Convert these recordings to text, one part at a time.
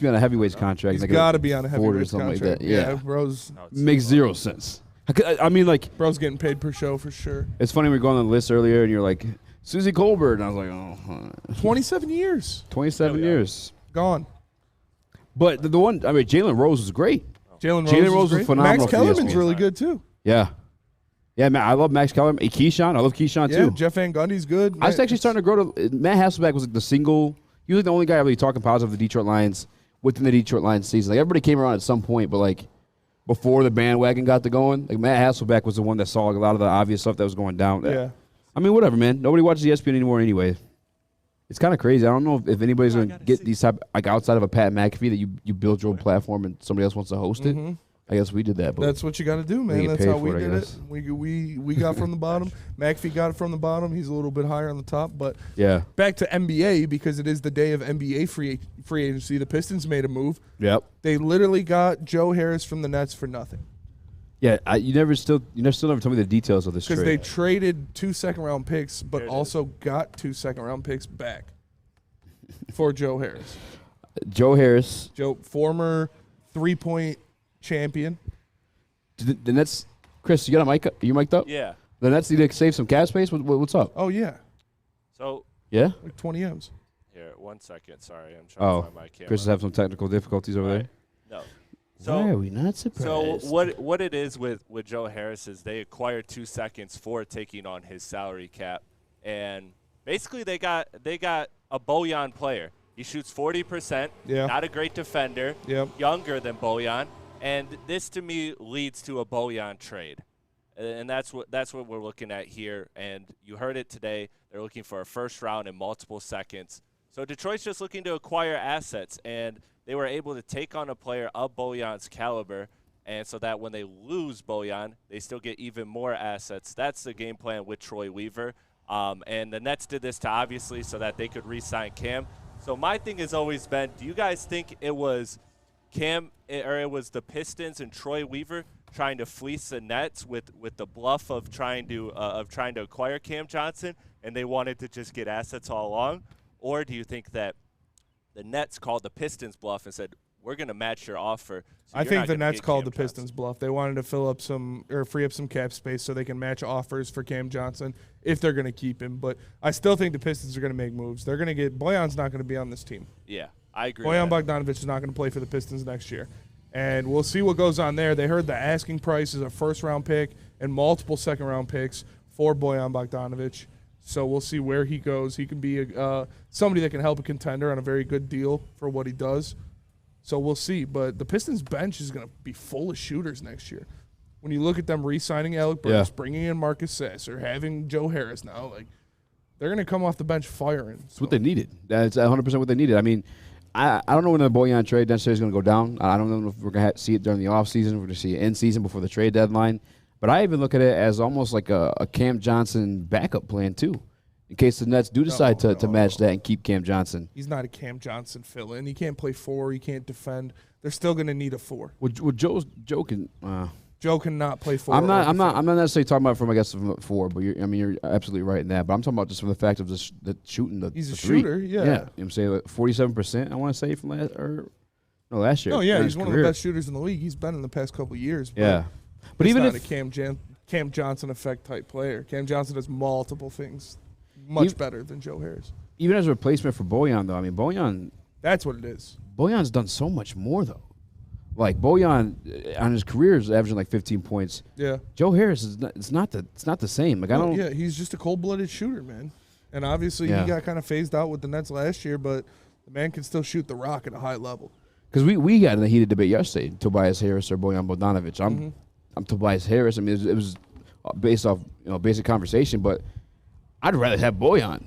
be on a heavyweights contract. He's got to be on a heavyweights contract. Like that. Yeah, bro's makes zero sense. I mean, like bro's getting paid per show for sure. It's funny we were going on the list earlier, and you're like Susie Colbert, and I was like, oh, 27 years. 27 years gone. But the one, I mean, Jalen Rose was great. Jalen Rose was phenomenal. Max Kellerman's really good too. Yeah. Yeah, man, I love Max Kellerman. Keyshawn, I love Keyshawn too. Jeff Van Gundy's good. I was actually starting to grow to. Matt Hasselbeck was like the single. He was like the only guy really talking positive of the Detroit Lions within the Detroit Lions season. Like everybody came around at some point, but like before the bandwagon got to going, like Matt Hasselbeck was the one that saw like a lot of the obvious stuff that was going down. Yeah. I mean, whatever, man. Nobody watches ESPN anymore anyway. It's kind of crazy. I don't know if anybody's going to get these type like outside of a Pat McAfee that you build your own platform and somebody else wants to host it. I guess we did that. But that's what you got to do, man. That's how we did it. We got from the bottom. McAfee got it from the bottom. He's a little bit higher on the top. But yeah, back to NBA because it is the day of NBA free agency. The Pistons made a move. Yep. They literally got Joe Harris from the Nets for nothing. Yeah, you still never told me the details of this trade. Because they traded 2 second-round picks, but also got 2 second-round picks back for Joe Harris. Joe Harris. Former three-point champion. The Nets, Chris, you got a mic? Are you mic'd up? Yeah. The Nets need to save some cap space? What's up? Oh, yeah. So. Yeah? Like 20 M's. Here, 1 second. Sorry, I'm trying to find my camera. Chris is having some technical difficulties over there. No. So, why are we not surprised? So what it is with Joe Harris is they acquired 2 seconds for taking on his salary cap, and basically they got a Bojan player. He shoots 40%. Yeah. Not a great defender. Yep. Younger than Bojan, and this to me leads to a Bojan trade, and that's what we're looking at here. And you heard it today. They're looking for a first round and multiple seconds. So Detroit's just looking to acquire assets, and they were able to take on a player of Bojan's caliber, and so that when they lose Bojan, they still get even more assets. That's the game plan with Troy Weaver. And the Nets did this to obviously so that they could re-sign Cam. So my thing has always been, do you guys think it was Cam or it was the Pistons and Troy Weaver trying to fleece the Nets with the bluff of trying to acquire Cam Johnson, and they wanted to just get assets all along? Or do you think that the Nets called the Pistons bluff and said, we're going to match your offer? So I think the Nets called the Pistons bluff. They wanted to free up some cap space so they can match offers for Cam Johnson if they're going to keep him. But I still think the Pistons are going to make moves. They're going to get – Bojan's not going to be on this team. Yeah, I agree. Bojan Bogdanovic is not going to play for the Pistons next year. And we'll see what goes on there. They heard the asking price is a first-round pick and multiple second-round picks for Bojan Bogdanovic. So we'll see where he goes. He can be somebody that can help a contender on a very good deal for what he does. So we'll see. But the Pistons bench is going to be full of shooters next year. When you look at them re-signing Alec Burks, bringing in Marcus Sasser, having Joe Harris now, like they're going to come off the bench firing. It's what they needed. That's 100% what they needed. I mean, I don't know when the Bojan trade necessarily is going to go down. I don't know if we're going to see it during the offseason. We're going to see it in season before the trade deadline. But I even look at it as almost like a Cam Johnson backup plan, too, in case the Nets do decide to match that and keep Cam Johnson. He's not a Cam Johnson fill-in. He can't play 4. He can't defend. They're still going to need a 4. Well, Joe can Joe cannot play 4. I'm not necessarily talking about from, I guess, from 4, but you're absolutely right in that. But I'm talking about just from the fact of the shooting the He's a three. shooter, yeah. You know what I'm saying? 47%, I want to say, from last year. Oh, yeah, he's one of the best shooters in the league. He's been in the past couple of years. But yeah. But he's even not if a Cam Johnson effect type player. Cam Johnson does multiple things much better than Joe Harris. Even as a replacement for Bojan, though, I mean, Bojan. That's what it is. Bojan's done so much more, though. Like Bojan on his career is averaging like 15 points. Yeah. Joe Harris is not. It's not the same. Like I don't. Yeah, he's just a cold-blooded shooter, man. And obviously he got kind of phased out with the Nets last year, but the man can still shoot the rock at a high level. Because we got in a heated debate yesterday, Tobias Harris or Bojan Bogdanovic. I'm Tobias Harris. I mean, it was based off basic conversation, but I'd rather have Bojan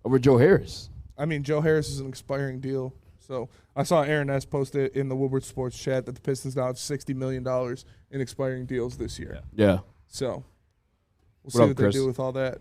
over Joe Harris. I mean, Joe Harris is an expiring deal. So I saw Aaron S. post it in the Woodward Sports chat that the Pistons now have $60 million in expiring deals this year. Yeah. So we'll see what they do with all that.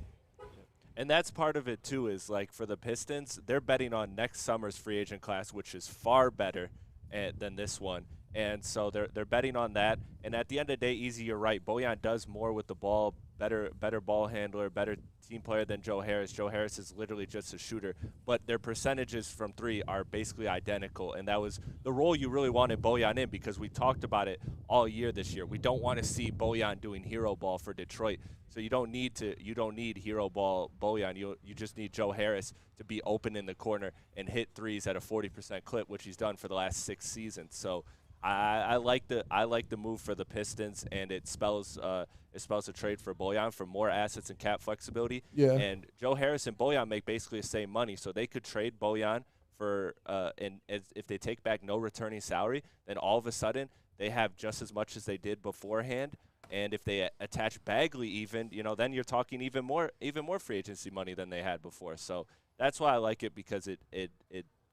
And that's part of it, too, is like for the Pistons, they're betting on next summer's free agent class, which is far better than this one. And so they're betting on that. And at the end of the day, Easy, you're right. Bojan does more with the ball, better ball handler, better team player than Joe Harris. Joe Harris is literally just a shooter. But their percentages from three are basically identical. And that was the role you really wanted Bojan in, because we talked about it all year this year. We don't want to see Bojan doing hero ball for Detroit. So you don't need hero ball Bojan. You just need Joe Harris to be open in the corner and hit threes at a 40% clip, which he's done for the last 6 seasons. So I like the move for the Pistons, and it spells a trade for Bojan for more assets and cap flexibility. Yeah. And Joe Harris and Bojan make basically the same money, so they could trade Bojan for and if they take back no returning salary, then all of a sudden they have just as much as they did beforehand. And if they attach Bagley, even then you're talking even more free agency money than they had before. So that's why I like it, because it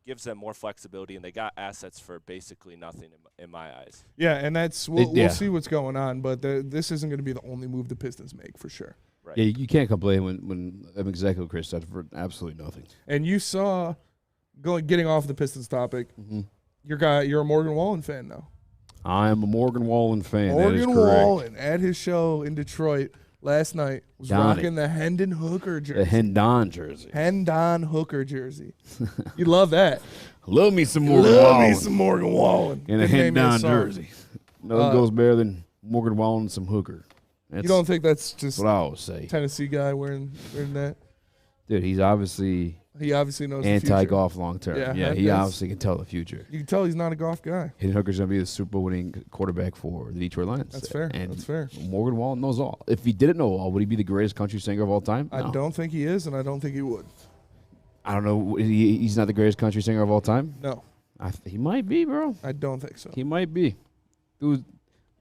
gives them more flexibility, and they got assets for basically nothing in my eyes. Yeah, and we'll see what's going on, but this isn't going to be the only move the Pistons make for sure. Right. Yeah, you can't complain when exactly what Chris said, for absolutely nothing. And you saw, getting off the Pistons topic, you're a Morgan Wallen fan now. I'm a Morgan Wallen fan. Morgan Wallen at his show in Detroit last night was rocking the Hendon Hooker jersey. The Hendon jersey. Hendon Hooker jersey. You love that. Love me some Morgan Wallen. Love me some Morgan Wallen. And a Hendon jersey. No, goes better than Morgan Wallen and some Hooker. You don't think that's just what I always say? Tennessee guy wearing that? Dude, he obviously knows anti-golf long term. Yeah, he obviously can tell the future. You can tell he's not a golf guy. Hendon Hooker's going to be the Super Bowl winning quarterback for the Detroit Lions. That's fair. And that's fair. Morgan Wallen knows all. If he didn't know all, would he be the greatest country singer of all time? No. I don't think he is, and I don't think he would. I don't know. He's not the greatest country singer of all time? No. He might be, bro. I don't think so. He might be. Dude,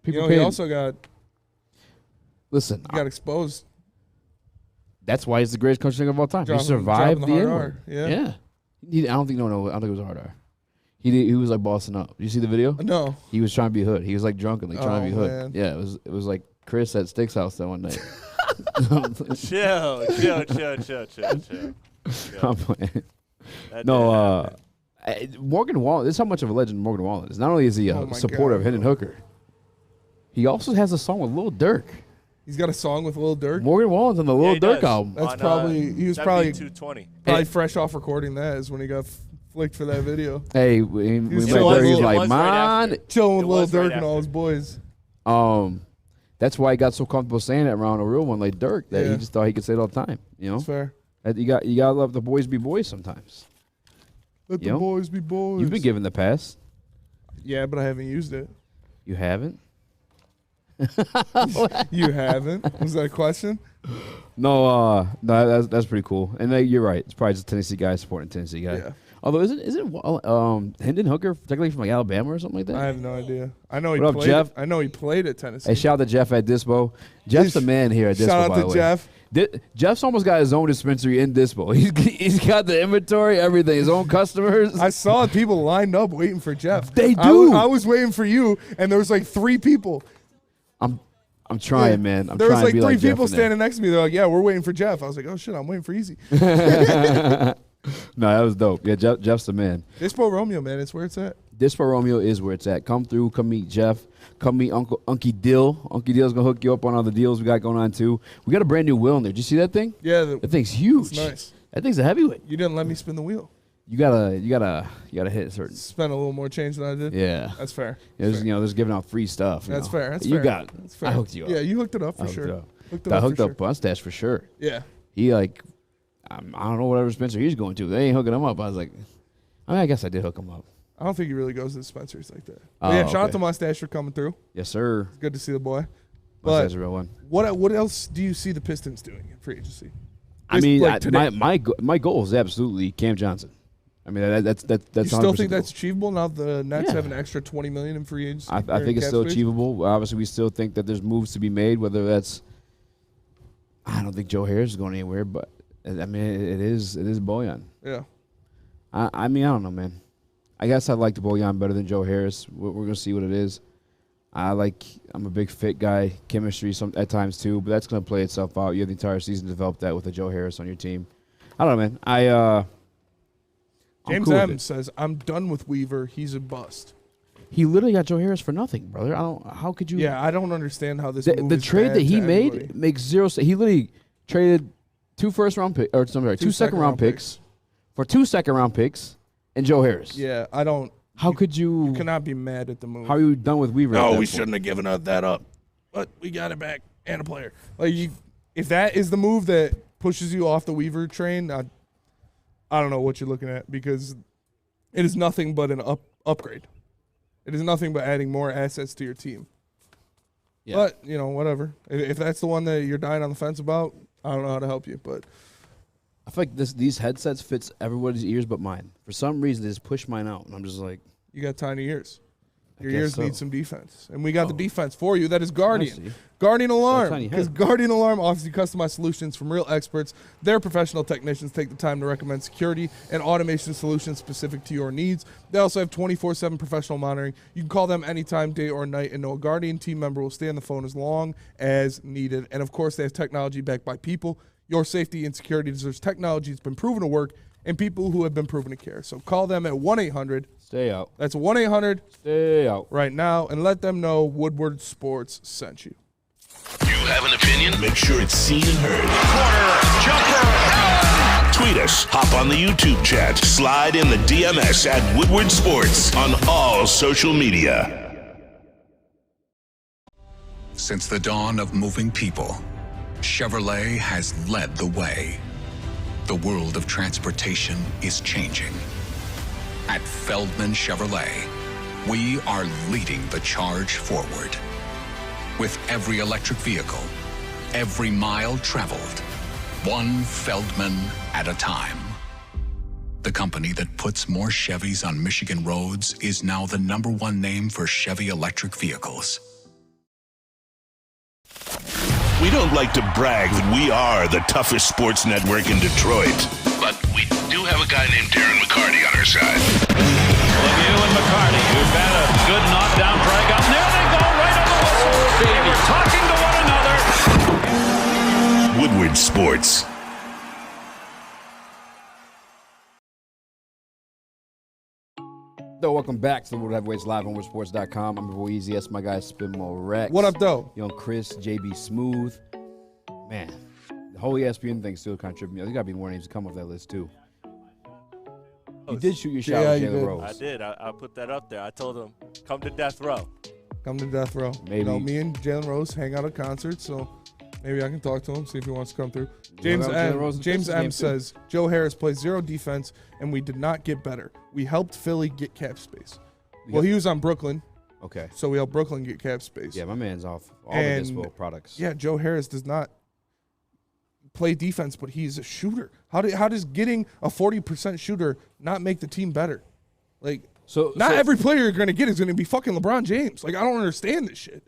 he also got... Listen. He got exposed. That's why he's the greatest country singer of all time. He survived the N-word. Yeah. I don't think it was hard R. He was like bossing up. Did you see the video? No. He was trying to be hood. He was like drunk and like trying to be hood. Man. Yeah, it was like Chris at Stick's house that one night. Chill. I'm playing. No, Morgan Wallen. This is how much of a legend Morgan Wallen is. Not only is he a supporter of Hendon Hooker, he also has a song with Lil Durk. He's got a song with Lil Durk. Morgan Wallen's on the Lil Durk album. That's he was probably 220. Probably fresh off recording that is when he got flicked for that video. Hey, we met there. He was like, "Man, chilling with Lil Durk and all his boys." That's why he got so comfortable saying it around a real one like Durk that he just thought he could say it all the time. That's fair. You gotta let the boys be boys sometimes. Let the boys be boys. You've been given the pass. Yeah, but I haven't used it. You haven't? You haven't? Was that a question? No, that's pretty cool. And you're right. It's probably just a Tennessee guy supporting a Tennessee guy. Yeah. Although isn't Hendon Hooker technically from like Alabama or something like that? I have no idea. I know he played at Tennessee. Hey, shout out to Jeff at Dispo. Jeff's the man here at Dispo. Shout out to Jeff. Jeff's almost got his own dispensary in Dispo. He's got the inventory, everything, his own customers. I saw people lined up waiting for Jeff. They do. I was waiting for you, and there was like 3 people. I'm trying, man. There was like 3 people standing next to me. They're like, "Yeah, we're waiting for Jeff." I was like, "Oh shit, I'm waiting for Easy." No, that was dope. Yeah, Jeff's the man. Dispo Romeo, man, it's where it's at. Dispo Romeo is where it's at. Come through, come meet Jeff. Come meet Unky Dill. Unky Dill's gonna hook you up on all the deals we got going on too. We got a brand new wheel in there. Did you see that thing? Yeah, that thing's huge. It's nice. That thing's a heavyweight. You didn't let me spin the wheel. You gotta hit certain. Spend a little more change than I did. Yeah, that's fair. There's giving out free stuff. That's fair. That's you fair. got. That's fair. I hooked you up. Yeah, you hooked it up for sure. I hooked up Mustache for sure. Yeah. He I don't know whatever Spencer he's going to. They ain't hooking him up. I was like, I guess I did hook him up. I don't think he really goes to Spencer's like that. But shout out to Mustache for coming through. Yes, sir. It's good to see the boy. Mustache is a real one. What else do you see the Pistons doing in free agency? I mean, my goal is absolutely Cam Johnson. I mean, that's. You still think that's achievable now? The Nets have an extra $20 million in free agency. I think it's still achievable. Obviously, we still think that there's moves to be made. Whether that's, I don't think Joe Harris is going anywhere, but I mean, it is Bojan. Yeah. I mean, I don't know, man. I guess I like the Bojan better than Joe Harris. We're gonna see what it is. I'm a big fit guy, chemistry at times too, but that's gonna play itself out. You have the entire season to develop that with a Joe Harris on your team. I don't know, man. James M says, "I'm done with Weaver. He's a bust." He literally got Joe Harris for nothing, brother. How could you? Yeah, I don't understand how this The is trade bad that he to made everybody. makes zero sense. He literally traded two second-round picks for 2 second-round picks and Joe Harris. Yeah, I don't. How could you? You cannot be mad at the move. How are you done with Weaver? No, we shouldn't have given that up, but we got it back and a player. Like if that is the move that pushes you off the Weaver train, I don't know what you're looking at because it is nothing but an upgrade. It is nothing but adding more assets to your team. Yeah. But whatever. If that's the one that you're dying on the fence about, I don't know how to help you. But I feel like these headsets fits everybody's ears but mine. For some reason, they just push mine out, and I'm just like, you got tiny ears. Your guess ears so. need some defense. And we got the defense for you. That is Guardian. I see. Guardian Alarm. tiny Because head. Guardian Alarm offers you customized solutions from real experts. Their professional technicians take the time to recommend security and automation solutions specific to your needs. They also have 24/7 professional monitoring. You can call them anytime, day or night, and know a Guardian team member will stay on the phone as long as needed. And, of course, they have technology backed by people. Your safety and security deserves technology that's been proven to work and people who have been proven to care. So call them at 1-800. stay out. That's 1-800 Stay out. right now, and let them know Woodward Sports sent you. You have an opinion? Make sure it's seen and heard. Corner, jumper, tweet us, hop on the YouTube chat, slide in the DMS at Woodward Sports on all social media. Since the dawn of moving people, Chevrolet has led the way. The world of transportation is changing. At Feldman Chevrolet, we are leading the charge forward. With every electric vehicle, every mile traveled, one Feldman at a time. The company that puts more Chevys on Michigan roads is now the #1 name for Chevy electric vehicles. We don't like to brag that we are the toughest sports network in Detroit, but we do have a guy named Darren McCarty on our side. Lemieux and McCarty, who've had a good knockdown drag up. There they go, right on the whistle. They were talking to one another. Woodward Sports. So welcome back to the World Heavyweights live on WoodSports.com. I'm your boy Easy. That's my guy Spinmo Rex. What up, though? Young Chris, JB Smooth. Man, the whole ESPN thing still contributing. There's got to be more names to come off that list, too. You did shoot your shot Yeah, with you Jalen did. Rose. I did. I put that up there. I told him, come to death row. Come to death row. Maybe. Me and Jalen Rose hang out at concerts, so maybe I can talk to him, see if he wants to come through. James hang out with Jalen M. Rose in James Pistons M. game, too. says, Joe Harris plays zero defense, and we did not get better. We helped Philly get cap space. Well, he was on Brooklyn, Okay. so we helped Brooklyn get cap space. Yeah, my man's off all And, the Dispo products. Yeah, Joe Harris does not play defense, but he's a shooter. How does getting a 40% shooter not make the team better? Like, not every player you're going to get is going to be fucking LeBron James. Like, I don't understand this shit.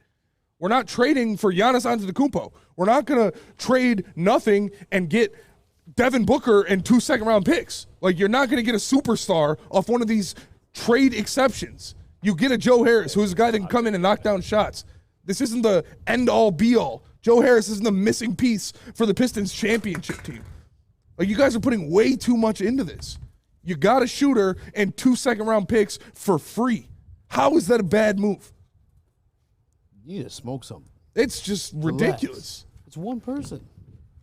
We're not trading for Giannis Antetokounmpo. We're not going to trade nothing and get Devin Booker and 2 second-round picks. Like, you're not going to get a superstar off one of these trade exceptions. You get a Joe Harris, who's a guy that can come in and knock down shots. This isn't the end-all, be-all. Joe Harris isn't the missing piece for the Pistons championship team. Like, you guys are putting way too much into this. You got a shooter and 2 second-round picks for free. How is that a bad move? You need to smoke something. It's just ridiculous. It's one person.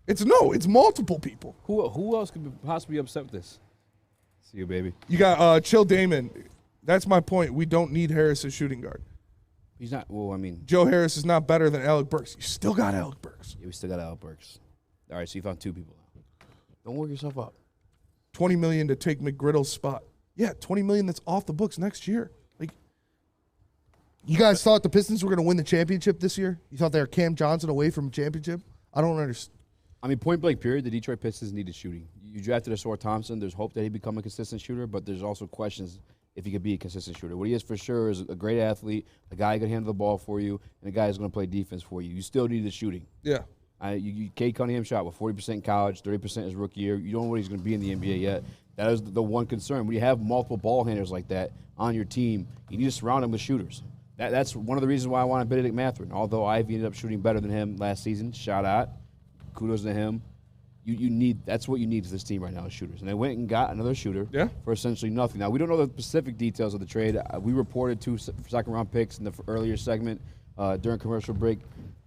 It's multiple people. Who else could possibly be upset with this? See you, baby. You got Chill Damon. That's my point. We don't need Harris as shooting guard. He's not. Well, I mean, Joe Harris is not better than Alec Burks. You still got Alec Burks. yeah, we still got Al Burks. All right, so you found 2 people now. Don't work yourself up. $20 million to take McGriddle's spot. Yeah, $20 million that's off the books next year. Like, you guys thought the Pistons were going to win the championship this year? You thought they were Cam Johnson away from a championship? I don't understand. I mean, point blank period, the Detroit Pistons needed shooting. You drafted Asor Thompson. There's hope that he become a consistent shooter, but there's also questions if he could be a consistent shooter. What he is for sure is a great athlete, a guy who can handle the ball for you, and a guy who's going to play defense for you. You still need the shooting. Yeah. Cade Cunningham shot with 40% in college, 30% his rookie year. You don't know what he's going to be in the NBA yet. That is the one concern. When you have multiple ball handlers like that on your team, you need to surround them with shooters. That's one of the reasons why I wanted Benedict Mathurin. Although Ivy ended up shooting better than him last season, shout out, kudos to him. You need that's what you need for this team right now is shooters. And they went and got another shooter for essentially nothing. Now we don't know the specific details of the trade. We reported 2 second-round picks in the earlier segment during commercial break.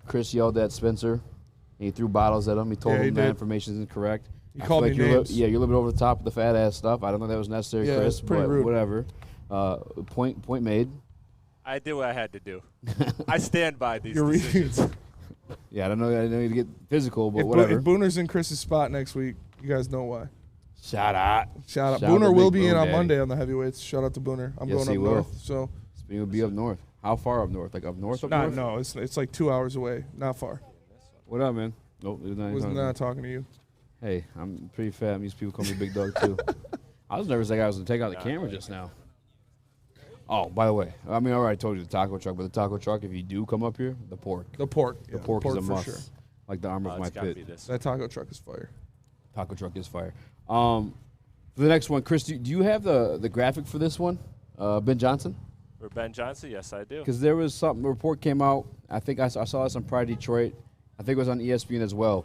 Chris yelled at Spencer. And he threw bottles at him. He told him that information is incorrect. He called me names. You're a little bit over the top of the fat ass stuff. I don't know that was necessary, Chris. It's pretty rude. Whatever. Point made. I did what I had to do. I stand by these decisions. Yeah, I don't know you to get physical, but if whatever. If Booner's in Chris's spot next week, you guys know why. Shout out. Booner will be in on Monday on the heavyweights. Shout out to Booner. I'm going up north. So Speaking will be up north. How far up north? Like up north? North? No, it's like 2 hours away. Not far. What up, man? Nope, was not talking to you. Hey, I'm pretty fat. These people call me Big Dog too. I was nervous I was going to take out the camera just now. Oh, by the way, I mean, I already told you the taco truck, but the taco truck, if you do come up here, the pork. The pork is a must. Sure. Like the armor of my pit. That taco truck is fire. Taco truck is fire. For the next one, Chris, do you have the graphic for this one? Ben Johnson? For Ben Johnson, yes, I do. Because there was something, a report came out. I think I saw this on Pride Detroit. I think it was on ESPN as well.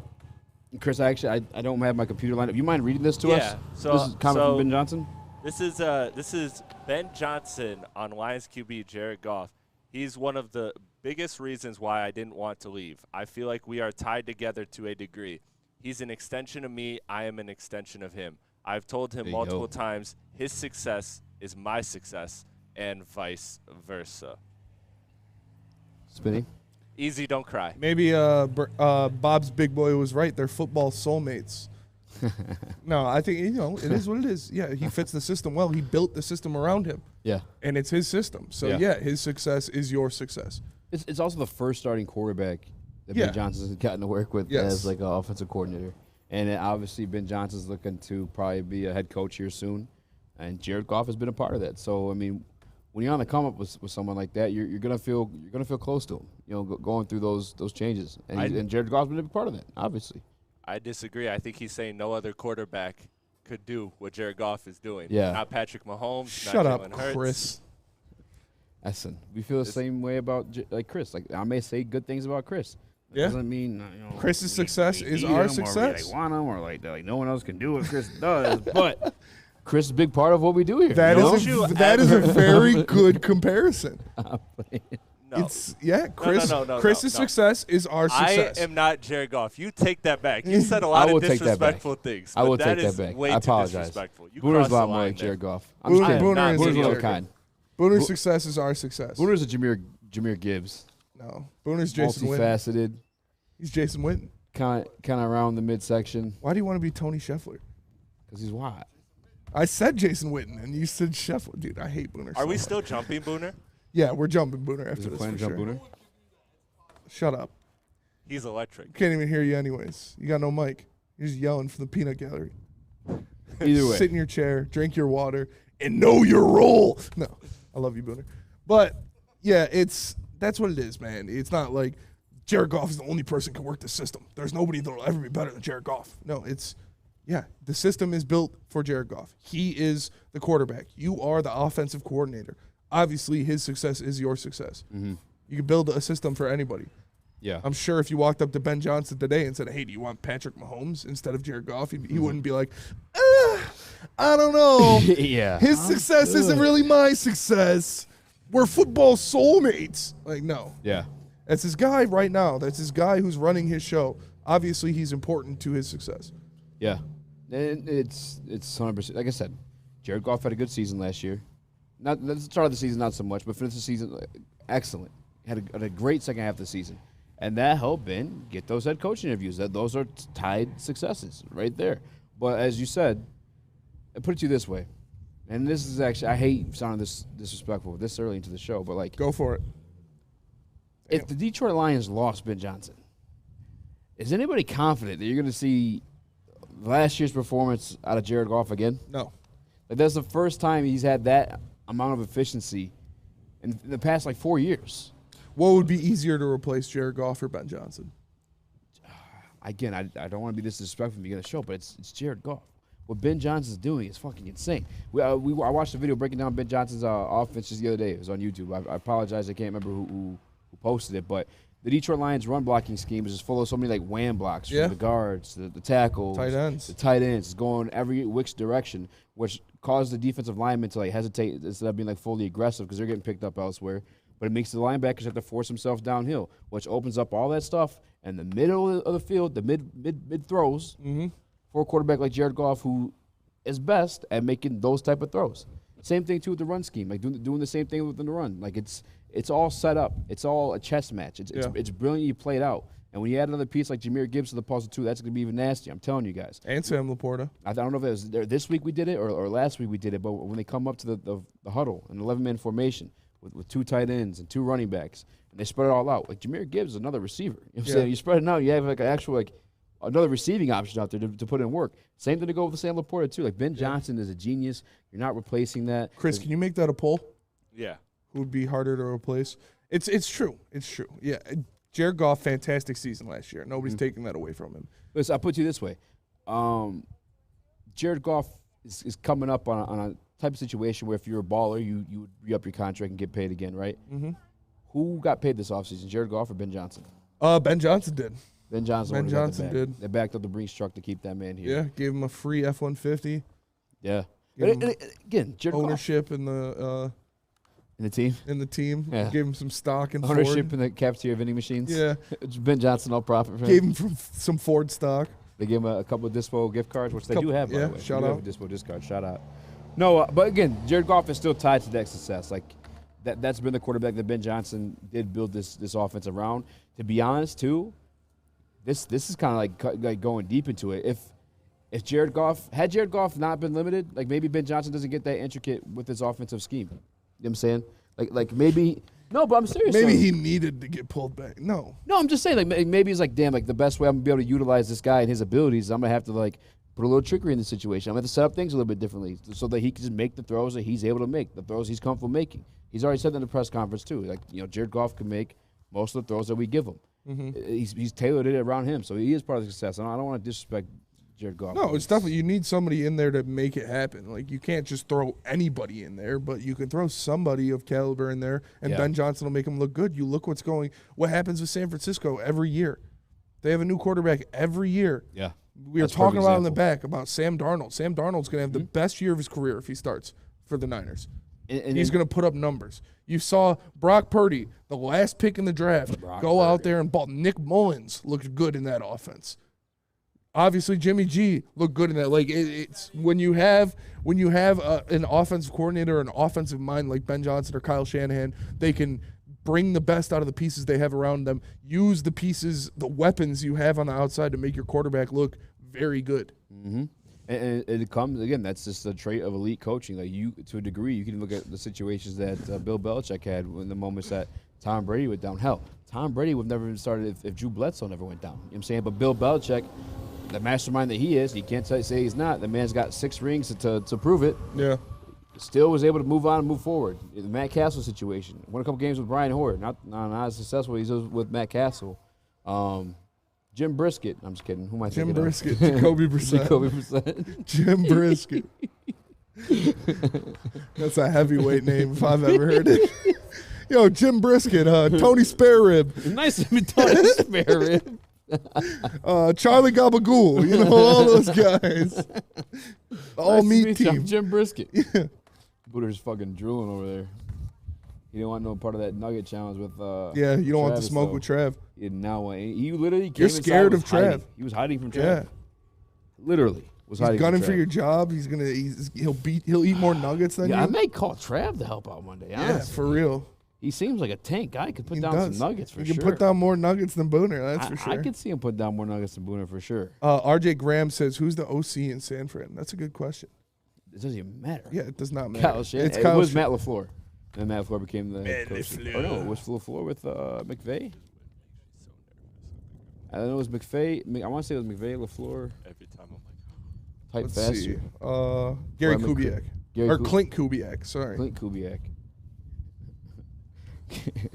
Chris, I don't have my computer lined up. You mind reading this to us? So this is comment from Ben Johnson? This is Ben Johnson on Lions QB Jared Goff. He's one of the biggest reasons why I didn't want to leave. I feel like we are tied together to a degree. He's an extension of me. I am an extension of him. I've told him multiple times his success is my success and vice versa. Spinning? Easy, don't cry. Maybe Bob's big boy was right. They're football soulmates. No, I think, it is what it is. Yeah, he fits the system well. He built the system around him. Yeah. And it's his system. So, his success is your success. It's also the first starting quarterback that Ben Johnson's gotten to work with as like an offensive coordinator. And obviously Ben Johnson's looking to probably be a head coach here soon. And Jared Goff has been a part of that. So, I mean, when you're on the come up with someone like that, you're gonna feel close to him. Going through those changes. And Jared Goff's been a big part of that, obviously. I disagree. I think he's saying no other quarterback could do what Jared Goff is doing. Yeah. Not Patrick Mahomes. Shut not up, Jalen Hurts. Chris. Listen, we feel the same way about Chris. Like I may say good things about Chris. That doesn't mean Chris's success is our success. Or we want him, or like no one else can do what Chris does. But Chris is a big part of what we do here. That is a very good comparison. No. Chris's success is our success. I am not Jared Goff. You take that back. You said a lot of disrespectful things. I will take that back. I apologize. Booner's a lot more like Jared Goff. I'm just kidding. Booner's a little kind. Booner's success is our success. Booner's a Jameer Gibbs. No. Booner's Jason Witten. Multifaceted. He's Jason Witten. Kind of around the midsection. Why do you want to be Tony Scheffler? Because he's wide. I said Jason Witten, and you said Scheffler. Dude, I hate Booner. Are we still jumping Booner? Yeah, we're jumping Booner after this. Plan to jump Booner? Shut up. He's electric. Can't even hear you anyways. You got no mic. You're just yelling from the peanut gallery. Either way. Sit in your chair, drink your water, and know your role. No, I love you, Booner. But, yeah, that's what it is, man. It's not like Jared Goff is the only person who can work the system. There's nobody that will ever be better than Jared Goff. No, the system is built for Jared Goff. He is the quarterback. You are the offensive coordinator. Obviously, his success is your success. Mm-hmm. You can build a system for anybody. Yeah. I'm sure if you walked up to Ben Johnson today and said, hey, do you want Patrick Mahomes instead of Jared Goff? He wouldn't be like, I don't know. Yeah. His success isn't really my success. We're football soulmates. Like, no. Yeah. That's his guy right now. That's his guy who's running his show. Obviously, he's important to his success. Yeah. And it's 100%. Like I said, Jared Goff had a good season last year. Not the start of the season, not so much, but finished the season excellent. Had a great second half of the season, and that helped Ben get those head coaching interviews. Those are tied successes right there. But as you said, I put it to you this way, and this is actually I hate sounding this disrespectful this early into the show, but like go for it. If the Detroit Lions lost Ben Johnson, is anybody confident that you're going to see last year's performance out of Jared Goff again? No. Like that's the first time he's had that amount of efficiency in the past, 4 years. What would be easier to replace Jared Goff or Ben Johnson? Again, I don't want to be disrespectful from the beginning of the show, but it's Jared Goff. What Ben Johnson's doing is fucking insane. I watched a video breaking down Ben Johnson's offense just the other day. It was on YouTube. I apologize. I can't remember who posted it, but the Detroit Lions run blocking scheme is just full of so many like wham blocks from the guards, the tackles, tight ends. The tight ends. It's going every which direction, which caused the defensive linemen to like hesitate instead of being like fully aggressive because they're getting picked up elsewhere. But it makes the linebackers have to force themselves downhill, which opens up all that stuff in the middle of the field, the mid throws for a quarterback like Jared Goff, who is best at making those type of throws. Same thing too with the run scheme, like doing the same thing within the run. Like it's all set up. It's all a chess match. It's brilliantly played out. And when you add another piece like Jahmyr Gibbs to the puzzle too, that's going to be even nasty. I'm telling you guys. And Sam Laporta. I don't know if it was this week we did it or last week we did it, but when they come up to the huddle, an 11-man formation with 2 tight ends and 2 running backs, and they spread it all out. Like Jahmyr Gibbs is another receiver. You know what I'm saying? You spread it out, you have like an actual another receiving option out there to put in work. Same thing to go with the Sam Laporta too. Like Ben Johnson is a genius. You're not replacing that. Chris, can you make that a poll? Yeah. Who would be harder to replace? It's true. It's true. Yeah. Jared Goff, fantastic season last year. Nobody's taking that away from him. Listen, I'll put you this way. Jared Goff is coming up on a type of situation where if you're a baller, you would re-up your contract and get paid again, right? Mm-hmm. Who got paid this offseason, Jared Goff or Ben Johnson? Ben Johnson did. Ben Johnson did. They backed up the Brinks truck to keep that man here. Yeah, gave him a free F-150. Yeah. And again, Jared ownership Goff. in the team? In the team. Yeah. Gave him some stock in ownership Ford. in the cafeteria vending machines. Yeah. Ben Johnson, all profit for him. Gave him some Ford stock. They gave him a couple of Dispo gift cards, which they do have, by the way. Shout out. Dispo discard. Shout out. No, but again, Jared Goff is still tied to that success. Like, that's been the quarterback that Ben Johnson did build this offense around. To be honest, too, this is kind of like going deep into it. If Jared Goff not been limited, like maybe Ben Johnson doesn't get that intricate with his offensive scheme. You know what I'm saying? Like maybe no, but I'm serious. Maybe he needed to get pulled back. No, I'm just saying like maybe he's like, damn, like the best way I'm gonna be able to utilize this guy and his abilities, I'm gonna have to like put a little trickery in the situation. I'm gonna have to set up things a little bit differently so that he can just make the throws that he's able to make, the throws he's comfortable making. He's already said that in the press conference too. Like, you know, Jared Goff can make most of the throws that we give him. He's tailored it around him, so he is part of the success. I don't want to disrespect Jared Goff. No, it's definitely, you need somebody in there to make it happen. Like, you can't just throw anybody in there, but you can throw somebody of caliber in there, and Ben Johnson will make him look good. You look what happens with San Francisco every year. They have a new quarterback every year. Yeah. We are talking about in the back about Sam Darnold. Sam Darnold's going to have the best year of his career if he starts for the Niners. And he's going to put up numbers. You saw Brock Purdy, the last pick in the draft, out there and ball. Nick Mullins looked good in that offense. Obviously, Jimmy G looked good in that. Like it's when you have an offensive coordinator or an offensive mind like Ben Johnson or Kyle Shanahan, they can bring the best out of the pieces they have around them. Use the pieces, the weapons you have on the outside to make your quarterback look very good. Mm-hmm. And it comes, again, that's just a trait of elite coaching. Like, you, to a degree, you can look at the situations that Bill Belichick had in the moments that Tom Brady went down. Hell, Tom Brady would never have started if Drew Bledsoe never went down. You know what I'm saying? But Bill Belichick, the mastermind that he is, he can't say he's not. The man's got 6 rings to prove it. Yeah. Still was able to move on and move forward. The Matt Castle situation. Won a couple games with Brian Hoyer. Not as successful as he was with Matt Castle. Jim Brisket. I'm just kidding. Who am I thinking Jim Brisket. Jacoby Brissett. Jim Brisket. That's a heavyweight name if I've ever heard it. Yo, Jim Brisket. Tony Sparerib. Nice to meet Tony Sparerib. Charlie Gabagool. You know, all those guys. All meat team. Jim Brisket. Yeah. Booter's fucking drooling over there. You don't want no part of that nugget challenge with you don't want to smoke with Trav. You now he literally came You're scared of Trav. Hiding. He was hiding from Trav. Yeah. Literally was hiding. He's gunning from Trav. for your job. He'll eat more nuggets than you. I may call Trav to help out one day. Honestly. Yeah, for real. He seems like a tank guy. Could put down some nuggets for sure. He can put down more nuggets than Booner, that's for sure. I could see him put down more nuggets than Booner for sure. RJ Graham says, who's the OC in San Fran? That's a good question. It doesn't even matter. Yeah, it does not matter. Kyle Shanahan. It was Matt LaFleur. And Matt LaFleur became the head coach. Oh, no, it was LaFleur with McVay. I don't know, it was McVay. I want to say it was McVay, LaFleur. Every time I'm like, type Let's faster. See. Gary Kubiak. Clint Kubiak, sorry. Clint Kubiak.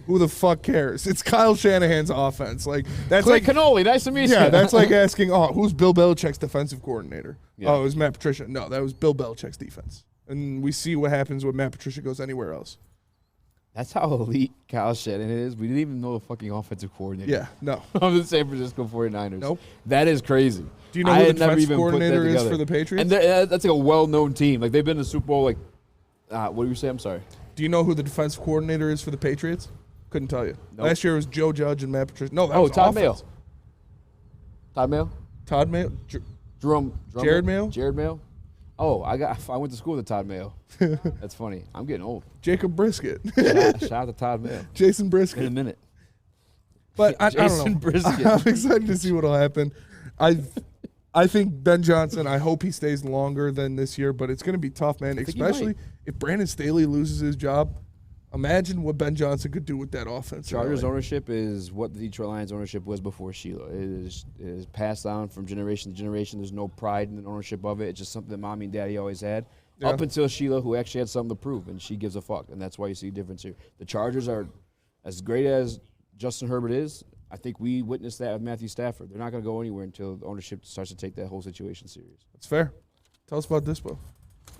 Who the fuck cares? It's Kyle Shanahan's offense. Like that's Clint like Cannoli. Nice to meet you. Yeah, that's like asking, who's Bill Belichick's defensive coordinator? Yeah. Oh, it was Matt Patricia. No, that was Bill Belichick's defense. And we see what happens when Matt Patricia goes anywhere else. That's how elite Kyle Shanahan is. We didn't even know the fucking offensive coordinator. Yeah, no. Of the San Francisco 49ers. Nope. That is crazy. Do you know who the defense coordinator is for the Patriots? And that's like a well-known team. Like, they've been to the Super Bowl, like, what do you say? I'm sorry. Do you know who the defense coordinator is for the Patriots? Couldn't tell you. Nope. Last year it was Joe Judge and Matt Patricia. No, that was Todd offense. Mayo. Todd Mayo? Todd Mayo? Jerome Jared Mayo? Jared Mayo? Oh, I went to school with Todd Mayo. That's funny. I'm getting old. Jacob Brisket. Shout out to Todd Mayo. Jason In a Brisket. minute. But I don't Jason know. Brisket. I'm excited to see what will happen. I think Ben Johnson, I hope he stays longer than this year, but it's going to be tough, man, especially if Brandon Staley loses his job. Imagine what Ben Johnson could do with that offense. Chargers ownership is what the Detroit Lions ownership was before Sheila. It is passed down from generation to generation. There's no pride in the ownership of it. It's just something that mommy and daddy always had. Yeah. Up until Sheila, who actually had something to prove, and she gives a fuck. And that's why you see a difference here. The Chargers are as great as Justin Herbert is. I think we witnessed that with Matthew Stafford. They're not going to go anywhere until the ownership starts to take that whole situation serious. That's fair. Tell us about Dispo.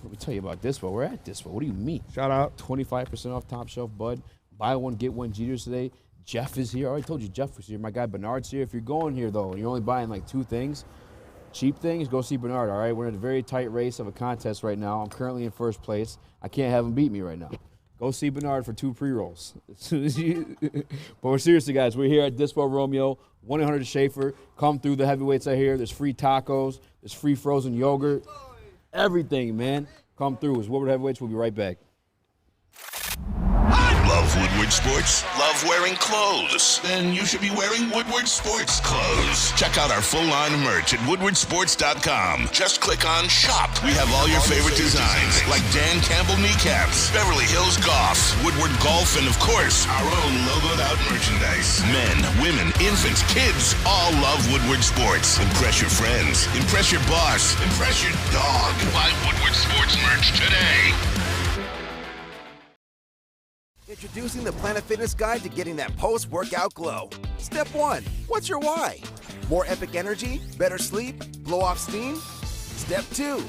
Let me tell you about Dispo. We're at Dispo. What do you mean? Shout out. 25% off top shelf bud. Buy one, get one Jeters today. Jeff is here. I already told you Jeff was here. My guy Bernard's here. If you're going here, though, and you're only buying like 2 things, cheap things, go see Bernard, all right? We're in a very tight race of a contest right now. I'm currently in first place. I can't have him beat me right now. Go see Bernard for 2 pre-rolls. But we're seriously, guys. We're here at Dispo Romeo, 1-800 Schaefer. Come through. The heavyweights are here. There's free tacos. There's free frozen yogurt. Everything, man. Come through. It's Woodward Heavyweights. We'll be right back. Love Woodward Sports? Love wearing clothes? Then you should be wearing Woodward Sports clothes. Check out our full line of merch at woodwardsports.com. Just click on Shop. We have all your favorite designs, like Dan Campbell kneecaps, Beverly Hills Golf, Woodward Golf, and of course, our own logoed out merchandise. Men, women, infants, kids all love Woodward Sports. Impress your friends. Impress your boss. Impress your dog. Buy Woodward Sports merch today. Introducing the Planet Fitness Guide to getting that post-workout glow. Step 1. What's your why? More epic energy? Better sleep? Blow off steam? Step 2.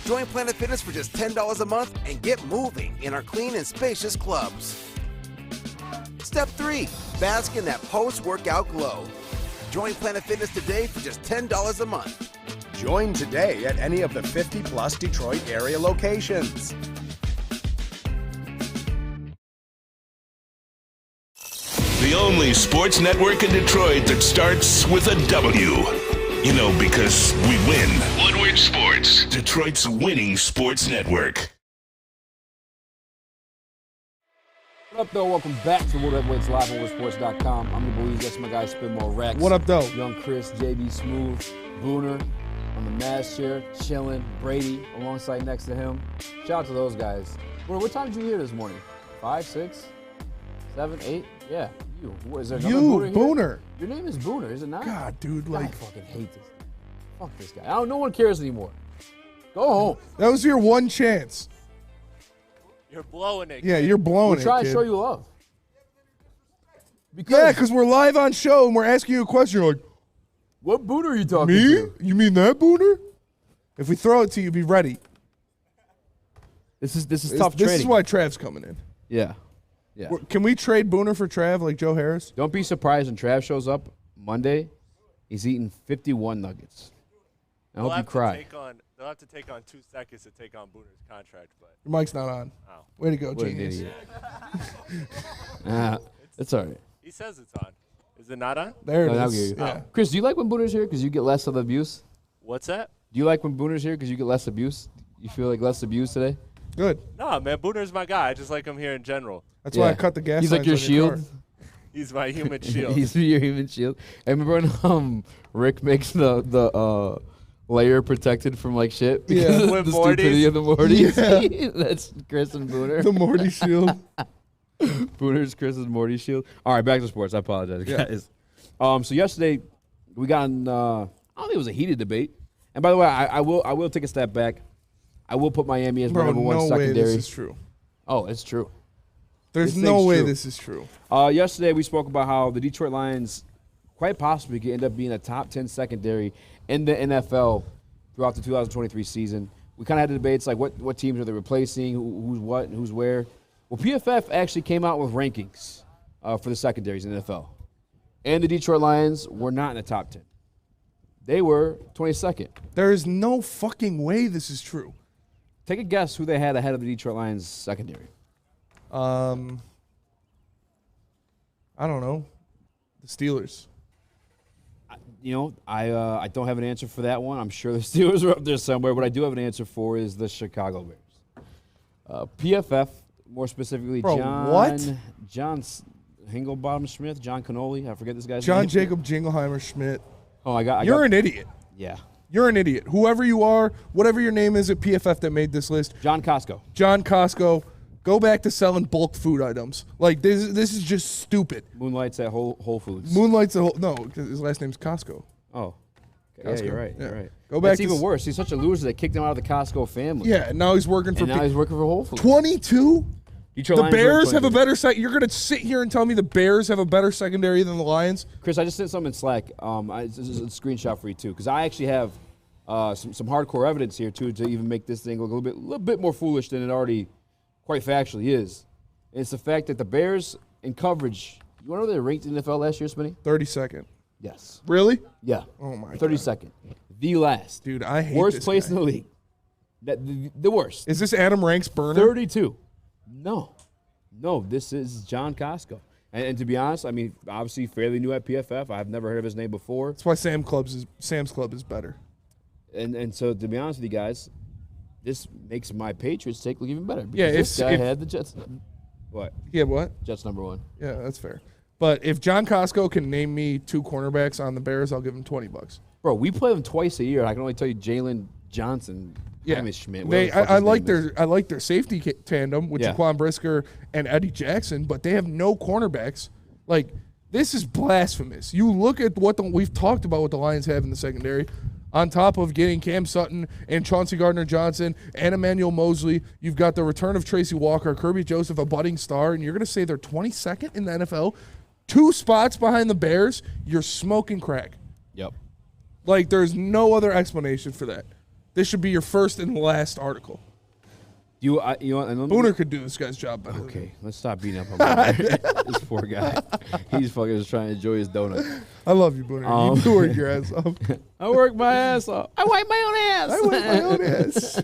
Join Planet Fitness for just $10 a month and get moving in our clean and spacious clubs. Step 3. Bask in that post-workout glow. Join Planet Fitness today for just $10 a month. Join today at any of the 50-plus Detroit area locations. The only sports network in Detroit that starts with a W. You know, because we win. Woodward Sports, Detroit's winning sports network. What up, though? Welcome back to Woodward Heavyweights live on woodsports.com. I'm your boy, that's my guy, Spin More Rex. What up, though? Young Chris, JB Smooth, Booner on the Maz chair, chilling. Brady alongside next to him. Shout out to those guys. What time did you hear this morning? 5, 6, 7, 8? Yeah, you. Is there another Booner. Your name is Booner, is it not? God, dude, I like fucking hate this. Fuck this guy. No one cares anymore. Go home. that was your one chance. You're blowing it. Yeah, kid. you're blowing We're it. trying to kid. show you love. Because we're live on show and we're asking you a question. You're like, What Booner are you talking me? to? You mean that Booner? If we throw it to you, be ready. This is tough This trading. is why Trav's coming in. Yeah. Can we trade Booner for Trav like Joe Harris? Don't be surprised when Trav shows up Monday. He's eating 51 nuggets. I hope you cry. They'll have to take on 2 seconds to take on Booner's contract, but Your mic's not on. Oh. Way to go, What an genius. idiot. It's all right. he says it's on. Is it not on? There it I'll is. give you. Yeah. Chris, do you like when Booner's here because you get less of the abuse? What's that? Do you like when Booner's here because you get less abuse? You feel like less abuse today? Good. No, man, Booner's my guy. I just like him here in general. That's why I cut the gas. He's like your lines on your shield. car. He's my human shield. He's your human shield. I remember when Rick makes the layer protected from like shit because Yeah. of With the stupidity Mortys. of the Mortys. That's Chris and Booner. The Morty shield. Booner's Chris's Morty shield. All right, back to sports. I apologize, Yeah. guys. So yesterday we got in, I don't think it was a heated debate. And by the way, I will take a step back. I will put Miami as my Bro, number one no way secondary. this is true. Oh, it's true. There's This no thing's way true. this is true. Yesterday we spoke about how the Detroit Lions quite possibly could end up being a top 10 secondary in the NFL throughout the 2023 season. We kind of had the debates like what teams are they replacing, who's what, and who's where. Well, PFF actually came out with rankings for the secondaries in the NFL. And the Detroit Lions were not in the top 10. They were 22nd. There is no fucking way this is true. Take a guess who they had ahead of the Detroit Lions secondary. I don't know. The Steelers. I don't have an answer for that one. I'm sure the Steelers are up there somewhere. What I do have an answer for is the Chicago Bears. PFF, more specifically, John Hinglebottom Smith, John Cannoli. I forget this guy's name. John Jacob Jingleheimer Schmidt. Oh, You're an idiot. Yeah. You're an idiot. Whoever you are, whatever your name is at PFF that made this list. John Costco. John Costco. Go back to selling bulk food items. Like, this is just stupid. Moonlights at Whole Foods. Moonlight's no, because his last name's Costco. Oh. Costco. Yeah, you're right. Yeah. You're right. Go back. That's even worse. He's such a loser they kicked him out of the Costco family. Yeah, and now he's working for Whole Foods. 22? Detroit The Lions Bears have a 22. better secondary. You're going to sit here and tell me the Bears have a better secondary than the Lions? Chris, I just sent something in Slack. This is a screenshot for you, too, because I actually have some hardcore evidence here, too, to even make this thing look a little bit more foolish than it already quite factually is. It's the fact that the Bears in coverage, you want to know where they ranked in the NFL last year, Smitty? 32nd. Yes. Really? Yeah. Oh, my 32nd. The last. Dude, I hate worst this place guy. in the league. The worst. Is this Adam Ranks burner? 32. No, this is John Costco. And to be honest, I mean, obviously fairly new at PFF. I've never heard of his name before. That's why Sam's Club is better. And so to be honest with you guys, this makes my Patriots take look even better. Yeah, this guy had the Jets. What? Yeah, what? Jets number 1. Yeah, that's fair. But if John Costco can name me 2 cornerbacks on the Bears, I'll give him $20. Bro, we play them twice a year. I can only tell you Jalen Johnson, Jameis Schmidt. I like their safety tandem with Jaquan Brisker and Eddie Jackson, but they have no cornerbacks. Like, this is blasphemous. You look at what we've talked about what the Lions have in the secondary. On top of getting Cam Sutton and Chauncey Gardner-Johnson and Emmanuel Mosley, you've got the return of Tracy Walker, Kirby Joseph, a budding star, and you're going to say they're 22nd in the NFL? 2 spots behind the Bears? You're smoking crack. Yep. Like, there's no other explanation for that. This should be your first and last article. Booner could do this guy's job better. Okay, let's stop beating up on Booner. This poor guy. He's fucking just trying to enjoy his donut. I love you, Booner. You do work your ass off. I work my ass off. I wipe my own ass. I wipe my own ass.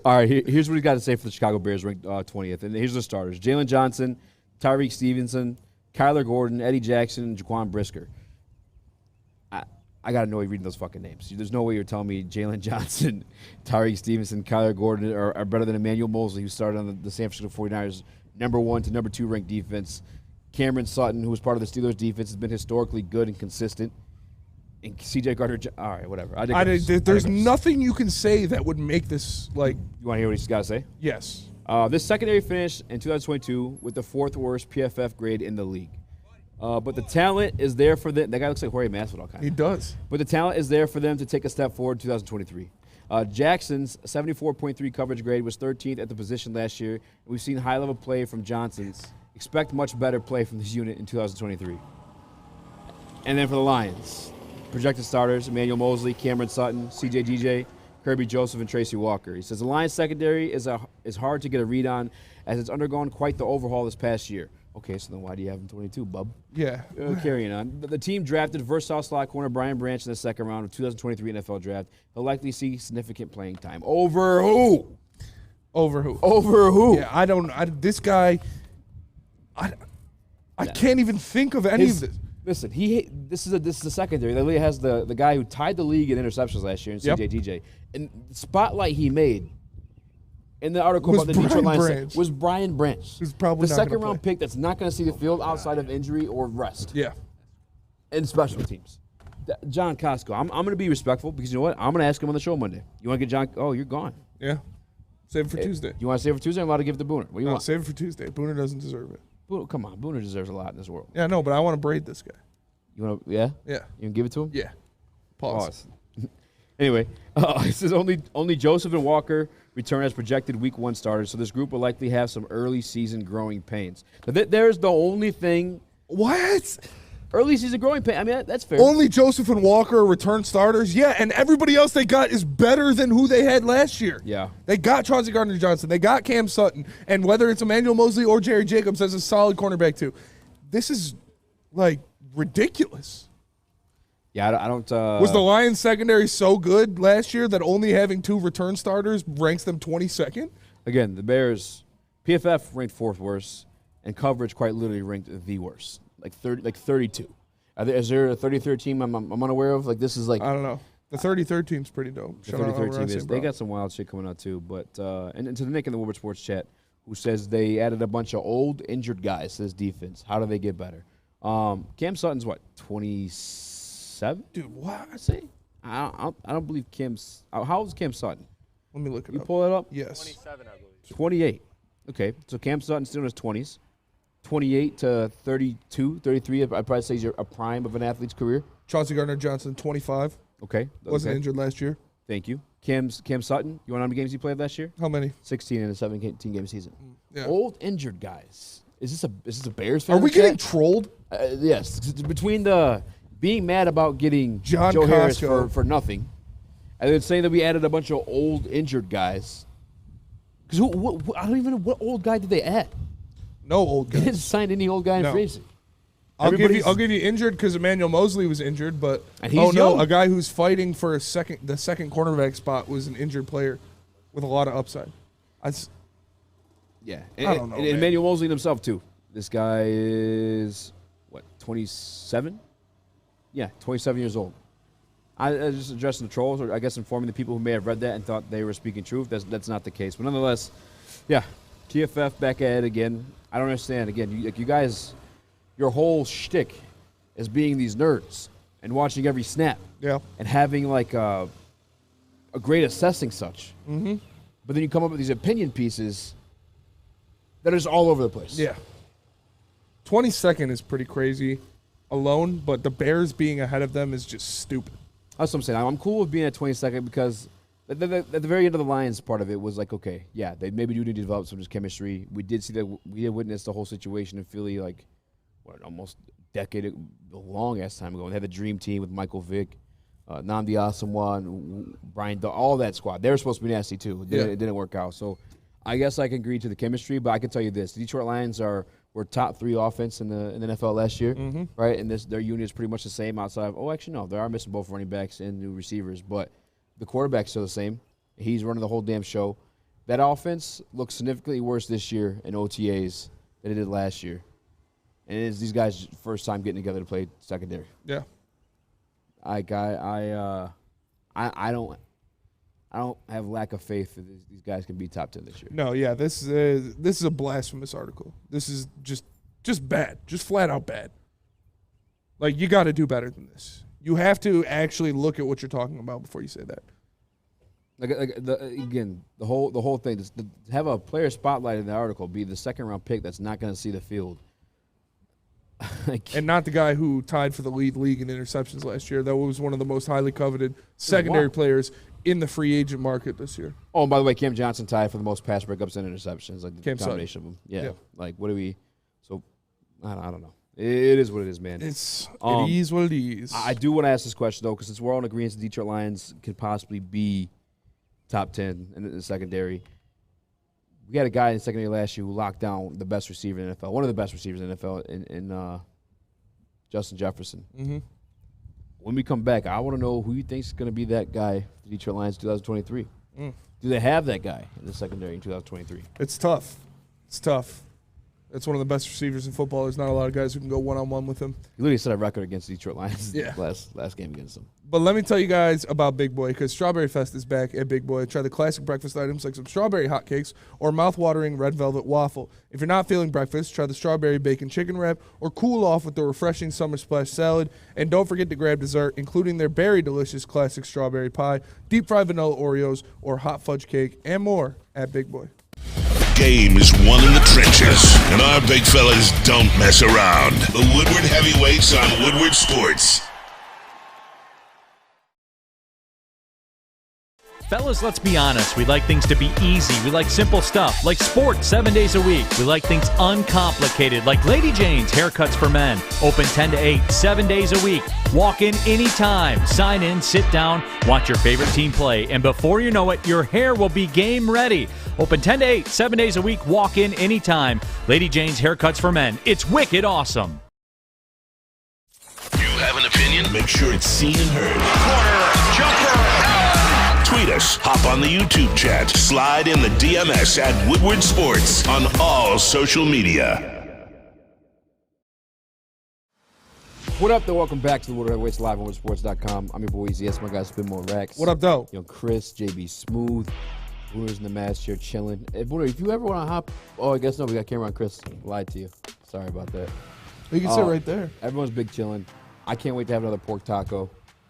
All right, here's what he's got to say for the Chicago Bears, ranked 20th. And here's the starters. Jalen Johnson, Tyreek Stevenson, Kyler Gordon, Eddie Jackson, and Jaquan Brisker. I got to know you're reading those fucking names. There's no way you're telling me Jalen Johnson, Tyreek Stevenson, Kyler Gordon are better than Emmanuel Mosley, who started on the San Francisco 49ers, number 1 to number 2 ranked defense. Cameron Sutton, who was part of the Steelers defense, has been historically good and consistent. And C.J. Gardner, all right, whatever. There's nothing you can say that would make this, like... You want to hear what he's got to say? Yes. This secondary finished in 2022 with the 4th worst PFF grade in the league. But the talent is there for them. That guy looks like Jorge Masvidal, kind of. He does. But the talent is there for them to take a step forward in 2023. Jackson's 74.3 coverage grade was 13th at the position last year. And we've seen high-level play from Johnson's. Expect much better play from this unit in 2023. And then for the Lions, projected starters, Emmanuel Mosley, Cameron Sutton, C.J. DJ, Kirby Joseph, and Tracy Walker. He says the Lions secondary is hard to get a read on as it's undergone quite the overhaul this past year. Okay, so then why do you have him 22, bub? Yeah. Carrying on. The team drafted versatile slot corner Brian Branch in the second round of 2023 NFL draft. He'll likely see significant playing time. Over who? Over who? Over who? Yeah, this guy, I can't even think of any of this. Listen, this is a secondary. That really has the guy who tied the league in interceptions last year in CJ DJ. And the spotlight he made in the article about the Detroit Lions was Brian Branch. Who's probably the not second gonna round play. pick that's not going to see the field outside of injury or rest. Yeah. And special teams. John Costco. I'm going to be respectful because you know what? I'm going to ask him on the show Monday. You want to get John? Oh, you're gone. Yeah. Save it for Tuesday. You want to save it for Tuesday? I'm allowed to give it to Booner. What do you want? Save it for Tuesday. Booner doesn't deserve it. Come on. Booner deserves a lot in this world. Yeah, no, but I want to braid this guy. You want to? Yeah? Yeah. You can give it to him? Yeah. Pause. Anyway, it says only Joseph and Walker return as projected Week 1 starters, so this group will likely have some early season growing pains. Now, there's the only thing. What? Early season growing pain. I mean, that's fair. Only Joseph and Walker are return starters. Yeah, and everybody else they got is better than who they had last year. Yeah. They got Chauncey Gardner-Johnson. They got Cam Sutton. And whether it's Emmanuel Mosley or Jerry Jacobs, that's a solid cornerback too. This is, like, ridiculous. Yeah, I don't. Was the Lions secondary so good last year that only having 2 return starters ranks them 22nd? Again, the Bears, PFF ranked 4th worst, and coverage quite literally ranked the worst, like 32. Is there a 33rd team I'm unaware of? Like this is like I don't know. The 33rd team's pretty dope. The 33rd team is. They got some wild shit coming out too. But and to the Nick in the Woodward Sports chat, who says they added a bunch of old injured guys to this defense. How do they get better? Cam Sutton's what, 27? Dude, what? I say. I don't believe Cam's. How old is Cam Sutton? Let me look it up. You pull it up. Yes. 27, I believe. 28. Okay, so Cam Sutton's still in his 20s. 28 to 32, 33, I'd probably say he's a prime of an athlete's career. Chauncey Gardner-Johnson, 25. Okay. Wasn't injured last year. Thank you. Cam Sutton, you want to know how many games he played last year? How many? 16 in a 17-game season. Yeah. Old injured guys. Is this a Bears fan? Are we getting trolled? Yes. Between the being mad about getting John Joe Harris Costco for nothing, and then saying that we added a bunch of old injured guys. Because I don't even know what old guy did they add. No old They guys. didn't sign any old guy in free agency. I'll give you injured because Emmanuel Mosley was injured, but and he's no, young. a guy who's fighting for the second cornerback spot was an injured player with a lot of upside. Yeah, I don't know. And Emmanuel Mosley himself too. This guy is what, 27? Yeah, 27 years old. I just addressing the trolls, or I guess informing the people who may have read that and thought they were speaking truth. That's not the case, but nonetheless, yeah, TFF back at it again. I don't understand. Again, you guys, your whole shtick is being these nerds and watching every snap. Yeah. And having like a great assessing such. Mm-hmm. But then you come up with these opinion pieces that are just all over the place. Yeah. 22nd is pretty crazy alone, but the Bears being ahead of them is just stupid. That's what I'm saying. I'm cool with being at 22nd because at the very end of the Lions part of it was like, okay, yeah, they maybe do need to develop some just chemistry. We did see that we had witnessed the whole situation in Philly like, almost a decade, long ass time ago. And they had the dream team with Michael Vick, Nnamdi Asomugha, Brian, all that squad. They were supposed to be nasty too. It didn't work out. So I guess I can agree to the chemistry, but I can tell you this: the Detroit Lions were top 3 offense in the NFL last year, right? And their unit is pretty much the same outside of. Oh, actually, no, they are missing both running backs and new receivers, but the quarterback's still the same. He's running the whole damn show. That offense looks significantly worse this year in OTAs than it did last year. And it's these guys' first time getting together to play secondary. Yeah. I don't have lack of faith that these guys can be top 10 this year. No, yeah, this is a blasphemous article. This is just bad, just flat out bad. Like, you got to do better than this. You have to actually look at what you're talking about before you say that. The whole thing is to have a player spotlight in the article be the second round pick that's not going to see the field. And not the guy who tied for the lead league in interceptions last year. That was one of the most highly coveted secondary players in the free agent market this year. Oh, and by the way, Cam Johnson tied for the most pass breakups and interceptions. Like the combination of them. Yeah. Like, what do we? So, I don't know. It is what it is, man. It is what it is. I do want to ask this question though, because since we're all in agreement, the Detroit Lions could possibly be top 10 in the secondary. We had a guy in the secondary last year who locked down the best receiver in the NFL, one of the best receivers in the NFL, in Justin Jefferson. Mm-hmm. When we come back, I want to know who you think is going to be that guy for the Detroit Lions 2023. Do they have that guy in the secondary in 2023? It's tough. It's tough. It's one of the best receivers in football. There's not a lot of guys who can go one-on-one with him. He literally set a record against the Detroit Lions Yeah. last game against them. But let me tell you guys about Big Boy, because Strawberry Fest is back at Big Boy. Try the classic breakfast items like some strawberry hotcakes or mouth-watering red velvet waffle. If you're not feeling breakfast, try the strawberry bacon chicken wrap or cool off with the refreshing summer splash salad. And don't forget to grab dessert, including their very delicious classic strawberry pie, deep-fried vanilla Oreos, or hot fudge cake, and more at Big Boy. Game is won in the trenches, and our big fellas don't mess around. The Woodward Heavyweights on Woodward Sports. Fellas, let's be honest. We like things to be easy. We like simple stuff, like sports 7 days a week. We like things uncomplicated, like Lady Jane's Haircuts for Men. Open 10 to 8, 7 days a week. Walk in anytime. Sign in, sit down, watch your favorite team play, and before you know it, your hair will be game ready. Open 10 to 8, 7 days a week. Walk in anytime. Lady Jane's Haircuts for Men. It's wicked awesome. You have an opinion? Make sure it's seen and heard. Corner, jumper. Tweet us, hop on the YouTube chat, slide in the DMS at Woodward Sports on all social media. What up, though? Welcome back to the Woodward Heavyweights live on WoodwardSports.com. I'm your boy Easy. Yes, my guy Spin More Racks. What up, though? Yo, Chris, JB Smooth. Woodward's in the mask here chilling. Hey, Woodward, if you ever want to hop, I guess no, we got camera on Chris. Lied to you. Sorry about that. You can sit right there. Everyone's big chilling. I can't wait to have another pork taco.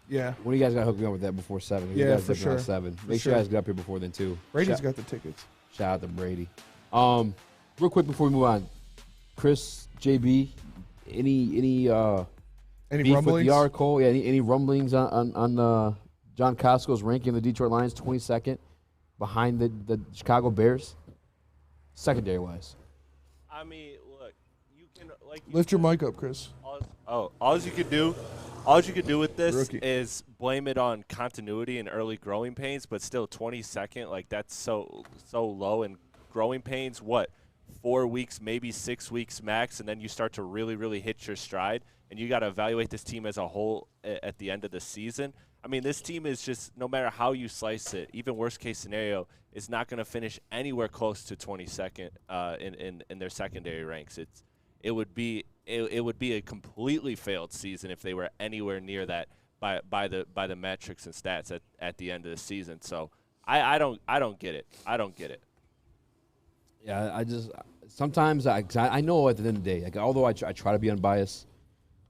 Yeah. When do you guys got to hook me up with that before 7? You Yeah, guys for definitely sure. on 7. For Make sure sure. you guys get up here before then, too. Brady's got the tickets. Shout out to Brady. Real quick before we move on, Chris, JB, any beef rumblings? with the article? Yeah, any rumblings on John Costco's ranking the Detroit Lions 22nd behind the Chicago Bears, secondary wise? I mean, look, you can Lift your mic up, Chris. All you could do with this Rookie. is blame it on continuity and early growing pains, but still 22nd, like that's so low. And growing pains, what, 4 weeks, maybe 6 weeks max, and then you start to really hit your stride, and you got to evaluate this team as a whole at the end of the season. I mean, this team is just, no matter how you slice it, even worst case scenario, is not going to finish anywhere close to 22nd in their secondary ranks. It would be a completely failed season if they were anywhere near that by the metrics and stats at the end of the season. So I don't get it. I don't get it. Yeah, I just sometimes I know at the end of the day, like, although I try to be unbiased,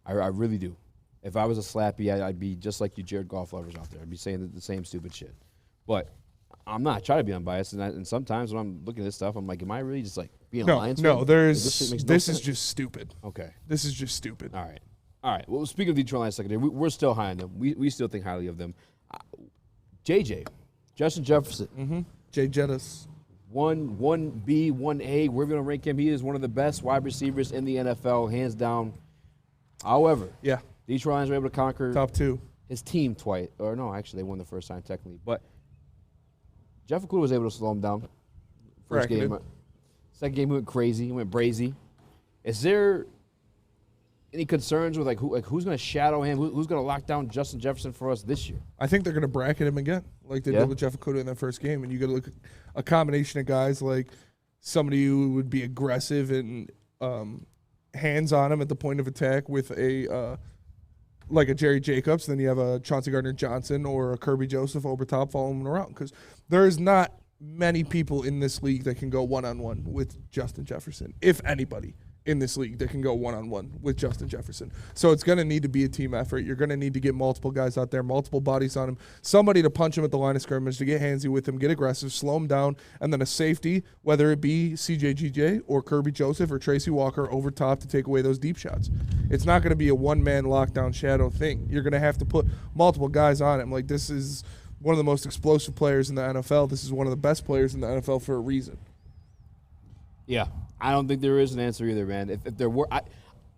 I really do. If I was a slappy, I'd be just like you Jared Goff lovers out there. I'd be saying the same stupid shit. But I'm not. I try to be unbiased, and sometimes when I'm looking at this stuff, I'm like, am I really just like being a Lions fan? No, this is just stupid. Okay. This is just stupid. All right. Well, speaking of the Detroit Lions secondary, we're still high on them. We still think highly of them. JJ, Justin Jefferson. Mm-hmm. Jay Jettis. 1B, 1A. We're going to rank him. He is one of the best wide receivers in the NFL, hands down. However, Yeah. Detroit Lions were able to conquer Top 2. his team twice. Or no, actually, they won the first time technically. But Jeff Okudah was able to slow him down. First Bracketed. game. Second game, he went crazy. He went brazy. Is there any concerns with who's going to shadow him? Who's going to lock down Justin Jefferson for us this year? I think they're going to bracket him again, like they did with Jeff Okudah in that first game. And you got to look at a combination of guys like somebody who would be aggressive and hands on him at the point of attack with a like a Jerry Jacobs. Then you have a Chauncey Gardner-Johnson or a Kirby Joseph over top following him around, because there is not many people in this league that can go one-on-one with Justin Jefferson, if anybody in this league that can go one-on-one with Justin Jefferson. So it's going to need to be a team effort. You're going to need to get multiple guys out there, multiple bodies on him, somebody to punch him at the line of scrimmage, to get handsy with him, get aggressive, slow him down, and then a safety, whether it be CJGJ or Kirby Joseph or Tracy Walker over top to take away those deep shots. It's not going to be a one-man lockdown shadow thing. You're going to have to put multiple guys on him. Like, this is one of the most explosive players in the NFL. This is one of the best players in the NFL for a reason. Yeah, I don't think there is an answer either, man. If there were,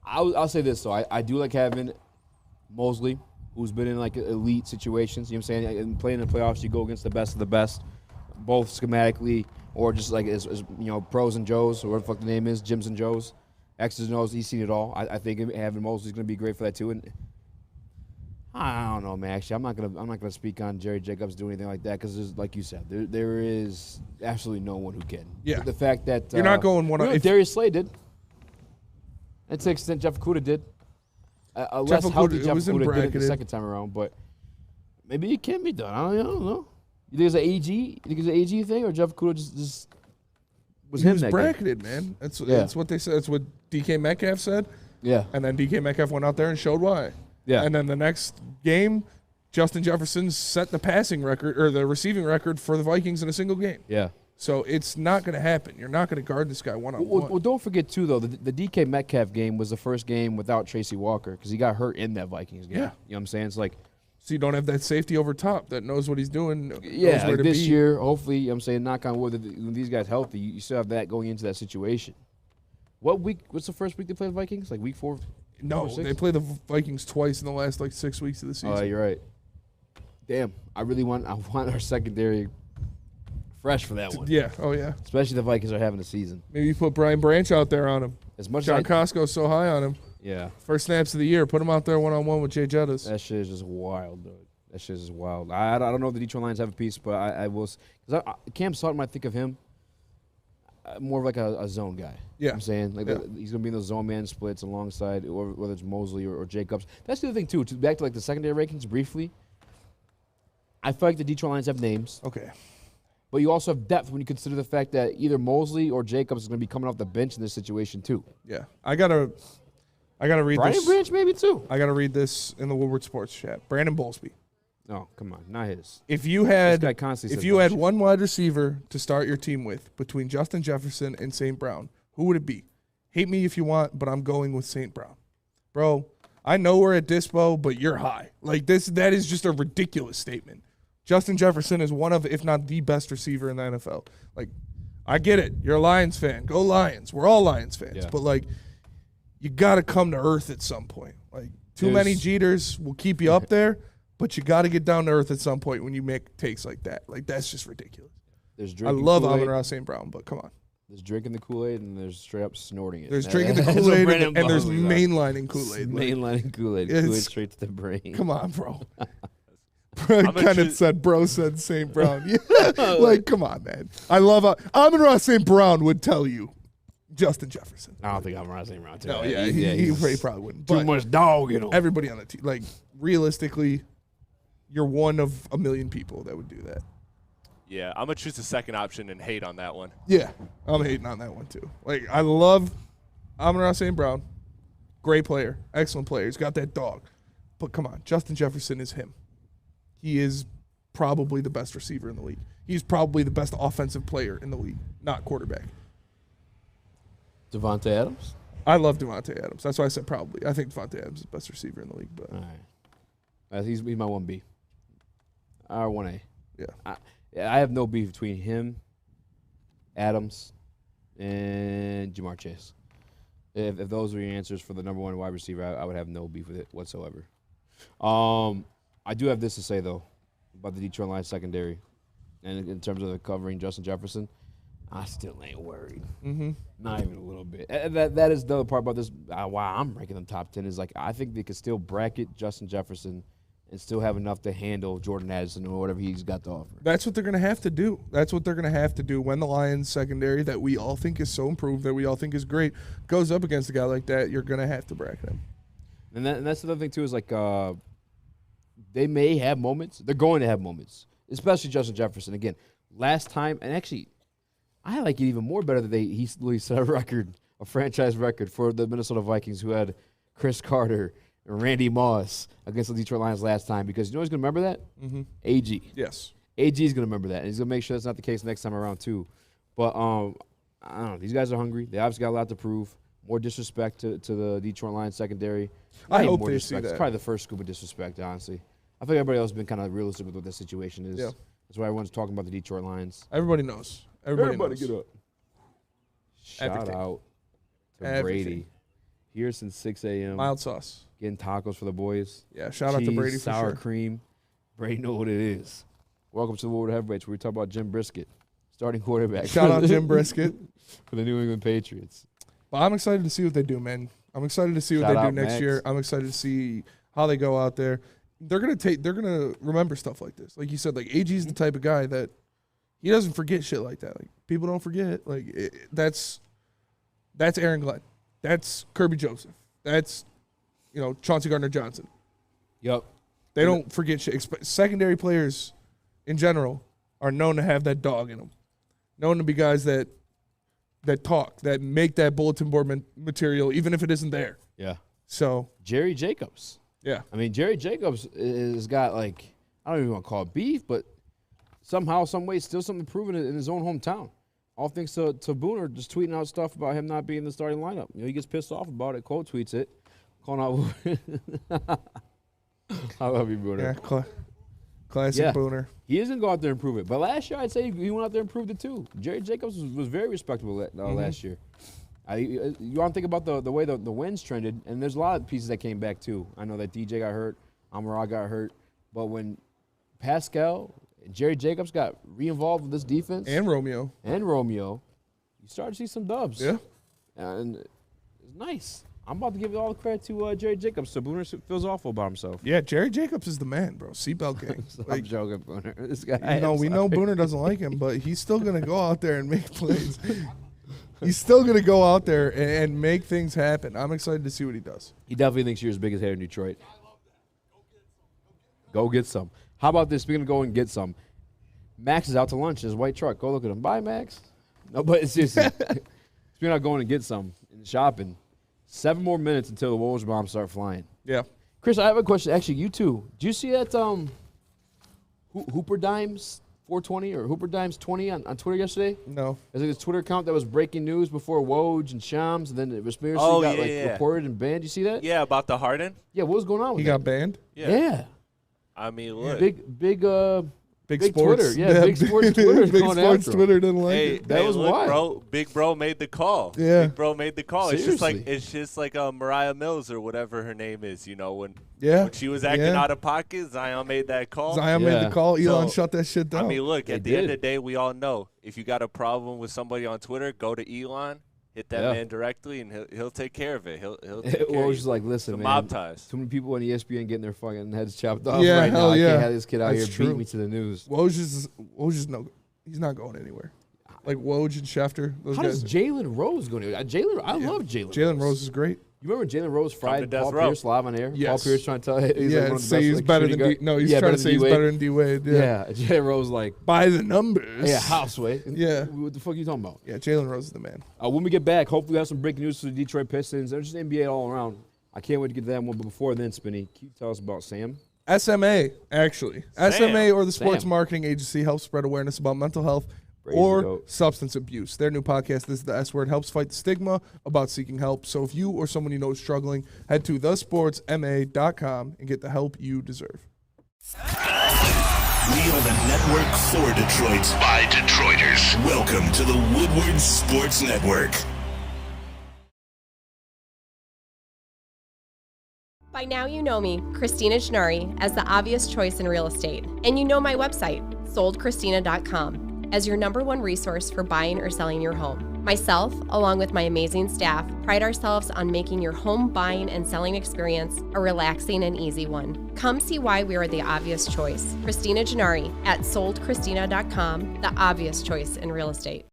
I'll say this, though. I do like having Mosley, who's been in, like, elite situations. You know what I'm saying? And playing in the playoffs, you go against the best of the best, both schematically or just, like, as pros and Joes, or whatever the fuck the name is, Jims and Joes. X's and O's, he's seen it all. I think having Mosley is going to be great for that, too. And I don't know, man. Actually, I'm not gonna speak on Jerry Jacobs doing anything like that, because, like you said, there is absolutely no one who can. Yeah. The fact that You're not going one. If Darius Slay did, and to an extent Jeff Okudah did, a less healthy Jeff Okudah did it the second time around, but maybe it can be done. I don't know. You think it's an AG? You think it's an AG thing, or Jeff Okudah just was him? He was that bracketed, man. That's what they said. That's what DK Metcalf said. Yeah. And then DK Metcalf went out there and showed why. Yeah. And then the next game, Justin Jefferson set the passing record or the receiving record for the Vikings in a single game. Yeah. So it's not going to happen. You're not going to guard this guy one-on-one. Well, don't forget, too, though, the DK Metcalf game was the first game without Tracy Walker, because he got hurt in that Vikings game. Yeah. You know what I'm saying? It's like, So you don't have that safety over top that knows what he's doing. Knows Yeah, where like to this be. year, hopefully, I'm saying knock on wood, that when these guys healthy, you still have that going into that situation. What's the first week they play the Vikings? Like week 4? No, 5 or 6? they play the Vikings twice in the last 6 weeks of the season. Oh, you're right. Damn, I want our secondary fresh for that one. Yeah, oh yeah. Especially the Vikings are having a season. Maybe you put Brian Branch out there on him. As much John as Costco's so high on him. yeah, First snaps of the year. Put him out there one-on-one with Jay Jettis. that shit is just wild, dude. That shit is just wild. I don't know if the Detroit Lions have a piece, but I will. Because Cam Sutton, I think of him more of like a zone guy. Yeah. I'm saying like Yeah. he's gonna be in the zone man splits alongside, or whether it's Mosley or Jacobs. That's the other thing too. Back to like the secondary rankings briefly. I feel like the Detroit Lions have names, Okay. but you also have depth when you consider the fact that either Mosley or Jacobs is gonna be coming off the bench in this situation too. Yeah. I gotta read Brian this. Branch maybe too. I gotta read this in the Woodward Sports chat. Brandon Bowlesby. No, come on, not his. If you This had guy constantly if says you had bullshit. one wide receiver to start your team with between Justin Jefferson and St. Brown, who would it be? Hate me if you want, but I'm going with St. Brown. Bro, I know we're at Dispo, but you're high. Like that is just a ridiculous statement. Justin Jefferson is one of, if not the best receiver in the NFL. Like, I get it. You're a Lions fan. Go Lions. We're all Lions fans. Yeah. But like, you gotta come to earth at some point. Like, too many Jeters will keep you up there. But you got to get down to earth at some point when you make takes like that. Like, that's just ridiculous. There's I drinking love Kool-Aid. Amon-Ra St. Brown, but come on. There's drinking the Kool-Aid and there's straight up snorting it. There's That- drinking the that's what Kool-Aid Brandon and there's Bowlesby's on. mainlining Kool-Aid. Like, Mainlining Kool-Aid. It's- Kool-Aid straight to the brain. come on, bro. gonna Kenneth choose- said, bro said St. Brown. Yeah. Like, come on, man. I love Amon-Ra St. Brown would tell you Justin Jefferson. I don't think I'm rising around too. No, yeah, he probably wouldn't. too But much dog in him. everybody on the team, like, realistically, you're one of a million people that would do that. Yeah, I'm going to choose the second option and hate on that one. Yeah, I'm hating on that one too. Like, I love Amon-Ra St. Brown. Great player. Excellent player. He's got that dog. But come on, Justin Jefferson is him. He is probably the best receiver in the league. He's probably the best offensive player in the league, not quarterback. Devontae Adams. I love Devontae Adams. That's why I said probably. I think Devontae Adams is the best receiver in the league. But All right. He's my 1B. Our 1A. yeah, I have no beef between him, Adams, and Jamar Chase. If those were your answers for the number one wide receiver, I would have no beef with it whatsoever. I do have this to say, though, about the Detroit Lions secondary. And in terms of covering Justin Jefferson, I still ain't worried. mm-hmm. Not even a little bit. That is the other part about this. Why I'm ranking them top 10 is like I think they could still bracket Justin Jefferson and still have enough to handle Jordan Addison or whatever he's got to offer. That's what they're going to have to do. That's what they're going to have to do when the Lions secondary that we all think is so improved, that we all think is great, goes up against a guy like that. You're going to have to bracket him. And that's the other thing, too, is like they may have moments. They're going to have moments, especially Justin Jefferson. Again, last time, and actually, I like it even more better that he set a record, a franchise record for the Minnesota Vikings who had Chris Carter and Randy Moss against the Detroit Lions last time, because you know who's going to remember that? Mm-hmm. AG. Yes. AG is going to remember that, and he's going to make sure that's not the case next time around, too. But, I don't know. These guys are hungry. They obviously got a lot to prove. More disrespect to the Detroit Lions secondary. I Not even hope more they disrespect. see that. It's probably the first scoop of disrespect, honestly. I think everybody else has been kind of realistic with what the situation is. Yeah. That's why everyone's talking about the Detroit Lions. Everybody knows. Everybody knows. get up. Shout Everything. out to Everything. Brady. Here since 6 a.m. Mild sauce. Getting tacos for the boys. Yeah, shout out to Cheese, Brady for sour sure. cream. Brady know what it is. Welcome to the Woodward Heavyweights, where we talk about Jim Brisket, starting quarterback. Shout out Jim Brisket. for the New England Patriots. But I'm excited to see what they do, man. I'm excited to see what Shout they do out next Max. year. I'm excited to see how they go out there. They're gonna remember stuff like this. Like you said, like AG's the type of guy that he doesn't forget shit like that. Like people don't forget. Like that's Aaron Glenn. That's Kirby Joseph. That's Chauncey Gardner-Johnson. Yep. They don't forget shit. Secondary players in general are known to have that dog in them. Known to be guys that talk, that make that bulletin board material, even if it isn't there. Yeah. So Jerry Jacobs. yeah, I mean, Jerry Jacobs has got, like, I don't even want to call it beef, but somehow, some way, still something proven in his own hometown. All thanks to Booner just tweeting out stuff about him not being in the starting lineup. He gets pissed off about it, quote tweets it, calling out. I love you, Booner. Yeah, classic Booner. He isn't go out there and prove it. But last year, I'd say he went out there and proved it too. Jerry Jacobs was very respectable last year. You want to think about the way the wins trended, and there's a lot of pieces that came back too. I know that DJ got hurt, Amara got hurt, but when Pascal and Jerry Jacobs got re-involved with this defense, and Romeo, you started to see some dubs. Yeah, and it's nice. I'm about to give all the credit to Jerry Jacobs, so Booner feels awful about himself. Yeah, Jerry Jacobs is the man, bro. Seatbelt gang. I'm joking, Booner. This guy. We know Booner doesn't like him, but he's still gonna go out there and make plays. He's still gonna go out there and make things happen. I'm excited to see what he does. He definitely thinks you're his biggest hater in Detroit. Go get some. How about this? Speaking of go and get some, Max is out to lunch in his white truck. Go look at him. Bye, Max. No, but seriously, speaking of going to get some and shopping, 7 more minutes until the Wolves bombs start flying. Yeah. Chris, I have a question. Actually, you too. Do you see that Hooper Dimes 420 or Hooper Dimes 20 on Twitter yesterday? No. There's like this Twitter account that was breaking news before Woj and Shams, and then it was reported and banned. You see that? Yeah, about the Harden. Yeah, what was going on with He got banned? Yeah. I mean, look. Big sports. Twitter. Yeah, big sports Twitter. Big sports Twitter didn't like it. That was wild. Bro, Big Bro made the call. Yeah. Big Bro made the call. Seriously. It's just like Mariah Mills or whatever her name is, when she was acting out of pocket, Zion made that call. Zion made the call. Elon shut that shit down. I mean, look, at the end of the day, we all know if you got a problem with somebody on Twitter, go to Elon. Hit that man directly, and he'll take care of it. He'll take care of just like, listen, man. Mob ties. Too many people on ESPN getting their fucking heads chopped off Yeah, right now. hell I yeah. can't have this kid out That's here beat true. me to the news. Woj is no, he's not going anywhere. Like Woj and Schefter, those How guys. does Jalen Rose go anywhere? I love Jalen. Jalen Rose is great. You remember Jalen Rose fried Death Paul Row. Pierce live on air? Yes. Paul Pierce trying to tell he's like one of the say best, he's like, better shooting than guard. D. No, he's trying to say he's better than D-Wade. Yeah, Jalen Rose like by the numbers. Yeah, Houseway. Yeah. What the fuck are you talking about? Yeah, Jalen Rose is the man. When we get back, hopefully we have some breaking news for the Detroit Pistons. There's just NBA all around. I can't wait to get to that one. But before then, Spinny, can you tell us about Sam? SMA, actually. Sam. SMA, or the Sports Sam. Marketing Agency, helps spread awareness about mental health Praise the or goat. substance abuse. Their new podcast, This is the S Word, helps fight the stigma about seeking help. So if you or someone you know is struggling, head to thesportsma.com and get the help you deserve. We are the network for Detroit by Detroiters. Welcome to the Woodward Sports Network. By now you know me, Christina Gennari, as the obvious choice in real estate. And you know my website, soldchristina.com, as your #1 resource for buying or selling your home. Myself, along with my amazing staff, pride ourselves on making your home buying and selling experience a relaxing and easy one. Come see why we are the obvious choice. Christina Gennari at soldchristina.com, the obvious choice in real estate.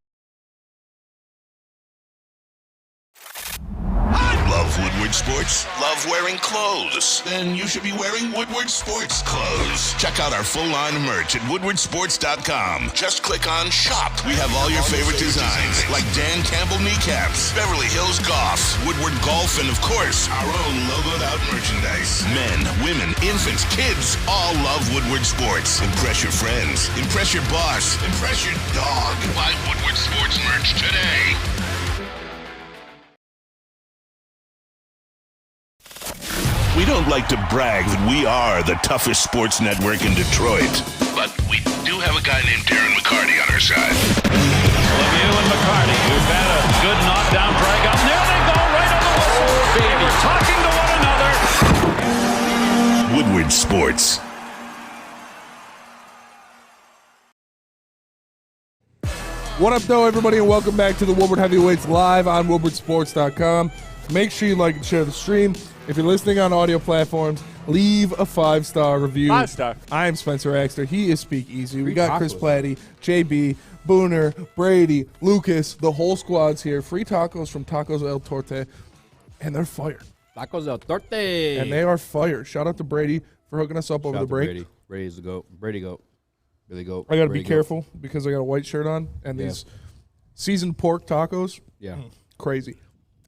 Love Woodward Sports? Love wearing clothes? Then you should be wearing Woodward Sports clothes. Check out our full line of merch at woodwardsports.com. Just click on Shop. We have all your favorite designs, like Dan Campbell kneecaps, Beverly Hills Golf, Woodward Golf, and of course, our own logoed out merchandise. Men, women, infants, kids all love Woodward Sports. Impress your friends. Impress your boss. Impress your dog. Buy Woodward Sports merch today. We don't like to brag that we are the toughest sports network in Detroit, but we do have a guy named Darren McCarty on our side. Lemieux and McCarty, who've had a good knockdown drag up. There they go, right on the whistle. They were talking to one another. Woodward Sports. What up, though, everybody, and welcome back to the Woodward Heavyweights live on woodwardsports.com. Make sure you like and share the stream. If you're listening on audio platforms, leave a 5-star review. 5-star. I am Spencer Axter. He is Speakeasy. We got Chris Platty, JB, Booner, Brady, Lucas, the whole squad's here. Free tacos from Tacos El Torte, and they're fired. Tacos El Torte. And they are fired. Shout out to Brady for hooking us up over the break. Brady's the GOAT. Brady GOAT. Really GOAT. I got to Brady be careful because I got a white shirt on, and these seasoned pork tacos, crazy.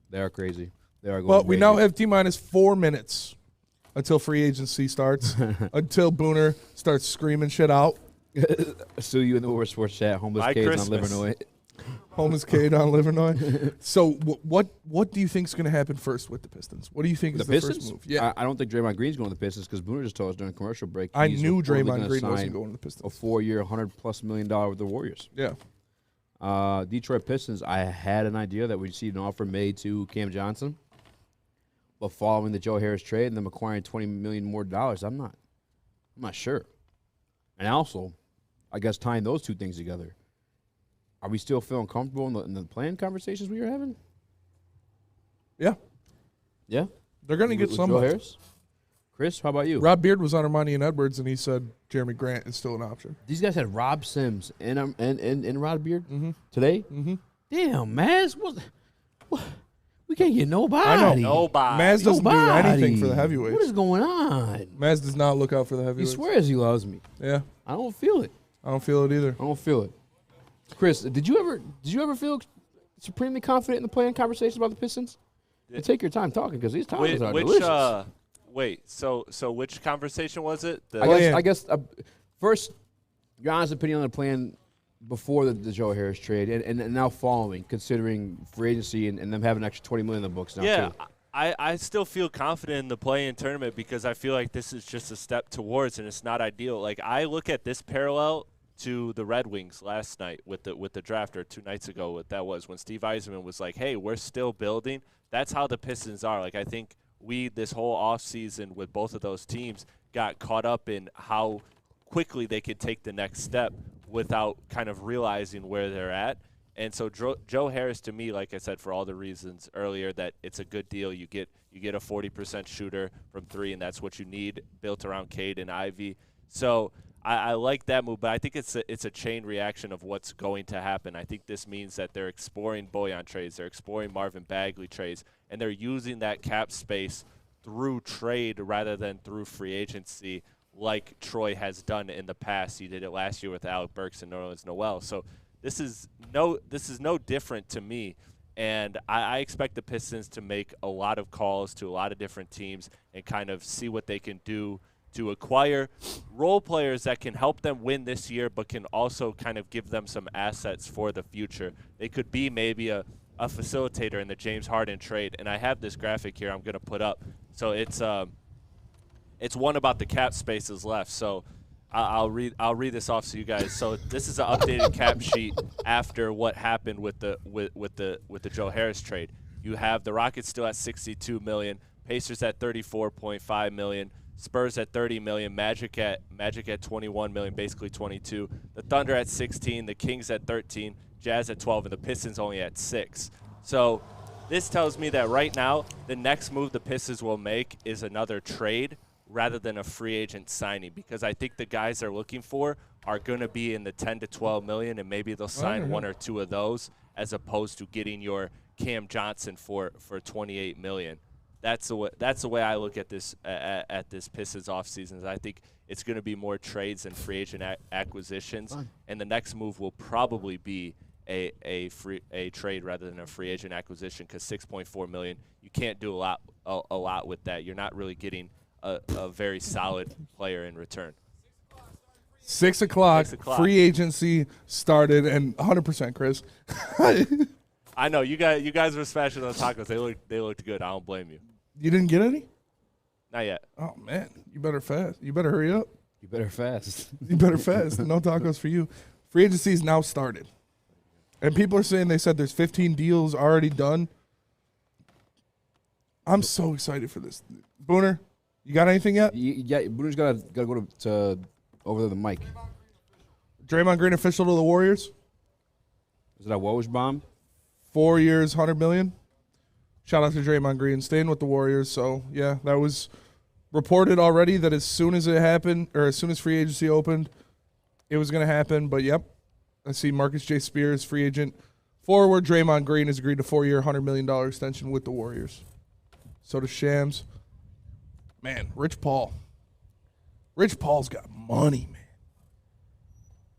They are crazy. They are going Well, we crazy. now have T-minus 4 minutes until free agency starts, until Booner starts screaming shit out. Sue you in the Woodward Sports chat. Homeless By kids Christmas. on Livernois. Home is Cade on Livernois. So what do you think is going to happen first with the Pistons? What do you think is the first move? Yeah, I don't think Draymond Green's going to the Pistons because Booner just told us during the commercial break. I knew Draymond Green wasn't going to the Pistons. A 4-year, $100+ million with the Warriors. Yeah. Detroit Pistons, I had an idea that we'd see an offer made to Cam Johnson. But following the Joe Harris trade and them acquiring $20 million more, I'm not sure. And also, I guess tying those two things together, are we still feeling comfortable in the plan conversations we were having? Yeah. Yeah? They're going to get some. Joe Harris? Chris, how about you? Rob Beard was on Ermanni and Edwards, and he said Jeremy Grant is still an option. These guys had Rob Sims and Rob Beard today? Mm-hmm. Damn, Maz. What? We can't get nobody. I know. Nobody. Maz doesn't do anything for the heavyweights. What is going on? Maz does not look out for the heavyweights. He swears he loves me. Yeah. I don't feel it. I don't feel it either. I don't feel it. Chris, did you ever feel supremely confident in the plan conversations about the Pistons? And take your time talking because these topics are delicious. Wait, so which conversation was it? I guess first, your honest opinion on the plan before the Joe Harris trade and now following, considering free agency and them having an extra $20 million in the books now too. I still feel confident in the play-in tournament because I feel like this is just a step towards, and it's not ideal. Like, I look at this parallel to the Red Wings last night with the draft, or 2 nights ago, what that was, when Steve Yzerman was like, hey, we're still building. That's how the Pistons are. Like, I think this whole offseason with both of those teams got caught up in how quickly they could take the next step without kind of realizing where they're at. And so Joe Harris, to me, like I said, for all the reasons earlier, that it's a good deal. You get a 40% shooter from 3, and that's what you need, built around Cade and Ivy. So I like that move, but I think it's a chain reaction of what's going to happen. I think this means that they're exploring Bojan trades, they're exploring Marvin Bagley trades, and they're using that cap space through trade rather than through free agency, like Troy has done in the past. He did it last year with Alec Burks and Nerlens Noel. So this is no different to me, and I expect the Pistons to make a lot of calls to a lot of different teams and kind of see what they can do to acquire role players that can help them win this year but can also kind of give them some assets for the future. They could be maybe a facilitator in the James Harden trade, and I have this graphic here I'm going to put up. So it's one about the cap spaces left. So I'll read this off to you guys. So this is an updated cap sheet after what happened with the Joe Harris trade. You have the Rockets still at $62 million, Pacers at $34.5 million, Spurs at $30 million, Magic at $21 million, basically 22. The Thunder at 16, the Kings at 13, Jazz at 12, and the Pistons only at 6. So this tells me that right now the next move the Pistons will make is another trade rather than a free agent signing, because I think the guys they're looking for are going to be in the 10 to 12 million, and maybe they'll sign 1 or 2 of those as opposed to getting your Cam Johnson for 28 million. That's the way I look at this Pistons offseason. I think it's going to be more trades and free agent acquisitions, and the next move will probably be a trade rather than a free agent acquisition, because $6.4 million, you can't do a lot with that. You're not really getting a very solid player in return. 6 o'clock. Free agency started, and 100%, Chris. I know you guys were smashing those tacos. They looked good. I don't blame you. You didn't get any? Not yet. Oh man, you better fast. You better hurry up. You better fast. You better fast. No tacos for you. Free agency is now started, and people are saying they said there's 15 deals already done. I'm so excited for this. Booner, you got anything yet? Yeah, Booner's got to go to over to the mic. Draymond Green official to the Warriors. Is it a Woj bomb? 4 years, $100 million. Shout out to Draymond Green, staying with the Warriors. So yeah, that was reported already that as soon as it happened, or as soon as free agency opened, it was going to happen. But yep, I see Marcus J. Spears, free agent forward. Draymond Green has agreed to 4-year, $100 million extension with the Warriors. So does Shams. Man, Rich Paul. Rich Paul's got money, man.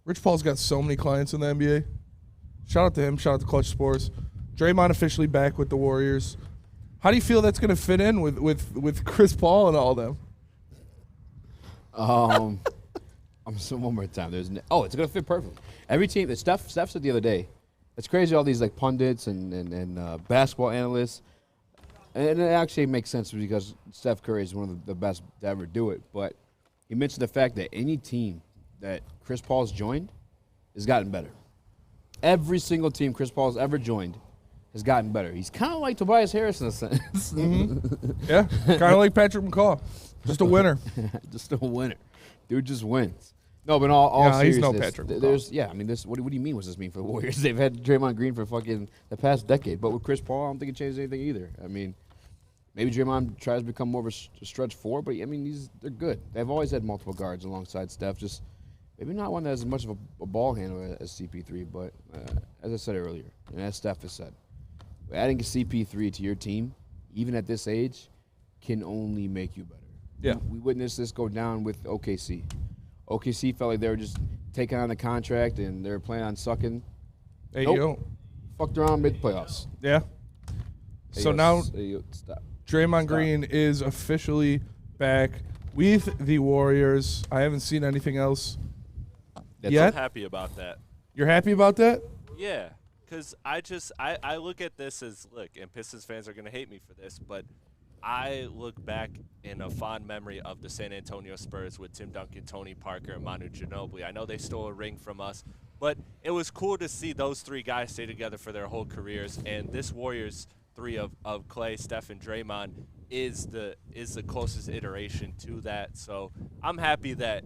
Rich Paul's got so many clients in the NBA. Shout out to him. Shout out to Clutch Sports. Draymond officially back with the Warriors. How do you feel that's going to fit in with Chris Paul and all them? I'm saying one more time. It's going to fit perfectly. Every team. Steph said the other day It's crazy, all these like pundits and basketball analysts. And it actually makes sense because Steph Curry is one of the best to ever do it. But he mentioned the fact that any team that Chris Paul's joined has gotten better. Every single team Chris Paul's ever joined has gotten better. He's kind of like Tobias Harris in a sense. Yeah, kind of like Patrick McCaw. Just a winner. Just a winner. Dude just wins. No, but in all seriousness, he's no Patrick McCaw. What do you mean? What's this mean for the Warriors? They've had Draymond Green for fucking the past decade, but with Chris Paul, I don't think it changes anything either. I mean, maybe Draymond tries to become more of a stretch four, but I mean, they're good. They've always had multiple guards alongside Steph. Just maybe not one that has as much of a ball handler as CP3, but as I said earlier, and as Steph has said, adding a CP3 to your team, even at this age, can only make you better. Yeah, we witnessed this go down with OKC. OKC felt like they were just taking on the contract and they were planning on sucking. Hey, yo. Fucked around mid-playoffs. Yeah. Hey, so yo, now stop. Draymond Green is officially back with the Warriors. I haven't seen anything else yet. I'm happy about that. You're happy about that? Yeah, because I look at this as, look, and Pistons fans are going to hate me for this, but I look back in a fond memory of the San Antonio Spurs with Tim Duncan, Tony Parker, and Manu Ginobili. I know they stole a ring from us, but it was cool to see those three guys stay together for their whole careers. And this Warriors three of Clay, Steph, and Draymond is the closest iteration to that. So I'm happy that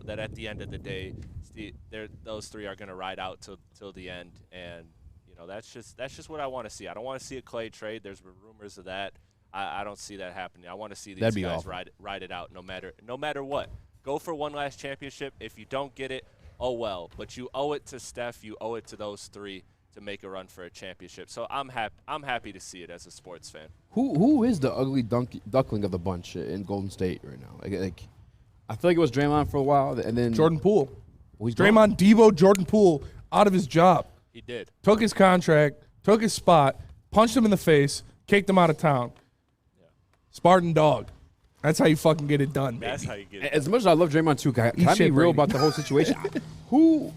that at the end of the day, those three are going to ride out till the end. And that's just what I want to see. I don't want to see a Clay trade. There's been rumors of that. I don't see that happening. I want to see these guys ride it out no matter what. Go for one last championship. If you don't get it, oh well. But you owe it to Steph. You owe it to those three to make a run for a championship. So I'm happy to see it as a sports fan. Who is the ugly duckling of the bunch in Golden State right now? Like I feel like it was Draymond for a while, and then Jordan Poole. Well, Draymond Debo Jordan Poole out of his job. He did. Took his contract, took his spot, punched him in the face, kicked him out of town. Spartan dog. That's how you fucking get it done, baby. That's how you get it As done. much as I love Draymond too, can I be real about the whole situation? Who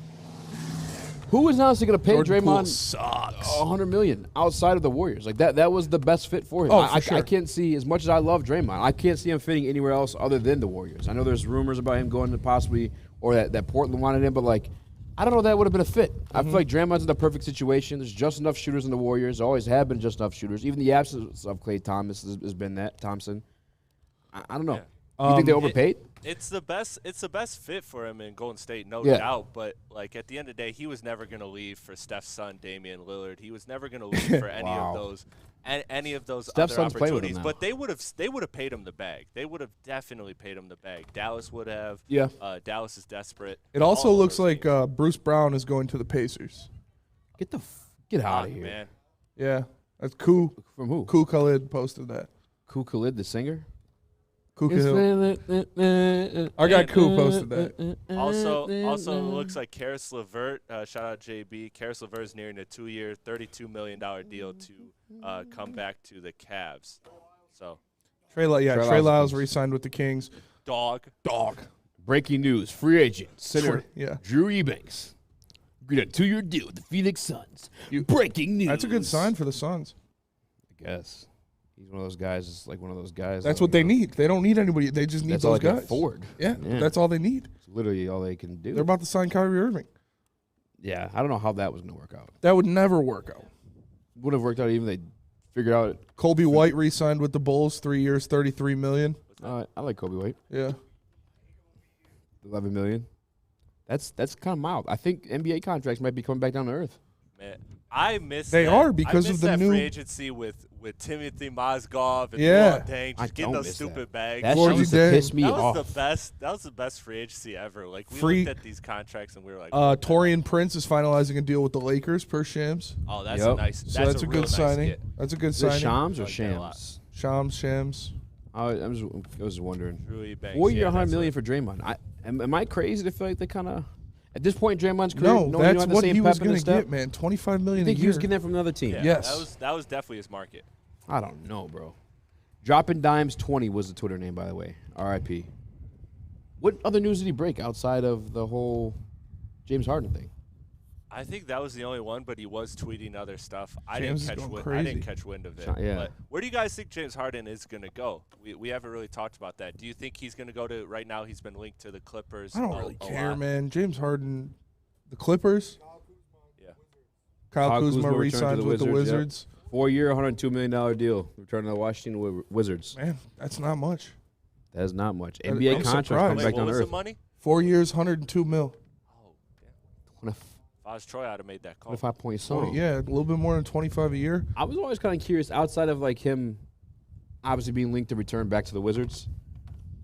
is honestly going to pay Jordan Poole Draymond sucks. $100 million outside of the Warriors? Like that was the best fit for him. Oh, I can't see, as much as I love Draymond, I can't see him fitting anywhere else other than the Warriors. I know there's rumors about him going to possibly, or that Portland wanted him, but like, I don't know if that would have been a fit. I feel like Draymond's in the perfect situation. There's just enough shooters in the Warriors. Always have been just enough shooters. Even the absence of Klay Thompson has been that. Thompson. I don't know. Yeah. You think they overpaid? It's the best fit for him in Golden State, no Yeah. doubt. But like at the end of the day, he was never going to leave for Steph's son, Damian Lillard. He was never going to leave for any of those Steph's other son's playing with him opportunities. now. But they would have paid him the bag. They would have definitely paid him the bag. Dallas would have. Yeah. Dallas is desperate. It also All of looks those like teams. Bruce Brown is going to the Pacers. Get out of here. Man. Yeah, that's cool. From who? Cool Khalid posted that. Cool Khalid, the singer? Cool Khalid. I got Cool posted that. Also looks like Karis LeVert, shout out JB. Karis LeVert is nearing a 2-year, $32 million deal to come back to the Cavs. So Trey Lyles re-signed with the Kings. Dog. Breaking news. Free agent. Center Yeah. Drew Eubanks. Agreed a 2-year deal with the Phoenix Suns. Breaking news. That's a good sign for the Suns. I guess. He's one of those guys. It's like one of those guys. That's what they need. They don't need anybody. They just need That's those all they can guys. afford. Yeah, that's all they need. It's literally all they can do. They're about to sign Kyrie Irving. Yeah, I don't know how that was going to work out. That would never work out. Would have worked out even if they figured out. Kobe White re-signed with the Bulls, 3 years, $33 million. I like Kobe White. Yeah. $11 million. That's kind of mild. I think NBA contracts might be coming back down to earth. Man, I miss They that. are because I miss of the that new free agency with Timothy Mozgov and Yeah. Luol Deng I just getting don't those miss stupid that. bags. That Georgie used to Deng. piss me That off. was the best. That was the best free agency ever. Like we Free- looked at these contracts and we were like, Torian Prince is finalizing a deal with the Lakers per Shams. oh, that's Yep. a nice. So that's a real good nice signing. get. That's a good Is it signing. Shams or like that a lot. Shams? Shams. I was wondering. Drew Eubanks, 4 year, yeah, $100 that's million it. for Draymond. Am I crazy to feel like they kind of at this point in Draymond's career? No, knowing you that's don't have the what same he was pep in going his to step? get, man. $25 million I think a he year. was getting that from another team. Yeah, Yes. that was definitely his market. I don't know, bro. Dropping Dimes 20 was the Twitter name, by the way. R.I.P. What other news did he break outside of the whole James Harden thing? I think that was the only one, but he was tweeting other stuff. I James didn't is going I didn't crazy. catch wind of it. Yeah. But where do you guys think James Harden is going to go? We haven't really talked about that. Do you think he's going to go to right now? He's been linked to the Clippers. I don't really a care, lot. man. James Harden, the Clippers. Yeah. Kyle Kuzma returned to re-signs with the Wizards. Yep. 4-year, $102 million deal. Return to the Washington Wizards. Man, that's not much. That is not much. I'm NBA contract surprised. coming Wait, back what down to was the earth. money? 4 years, $102 mil. Oh, damn. If I was Troy, I'd have made that call. 25-point song. Yeah, a little bit more than 25 a year. I was always kind of curious, outside of like him obviously being linked to return back to the Wizards,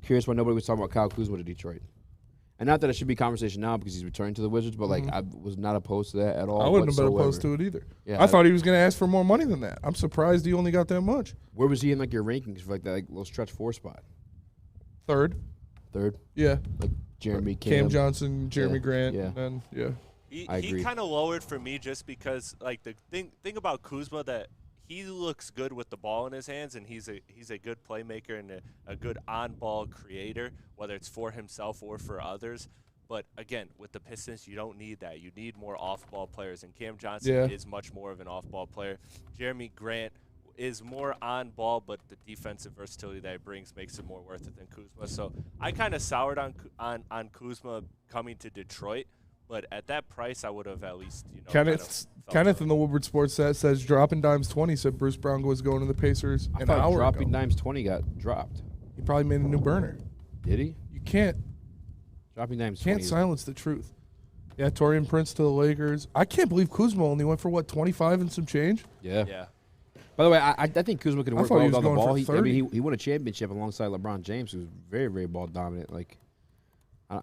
curious why nobody was talking about Kyle Kuzma to Detroit. And not that it should be conversation now because he's returning to the Wizards, but like I was not opposed to that at all. I wouldn't have been whatsoever. opposed to it either. Yeah, I thought he was going to ask for more money than that. I'm surprised he only got that much. Where was he in like your rankings for like that like little stretch 4 spot? Third. Yeah. Like Jeremy Cam Johnson, Jeremy Yeah. Grant, Yeah. and then, yeah. I He agree. kind of lowered for me just because, like, the thing about Kuzma that he looks good with the ball in his hands, and he's a good playmaker and a good on-ball creator, whether it's for himself or for others. But again, with the Pistons, you don't need that. You need more off-ball players, and Cam Johnson is much more of an off-ball player. Jeremy Grant is more on-ball, but the defensive versatility that he brings makes it more worth it than Kuzma. So I kind of soured on Kuzma coming to Detroit. But at that price, I would have at least, Kenneth in the Woodward Sports set says dropping dimes 20 said Bruce Brown was going to the Pacers I an thought hour dropping ago. dimes 20 got dropped. He probably made a new burner. Did he? You can't Dropping dimes 20. silence the truth. Yeah, Taurean Prince to the Lakers. I can't believe Kuzma only went for, 25 and some change? Yeah. Yeah. By the way, I think Kuzma could I work thought he well was on the going ball. for 30. He won a championship alongside LeBron James, who's very, very ball dominant. Like, I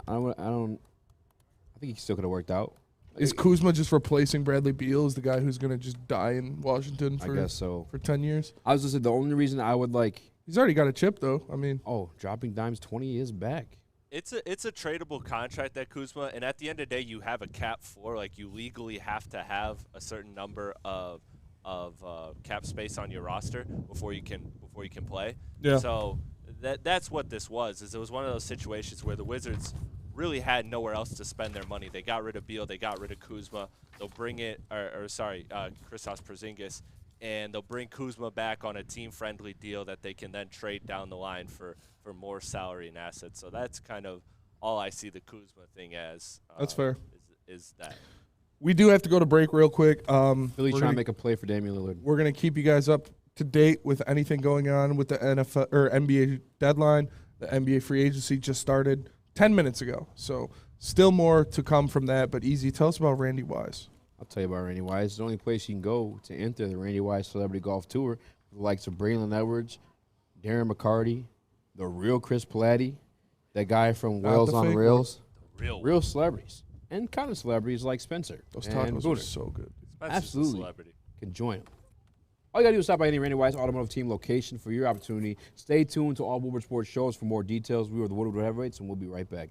think he still could have worked out. Is Kuzma just replacing Bradley Beal as the guy who's going to just die in Washington I guess so. for 10 years? I was just saying the only reason I would like, He's already got a chip, though. I mean, dropping dimes 20 is back. It's a tradable contract, that Kuzma, and at the end of the day, you have a cap floor. Like, you legally have to have a certain number of cap space on your roster before you can play. Yeah. So that's what this was. Is it was one of those situations where the Wizards really had nowhere else to spend their money. They got rid of Beal, they got rid of Kuzma. They'll bring Kristaps Porzingis, and they'll bring Kuzma back on a team-friendly deal that they can then trade down the line for more salary and assets. So that's kind of all I see the Kuzma thing as. That's fair. Is that. we do have to go to break real quick. Philly's trying to make a play for Damian Lillard. We're going to keep you guys up to date with anything going on with the NFL or NBA deadline. The NBA free agency just started 10 minutes ago. So still more to come from that. But Easy, tell us about Randy Wise. I'll tell you about Randy Wise. It's the only place you can go to enter the Randy Wise Celebrity Golf Tour. With the likes of Braylon Edwards, Darren McCarty, the real Chris Platty, that guy from Not Wales the on fake Rails. Real celebrities. And kind of celebrities like Spencer. Those and tacos are Booter so good. Spencer's a Absolutely. celebrity. Can join them. All you got to do is stop by any Randy Wise Automotive Team location for your opportunity. Stay tuned to all Woodward Sports shows for more details. We are the Woodward Heavyweights, and we'll be right back.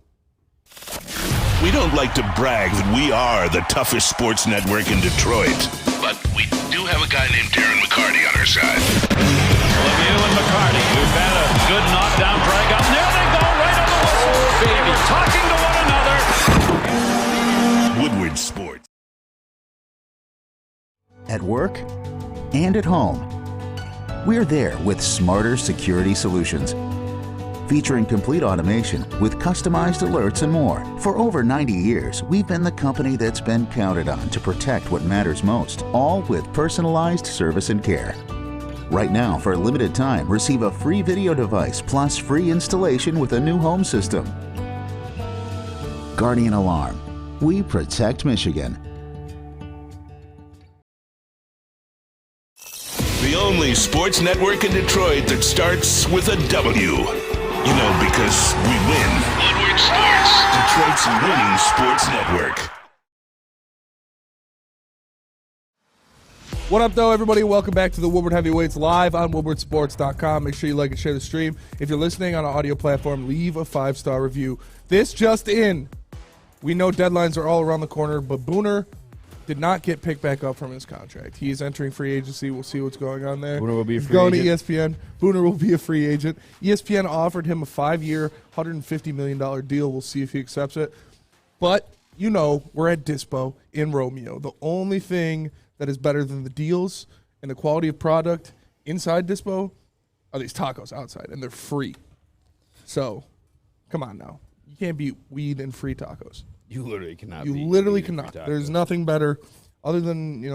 We don't like to brag that we are the toughest sports network in Detroit, but we do have a guy named Darren McCarty on our side. Lemieux and McCarty, who've had a good knockdown drag up. There they go, right on the whistle. They were talking to one another. Woodward Sports. At work and at home, we're there with smarter security solutions. Featuring complete automation with customized alerts and more. For over 90 years, we've been the company that's been counted on to protect what matters most, all with personalized service and care. Right now, for a limited time, receive a free video device plus free installation with a new home system. Guardian Alarm. We protect Michigan. The only sports network in Detroit that starts with a W. You know, because we win. Woodward Sports, Detroit's winning sports network. What up, though, everybody? Welcome back to the Woodward Heavyweights live on woodwardsports.com. Make sure you like and share the stream. If you're listening on an audio platform, leave a 5-star review. This just in. We know deadlines are all around the corner, but Booner did not get picked back up from his contract. He is entering free agency. We'll see what's going on there. Booner will be a He's free going agent. to ESPN. Booner will be a free agent. ESPN offered him a 5-year, $150 million deal. We'll see if he accepts it. But we're at Dispo in Romeo. The only thing that is better than the deals and the quality of product inside Dispo are these tacos outside, and they're free. So, come on now. You can't beat weed and free tacos. You literally cannot. You literally cannot. There's nothing better other than,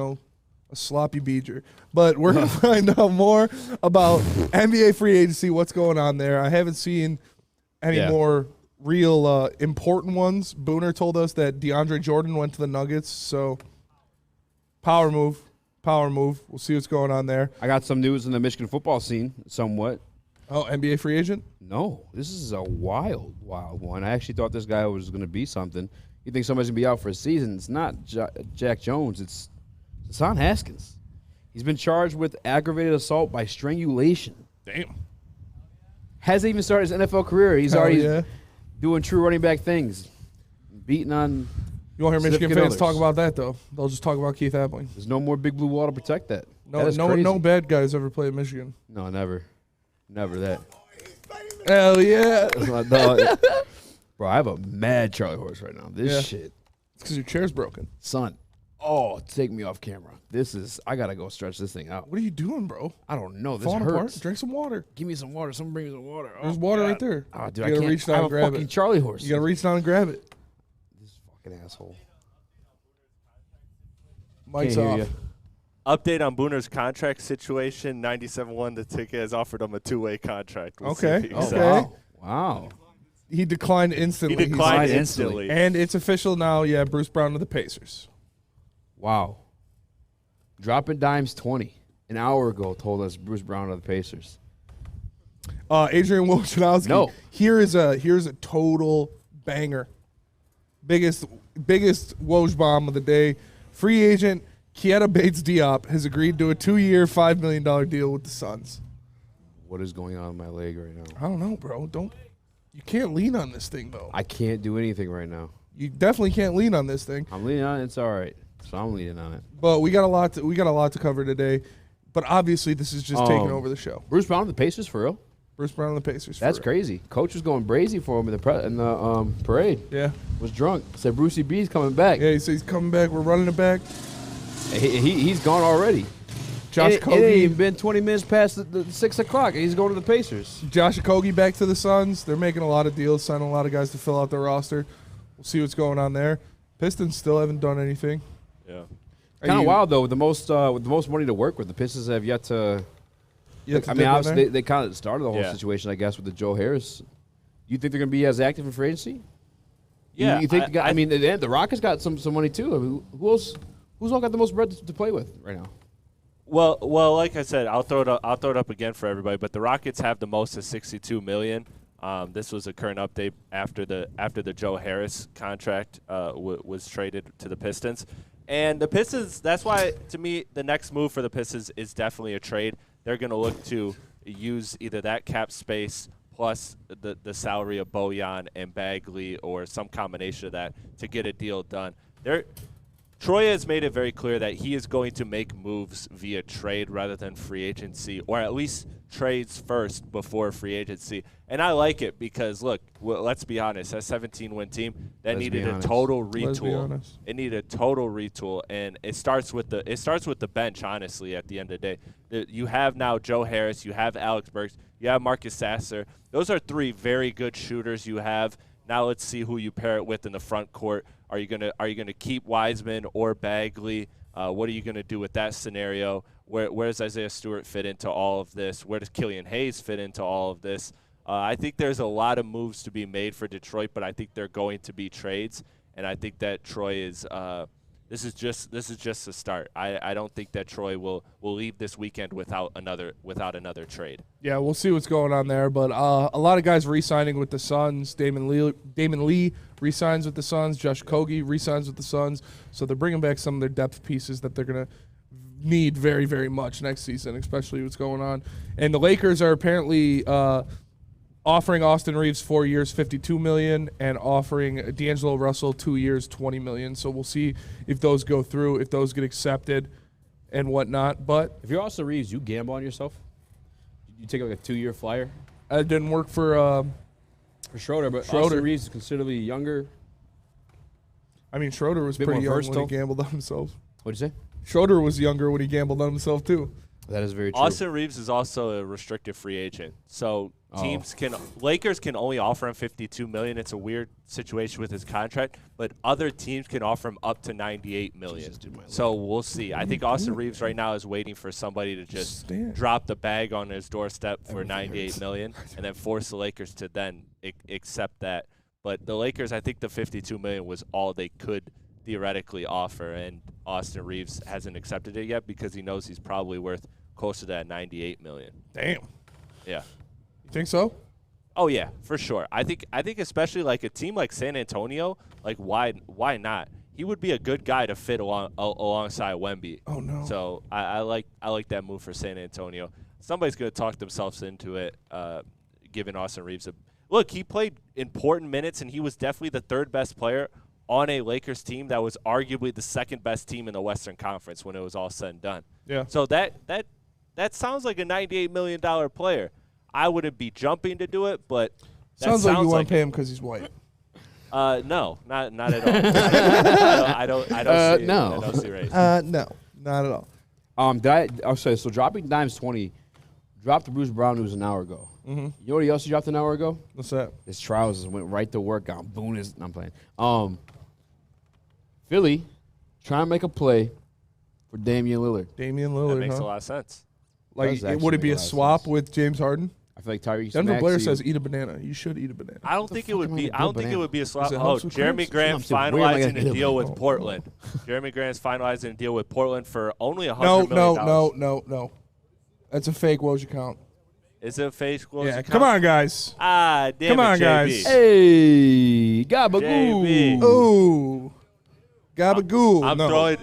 a sloppy beeger. But we're going to find out more about NBA free agency, what's going on there. I haven't seen any more real important ones. Booner told us that DeAndre Jordan went to the Nuggets, so power move. We'll see what's going on there. I got some news in the Michigan football scene, somewhat. Oh, NBA free agent? No, this is a wild one. I actually thought this guy was going to be something. You think somebody's going to be out for a season. It's not Jack Jones. It's Hassan Haskins. He's been charged with aggravated assault by strangulation. Damn. Hasn't even started his NFL career. He's already doing true running back things. Beating on You won't hear Michigan fans talk about that, though. They'll just talk about Keith Abling. There's no more Big Blue Wall to protect that. No bad guys ever play at Michigan. No, never. Never that. Hell yeah. Bro, I have a mad Charlie horse right now. This shit. It's because your chair's broken. Son, take me off camera. I got to go stretch this thing out. What are you doing, bro? I don't know. This Falling hurts. apart? Drink some water. Give me some water. Someone bring me some water. There's water right there. Oh, dude, you gotta reach down and grab fucking it. Charlie horse. You got to reach down and grab it. This fucking asshole. Mike's off. Update on Booner's contract situation. 97-1 the ticket has offered him a two-way contract. We'll Okay. Wow. He declined instantly. He declined instantly. And it's official now. Yeah, Bruce Brown to the Pacers. Wow. Dropping Dimes 20 an hour ago told us Bruce Brown of the Pacers. Adrian Wojnarowski. No. Here's a total banger. Biggest Woj bomb of the day. Free agent Keita Bates-Diop has agreed to a 2-year, $5 million deal with the Suns. What is going on in my leg right now? I don't know, bro. You can't lean on this thing, though. I can't do anything right now. You definitely can't lean on this thing. I'm leaning on it. It's all right. So I'm leaning on it. But we got a lot to cover today. But obviously, this is just taking over the show. Bruce Brown of the Pacers for real? Bruce Brown of the Pacers. That's crazy. Coach was going brazy for him in the parade. Yeah. Was drunk. Said Brucey B's coming back. Yeah, he said he's coming back. We're running it back. He's gone already. Josh It Okogie. ain't even been 20 minutes past the 6 o'clock, and he's going to the Pacers. Josh Okogie back to the Suns. They're making a lot of deals, signing a lot of guys to fill out their roster. We'll see what's going on there. Pistons still haven't done anything. Yeah. Kind of wild though, with the most money to work with, the Pistons have yet to. Obviously they kind of started the whole situation, I guess, with the Joe Harris. You think they're going to be as active in free agency? Yeah. You think? The Rockets got some money too. I mean, who's all got the most bread to play with right now? Well, like I said, I'll throw it up again for everybody. But the Rockets have the most at $62 million. This was a current update after the Joe Harris contract was traded to the Pistons. And the Pistons, that's why, to me, the next move for the Pistons is definitely a trade. They're going to look to use either that cap space plus the salary of Bojan and Bagley or some combination of that to get a deal done. Troy has made it very clear that he is going to make moves via trade rather than free agency, or at least trades first before free agency. And I like it because, look, let's be honest, that 17-win team, that needed a total retool. It needed a total retool, and it starts with the bench, honestly, at the end of the day. You have now Joe Harris, you have Alex Burks, you have Marcus Sasser. Those are three very good shooters you have. Now let's see who you pair it with in the front court. Are you gonna keep Wiseman or Bagley? What are you gonna do with that scenario? Where does Isaiah Stewart fit into all of this? Where does Killian Hayes fit into all of this? I think there's a lot of moves to be made for Detroit, but I think they're going to be trades, and I think that Troy is. This is just a start. I don't think that Troy will leave this weekend without another trade. Yeah, we'll see what's going on there. But a lot of guys re-signing with the Suns. Damon Lee re-signs with the Suns. Josh Okogie re-signs with the Suns. So they're bringing back some of their depth pieces that they're going to need very, very much next season, especially what's going on. And the Lakers are apparently offering Austin Reeves 4 years, $52 million, and offering D'Angelo Russell 2 years, $20 million. So we'll see if those go through, if those get accepted, and whatnot. But if you're Austin Reeves, you gamble on yourself. You take like a 2-year flyer. It didn't work for Schroeder, but Austin Reeves is considerably younger. I mean, Schroeder was Bit pretty more young versatile. when he gambled on himself. What'd you say? Schroeder was younger when he gambled on himself, too. That is very true. Austin Reeves is also a restricted free agent, so Lakers can only offer him $52 million. It's a weird situation with his contract, but other teams can offer him up to $98 million. So we'll see. I think Austin Reeves right now is waiting for somebody to just drop the bag on his doorstep for $98 million, and then force the Lakers to then accept that. But the Lakers, I think the $52 million was all they could theoretically offer, and Austin Reeves hasn't accepted it yet because he knows he's probably worth closer to that $98 million. Damn. Yeah. You think so? Oh yeah, for sure. I think especially like a team like San Antonio, like why not? He would be a good guy to fit alongside Wemby. Oh no. So I like that move for San Antonio. Somebody's gonna talk themselves into it, giving Austin Reeves a look. He played important minutes, and he was definitely the third best player on a Lakers team that was arguably the second best team in the Western Conference when it was all said and done. Yeah. So that sounds like a $98 million player. I wouldn't be jumping to do it, but sounds like you want to pay him because he's white. No, not at all. I don't see race. No, not at all. So dropping Dimes 20, dropped the Bruce Brown news an hour ago. Mm-hmm. You know what else he dropped an hour ago? What's that? His trousers went right to work on Boone. I'm playing. Philly trying to make a play for Damian Lillard. Damian Lillard, That makes a lot of sense. Like, would it be a swap with James Harden? I feel like Tyrese Denver Blair says eat a banana. You should eat a banana. I don't think it would be. I don't think it would be a swap. Does it Oh, help with Jeremy cramps? Grant finalizing a deal with Portland. Jeremy Grant's finalizing a deal with Portland for only $100 million. No. That's a fake Woj account. Is it a fake Woj Yeah, account? come on, guys. Ah, damn Come it, on, JB. guys. Hey, gabagoo. JB. Ooh. Gabagoo.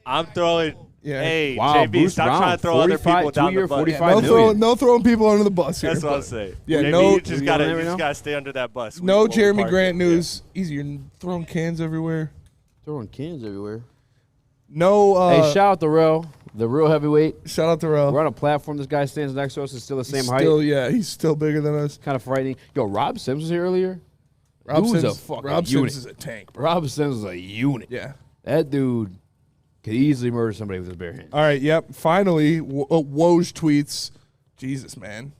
I'm throwing. Yeah. Hey, Wow, JB, Bruce stop Brown, trying to throw other 45 people down the two-year, bus. 45 million. No throwing people under the bus here. That's what but- I'm saying. Yeah, JB, no. you just gotta stay under that bus. No We'll Jeremy park Grant it. news. Easy, you're throwing cans everywhere. Throwing cans everywhere. No. Hey, shout out to the real heavyweight. Shout out to Rel. We're on a platform. This guy stands next to us. Is still the same height. Yeah, he's still bigger than us. Kind of frightening. Yo, Rob Sims was here earlier. Rob Dude's Sims, a fucking Rob unit. Sims is a tank, bro. Rob Sims is a unit. Yeah. That dude could easily murder somebody with his bare hands. All right, yep. Finally, Woj tweets. Jesus, man.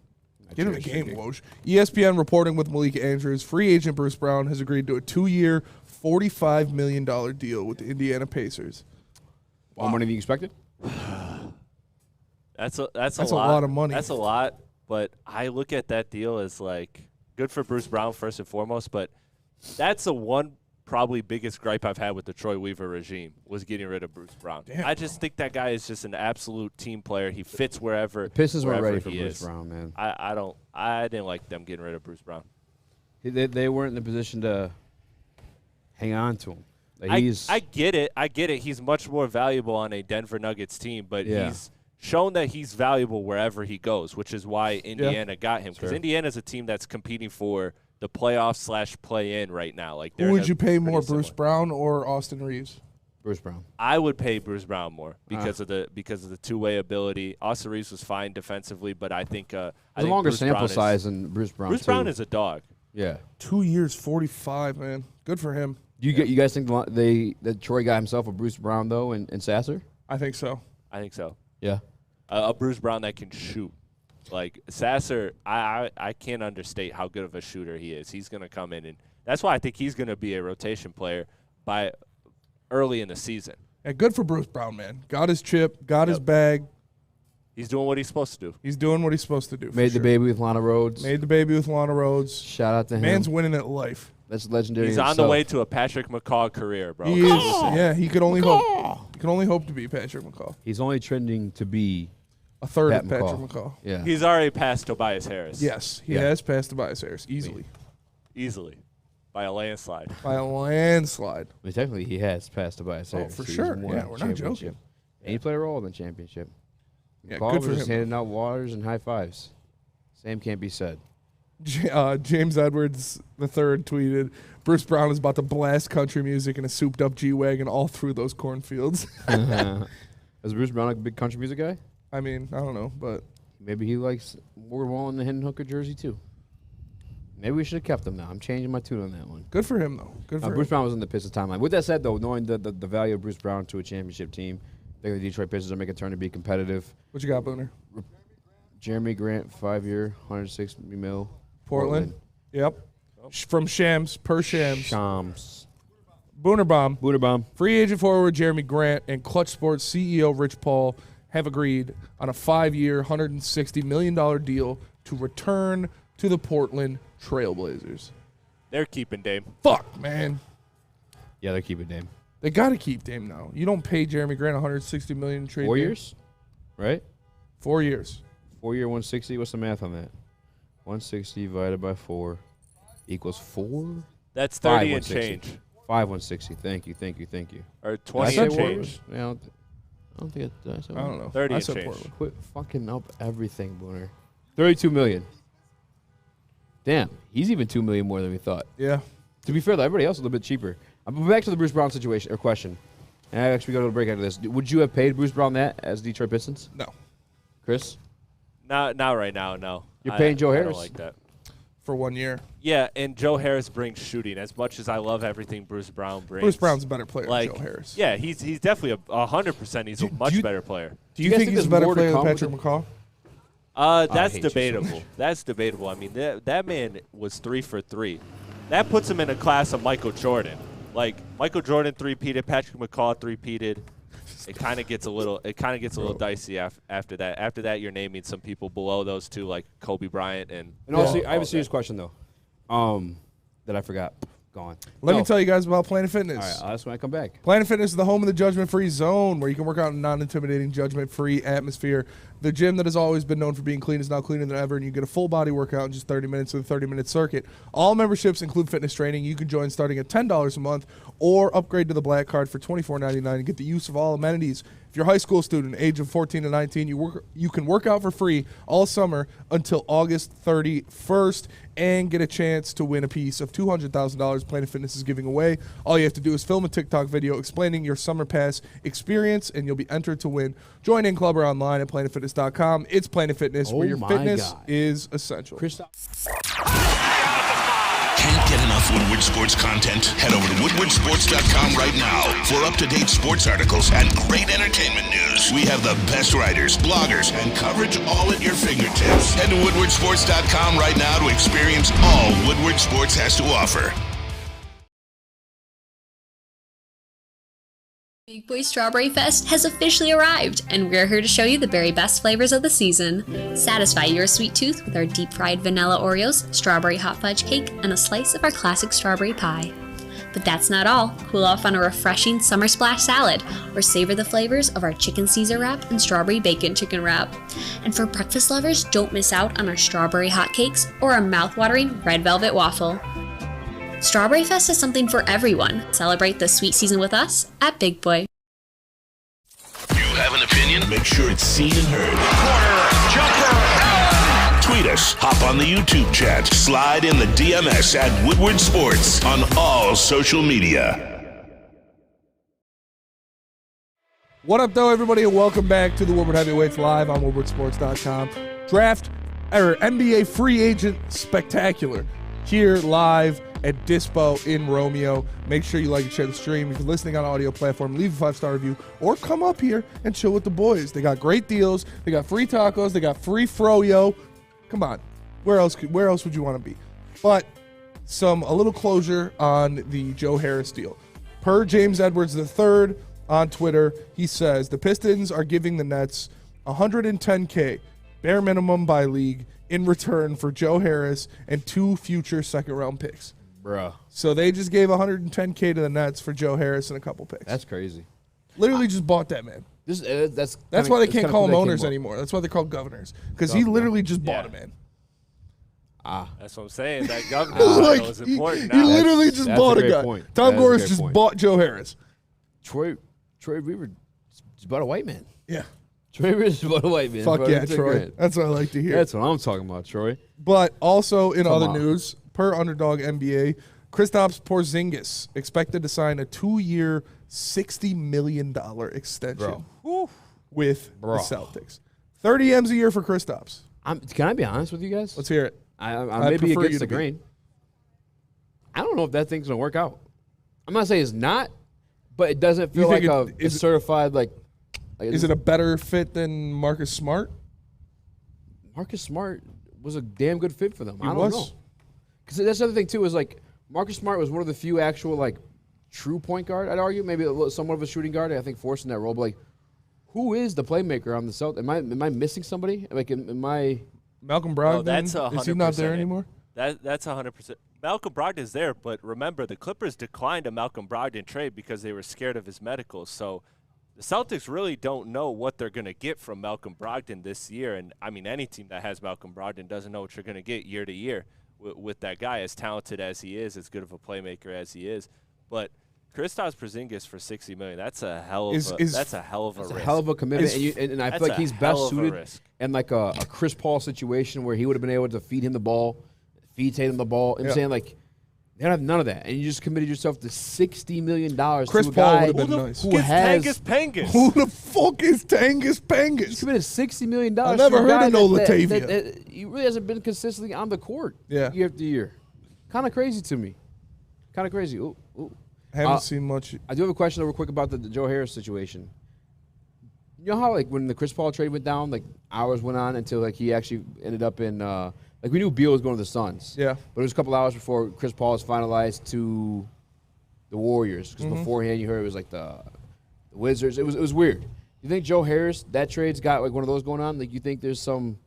Get in the game, Woj. ESPN reporting with Malik Andrews. Free agent Bruce Brown has agreed to a 2-year, $45 million deal with the Indiana Pacers. More money than you expected? That's a a lot of money. That's a lot, but I look at that deal as like good for Bruce Brown first and foremost, but that's the one probably biggest gripe I've had with the Troy Weaver regime was getting rid of Bruce Brown. Damn. I just think that guy is just an absolute team player. He fits wherever. The Pistons weren't wherever ready for he Bruce is. Brown, man. I didn't like them getting rid of Bruce Brown. They weren't in the position to hang on to him. Like I get it. He's much more valuable on a Denver Nuggets team, but Yeah. he's shown that he's valuable wherever he goes, which is why Indiana got him. Because Sure. Indiana's a team that's competing for the playoffs / play-in right now. Like, they're Who in would a you pay more, pretty Bruce similar- Brown or Austin Reeves? Bruce Brown. I would pay Bruce Brown more because of the two-way ability. Austin Reeves was fine defensively, but I think There's a longer Bruce sample Brown size than Bruce Brown. Bruce Brown is a dog. Yeah. 2 years, 45, man. Good for him. You guys think that Troy got himself a Bruce Brown though and Sasser? I think so. I think so. Yeah. A Bruce Brown that can shoot. Like Sasser, I can't understate how good of a shooter he is. He's going to come in, and that's why I think he's going to be a rotation player by early in the season. Yeah, good for Bruce Brown, man. Got his chip, got his bag. He's doing what he's supposed to do. He's doing what he's supposed to do. Made the baby with Lana Rhodes. Made the baby with Lana Rhodes. Shout out to him. Man's winning at life. That's legendary. He's on the way to a Patrick McCaw career, bro. He is. Yeah, he could only hope. He can only hope to be Patrick McCaw. He's only trending to be a third Pat of Patrick McCaw. McCaw. Yeah. He's already passed Tobias Harris. Yes, he has passed Tobias Harris easily. Easily. By a landslide. By a landslide. I mean, technically, he has passed Tobias Harris. for He's sure. won Yeah, a we're not championship. joking. And he played a role in the championship. Yeah, McCall good was for just him. handing out waters and high fives. Same can't be said. James Edwards III tweeted, Bruce Brown is about to blast country music in a souped-up G-Wagon all through those cornfields. Is Bruce Brown a big country music guy? I mean, I don't know, but Maybe he likes Ward Wall in the Hendon Hooker jersey, too. Maybe we should have kept him now. I'm changing my tune on that one. Good for him, though. Good for Bruce him. Brown was in the Pistons timeline. With that said, though, knowing the value of Bruce Brown to a championship team, I think the Detroit Pistons are making a turn to be competitive. What you got, Booner? Jeremy Grant, 5-year, $160 million. Portland. Yep. From Shams, per Shams. Shams. Booner. Free agent forward Jeremy Grant and Clutch Sports CEO Rich Paul have agreed on a 5-year, $160 million deal to return to the Portland Trailblazers. They're keeping Dame. Fuck, man. Yeah, they're keeping Dame. They got to keep Dame now. You don't pay Jeremy Grant $160 million in trade. 4 years? Right? 4 years. 4-year, 160. What's the math on that? 160 divided by 4 equals 4? That's 30 and change. 160. Thank you. Or 20 and change. I don't think I don't know. 30 I and said change. Portland. Quit fucking up everything, Booner. $32 million. Damn, he's even $2 million more than we thought. Yeah. To be fair, though, everybody else is a little bit cheaper. Back to the Bruce Brown situation or question. And I actually go to the break after this. Would you have paid Bruce Brown that as Detroit Pistons? No. Chris? Not right now, no. You're paying Joe I Harris? don't like that. For 1 year. Yeah, and Joe Harris brings shooting. As much as I love everything Bruce Brown brings. Bruce Brown's a better player than Joe Harris. Yeah, he's definitely 100%. He's a much better player. Do you think he's a better player than Patrick McCaw? That's debatable. That's debatable. I mean, that man was 3 for 3. That puts him in a class of Michael Jordan. Like Michael Jordan 3-peated, Patrick McCaw 3-peated. It kind of gets a little dicey after that. After that, you're naming some people below those two, like Kobe Bryant and. Also, I have a serious question though, that I forgot. Gone. Let me tell you guys about Planet Fitness. All right, that's when I come back. Planet Fitness is the home of the judgment-free zone, where you can work out in a non-intimidating, judgment-free atmosphere. The gym that has always been known for being clean is now cleaner than ever, and you get a full-body workout in just 30 minutes with a 30-minute circuit. All memberships include fitness training. You can join starting at $10 a month or upgrade to the Black Card for $24.99 and get the use of all amenities. If you're a high school student, age of 14 to 19, you can work out for free all summer until August 31st and get a chance to win a piece of $200,000 Planet Fitness is giving away. All you have to do is film a TikTok video explaining your summer pass experience, and you'll be entered to win. Join in club or online at planetfitness.com. It's Planet Fitness, where your fitness is essential. Can't get enough Woodward Sports content? Head over to woodwardsports.com right now for up-to-date sports articles and great entertainment news. We have the best writers, bloggers, and coverage all at your fingertips. Head to woodwardsports.com right now to experience all Woodward Sports has to offer. Big Boy Strawberry Fest has officially arrived, and we're here to show you the very best flavors of the season. Satisfy your sweet tooth with our deep-fried vanilla Oreos, strawberry hot fudge cake, and a slice of our classic strawberry pie. But that's not all. Cool off on a refreshing summer splash salad, or savor the flavors of our chicken Caesar wrap and strawberry bacon chicken wrap. And for breakfast lovers, don't miss out on our strawberry hotcakes or our mouth-watering red velvet waffle. Strawberry Fest is something for everyone. Celebrate the sweet season with us at Big Boy. You have an opinion? Make sure it's seen and heard. Corner, jumper, tweet us, hop on the YouTube chat, slide in the DMS at Woodward Sports on all social media. What up, though, everybody, and welcome back to the Woodward Heavyweights live on woodwardsports.com. NBA free agent spectacular here live at Dispo in Romeo. Make sure you like and share the stream. If you're listening on audio platform, leave a 5-star review or come up here and chill with the boys. They got great deals. They got free tacos. They got free froyo. Come on. Where else would you want to be? But a little closure on the Joe Harris deal. Per James Edwards III on Twitter, he says the Pistons are giving the Nets $110K, bare minimum by league, in return for Joe Harris and 2 future second-round picks. Bruh. So they just gave $110K to the Nets for Joe Harris and a couple picks. That's crazy. Literally just bought that man. That's why they can't call him owners anymore. That's why they're called governors. Because he literally just bought a man. That's what I'm saying. That governor title is important now. He literally just bought a guy. Point. Tom Gores just bought Joe Harris. Troy Weaver just bought a white man. Yeah. Troy Weaver just bought a white man. Fuck yeah, Troy. That's what I like to hear. That's what I'm talking about, Troy. But also in other news, per Underdog NBA, Kristaps Porzingis expected to sign a 2-year, $60 million extension with the Celtics. 30 M's a year for Kristaps. Can I be honest with you guys? Let's hear it. I maybe against the grain. I don't know if that thing's going to work out. I'm not saying it's not, but it doesn't feel like it's certified like is it a better fit than Marcus Smart? Marcus Smart was a damn good fit for them. He I don't know. Because that's the other thing, too, is like Marcus Smart was one of the few actual, like, true point guard, I'd argue. Maybe somewhat of a shooting guard, I think, forcing that role. But, like, who is the playmaker on the Celtics? Am I missing somebody? Like, am I... Malcolm Brogdon? No, that's 100%. Is he not there anymore? That's 100%. Malcolm Brogdon's there, but remember, the Clippers declined a Malcolm Brogdon trade because they were scared of his medicals. So the Celtics really don't know what they're going to get from Malcolm Brogdon this year. And, I mean, any team that has Malcolm Brogdon doesn't know what you're going to get year to year with that guy, as talented as he is, as good of a playmaker as he is. But Kristaps Porzingis for $60 million, that's a hell of a risk. It's a hell of a commitment. And I feel like he's best suited in like a Chris Paul situation where he would have been able to feed him the ball, feed Tatum the ball. I'm saying, like, they don't have none of that. And you just committed yourself to $60 million Chris to a Paul guy would have been nice. who has... Pangus? Who the fuck is Tangus Pangus? You committed $60 million. I never heard of no Latavia. He really hasn't been consistently on the court year after year. Kind of crazy to me. Kind of crazy. Ooh. I haven't seen much. I do have a question real quick about the Joe Harris situation. You know how, like, when the Chris Paul trade went down, like, hours went on until, like, he actually ended up in like, we knew Beal was going to the Suns. Yeah. But it was a couple hours before Chris Paul was finalized to the Warriors. Because beforehand, you heard it was, like, the Wizards. It was weird. You think Joe Harris, that trade's got, like, one of those going on? Like, you think there's some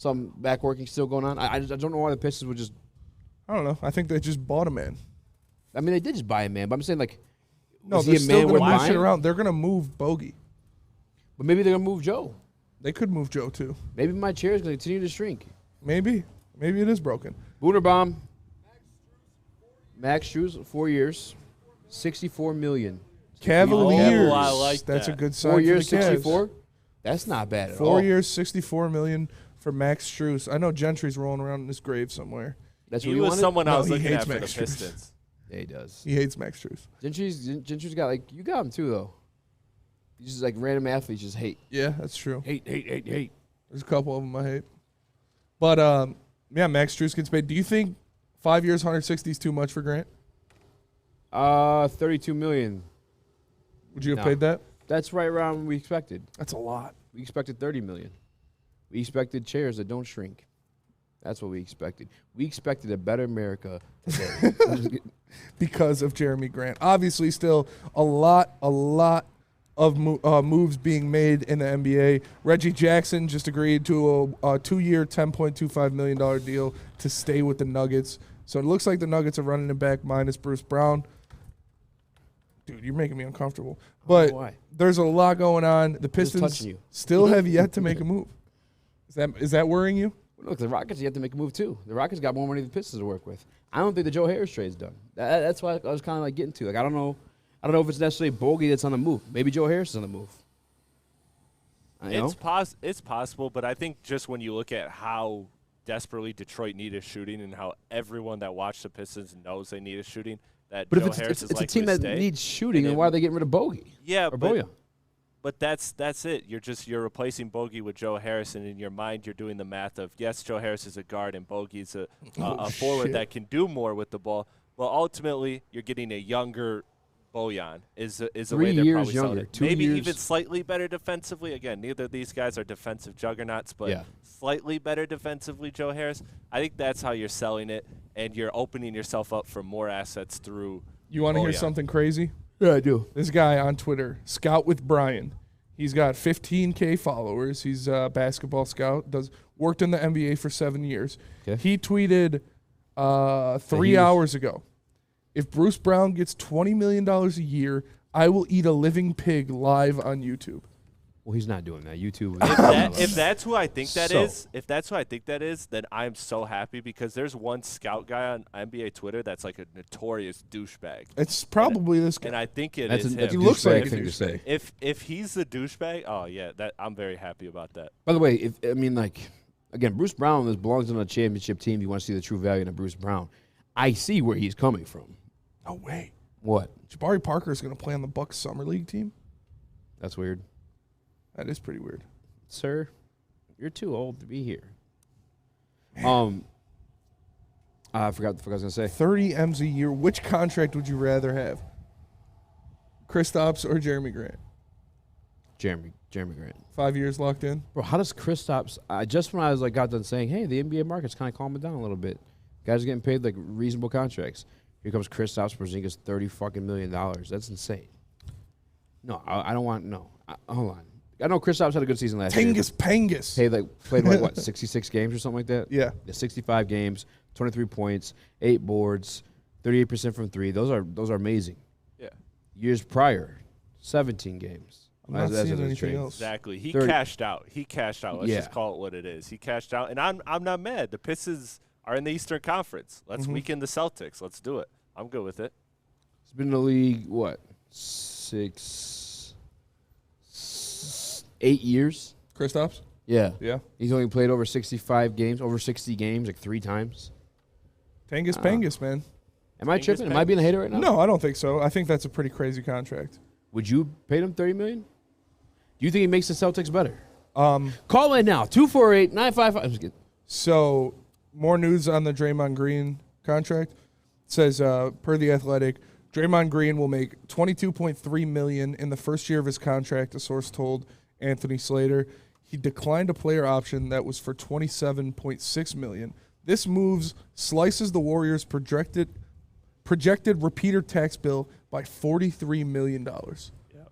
backworking still going on? I don't know why the Pistons would just... I don't know. I think they just bought a man. I mean, they did just buy a man. But I'm saying, like... No, they're still going to move shit around. They're going to move Bogey. But maybe they're going to move Joe. They could move Joe, too. Maybe my chair is going to continue to shrink. Maybe it is broken. Boonerbomb. Max Strus, 4 years, $64 million. Cavaliers. Oh, I like That's that. a good sign. 4 years, for the Cavs. 64. That's not bad at all. 4 years, $64 million for Max Strus. I know Gentry's rolling around in his grave somewhere. That's what he you was wanted? someone I No, was he looking hates at for the Max Strus. Pistons. Yeah, he does. He hates Max Strus. Gentry's got, like, you got him too, though. He's just like random athletes just hate. Yeah, that's true. Hate. There's a couple of them I hate. But, yeah, Max Strus gets paid. Do you think 5 years, 160 is too much for Grant? $32 million. Would you have paid that? That's right around what we expected. That's a lot. We expected $30 million. We expected chairs that don't shrink. That's what we expected. We expected a better America today. Because of Jeremy Grant. Obviously, still a lot of moves being made in the NBA. Reggie Jackson just agreed to a 2-year, $10.25 million deal to stay with the Nuggets. So it looks like the Nuggets are running it back minus Bruce Brown. Dude, you're making me uncomfortable. But there's a lot going on. The Pistons still have yet to make a move. Is that worrying you? Look, the Rockets have to make a move too. The Rockets got more money than the Pistons to work with. I don't think the Joe Harris trade's done. That's why I was kind of like getting to. Like, I don't know if it's necessarily Bogey that's on the move. Maybe Joe Harris is on the move. It's possible, but I think just when you look at how desperately Detroit needed shooting and how everyone that watched the Pistons knows they needed shooting, that but Joe if Harris it's a team that needs shooting, then why are they getting rid of Bogey? Yeah, or Boya? But that's it. You're replacing Bogey with Joe Harris, and in your mind you're doing the math of, yes, Joe Harris is a guard and Bogey's a forward that can do more with the ball. Well, ultimately you're getting a younger Bojan is a 3 way they're years probably selling younger. it. 2 Maybe years. even slightly better defensively. Again, neither of these guys are defensive juggernauts, but slightly better defensively, Joe Harris. I think that's how you're selling it, and you're opening yourself up for more assets through. You want to hear something crazy? Yeah, I do. This guy on Twitter, Scout with Brian. He's got 15K followers. He's a basketball scout. Worked in the NBA for 7 years. Okay. He tweeted 3 hours ago, if Bruce Brown gets $20 million a year, I will eat a living pig live on YouTube. Well, he's not doing that. YouTube. If that's who I think that is, then I'm so happy because there's one scout guy on NBA Twitter that's like a notorious douchebag. It's probably this guy. And I think it that's is him. him. He looks like a thing to say. If he's the douchebag, oh yeah, that I'm very happy about that. By the way, again, Bruce Brown belongs on a championship team. You want to see the true value in Bruce Brown. I see where he's coming from. No way. What? Jabari Parker is going to play on the Bucks Summer League team? That's weird. That is pretty weird. Sir, you're too old to be here. I forgot what I was going to say. 30 M's a year. Which contract would you rather have? Kristaps or Jeremy Grant? Jeremy Grant. 5 years locked in? Bro, how does Kristaps, just when I was like got done saying, hey, the NBA market's kind of calming down a little bit. Guys are getting paid like reasonable contracts. Here comes Kristaps Porzingis, $30 million. That's insane. No, I don't want, no. Hold on. I know Kristaps had a good season last year. Pangus. Played like, what, 66 games or something like that? Yeah. 65 games, 23 points, 8 boards, 38% from 3. Those are amazing. Yeah. Years prior, 17 games. I'm not seeing anything else. Exactly. He 30. cashed out. Let's just call it what it is. He cashed out. And I'm not mad. The Pistons are in the Eastern Conference. Let's weaken the Celtics. Let's do it. I'm good with it. He's been in the league, what, 8 years? Kristaps? Yeah. Yeah. He's only played over 65 games, over 60 games, like 3 times. Pangus, man. Am I tripping? Am I being a hater right now? No, I don't think so. I think that's a pretty crazy contract. Would you pay him $30 million? Do you think he makes the Celtics better? Call in now, 248-955. I'm just kidding. So, more news on the Draymond Green contract. It says, per The Athletic, Draymond Green will make $22.3 million in the first year of his contract, a source told Anthony Slater. He declined a player option that was for $27.6 million. This move slices the Warriors' projected repeater tax bill by $43 million. Yep.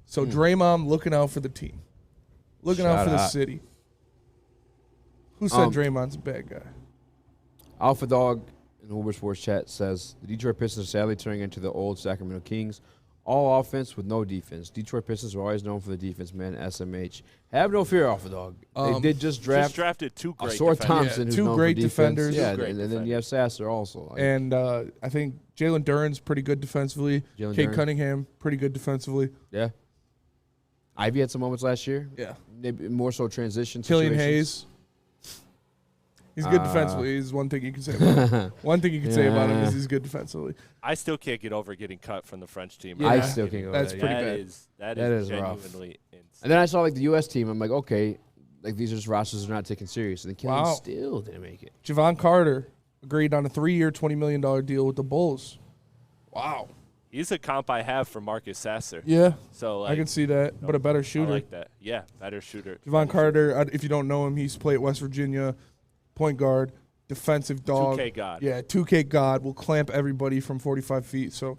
So Draymond looking out for the team. Looking out for the city. Who said Draymond's a bad guy? Alpha Dog in the Woodward Sports chat says, the Detroit Pistons are sadly turning into the old Sacramento Kings. All offense with no defense. Detroit Pistons are always known for the defense, man. SMH. Have no fear, Alpha Dog. They did just drafted 2 great Asor defenders. Thompson, who's 2 known great for defenders. Yeah, great and then you have Sasser also. And I think Jalen Duren's pretty good defensively. Cade Duren. Cunningham, pretty good defensively. Yeah. Ivy had some moments last year. Yeah. Maybe more so transition Killian situations. Hayes. He's good defensively. He's one thing you can say about him. One thing you can say about him is he's good defensively. I still can't get over getting cut from the French team. Yeah. I still can't go. That's pretty bad. That That is is rough. genuinely insane. And then I saw like the U.S. team. I'm like, okay, like these are just rosters they're not taken serious. And then Killian still didn't make it. Javon Carter agreed on a 3-year, $20 million deal with the Bulls. Wow. He's a comp I have for Marcus Sasser. Yeah. So I can see that, but a better shooter. I like that. Yeah, better shooter. Javon Carter, if you don't know him, he's played at West Virginia, point guard, defensive dog. 2K God. Yeah, 2K God. Will clamp everybody from 45 feet. So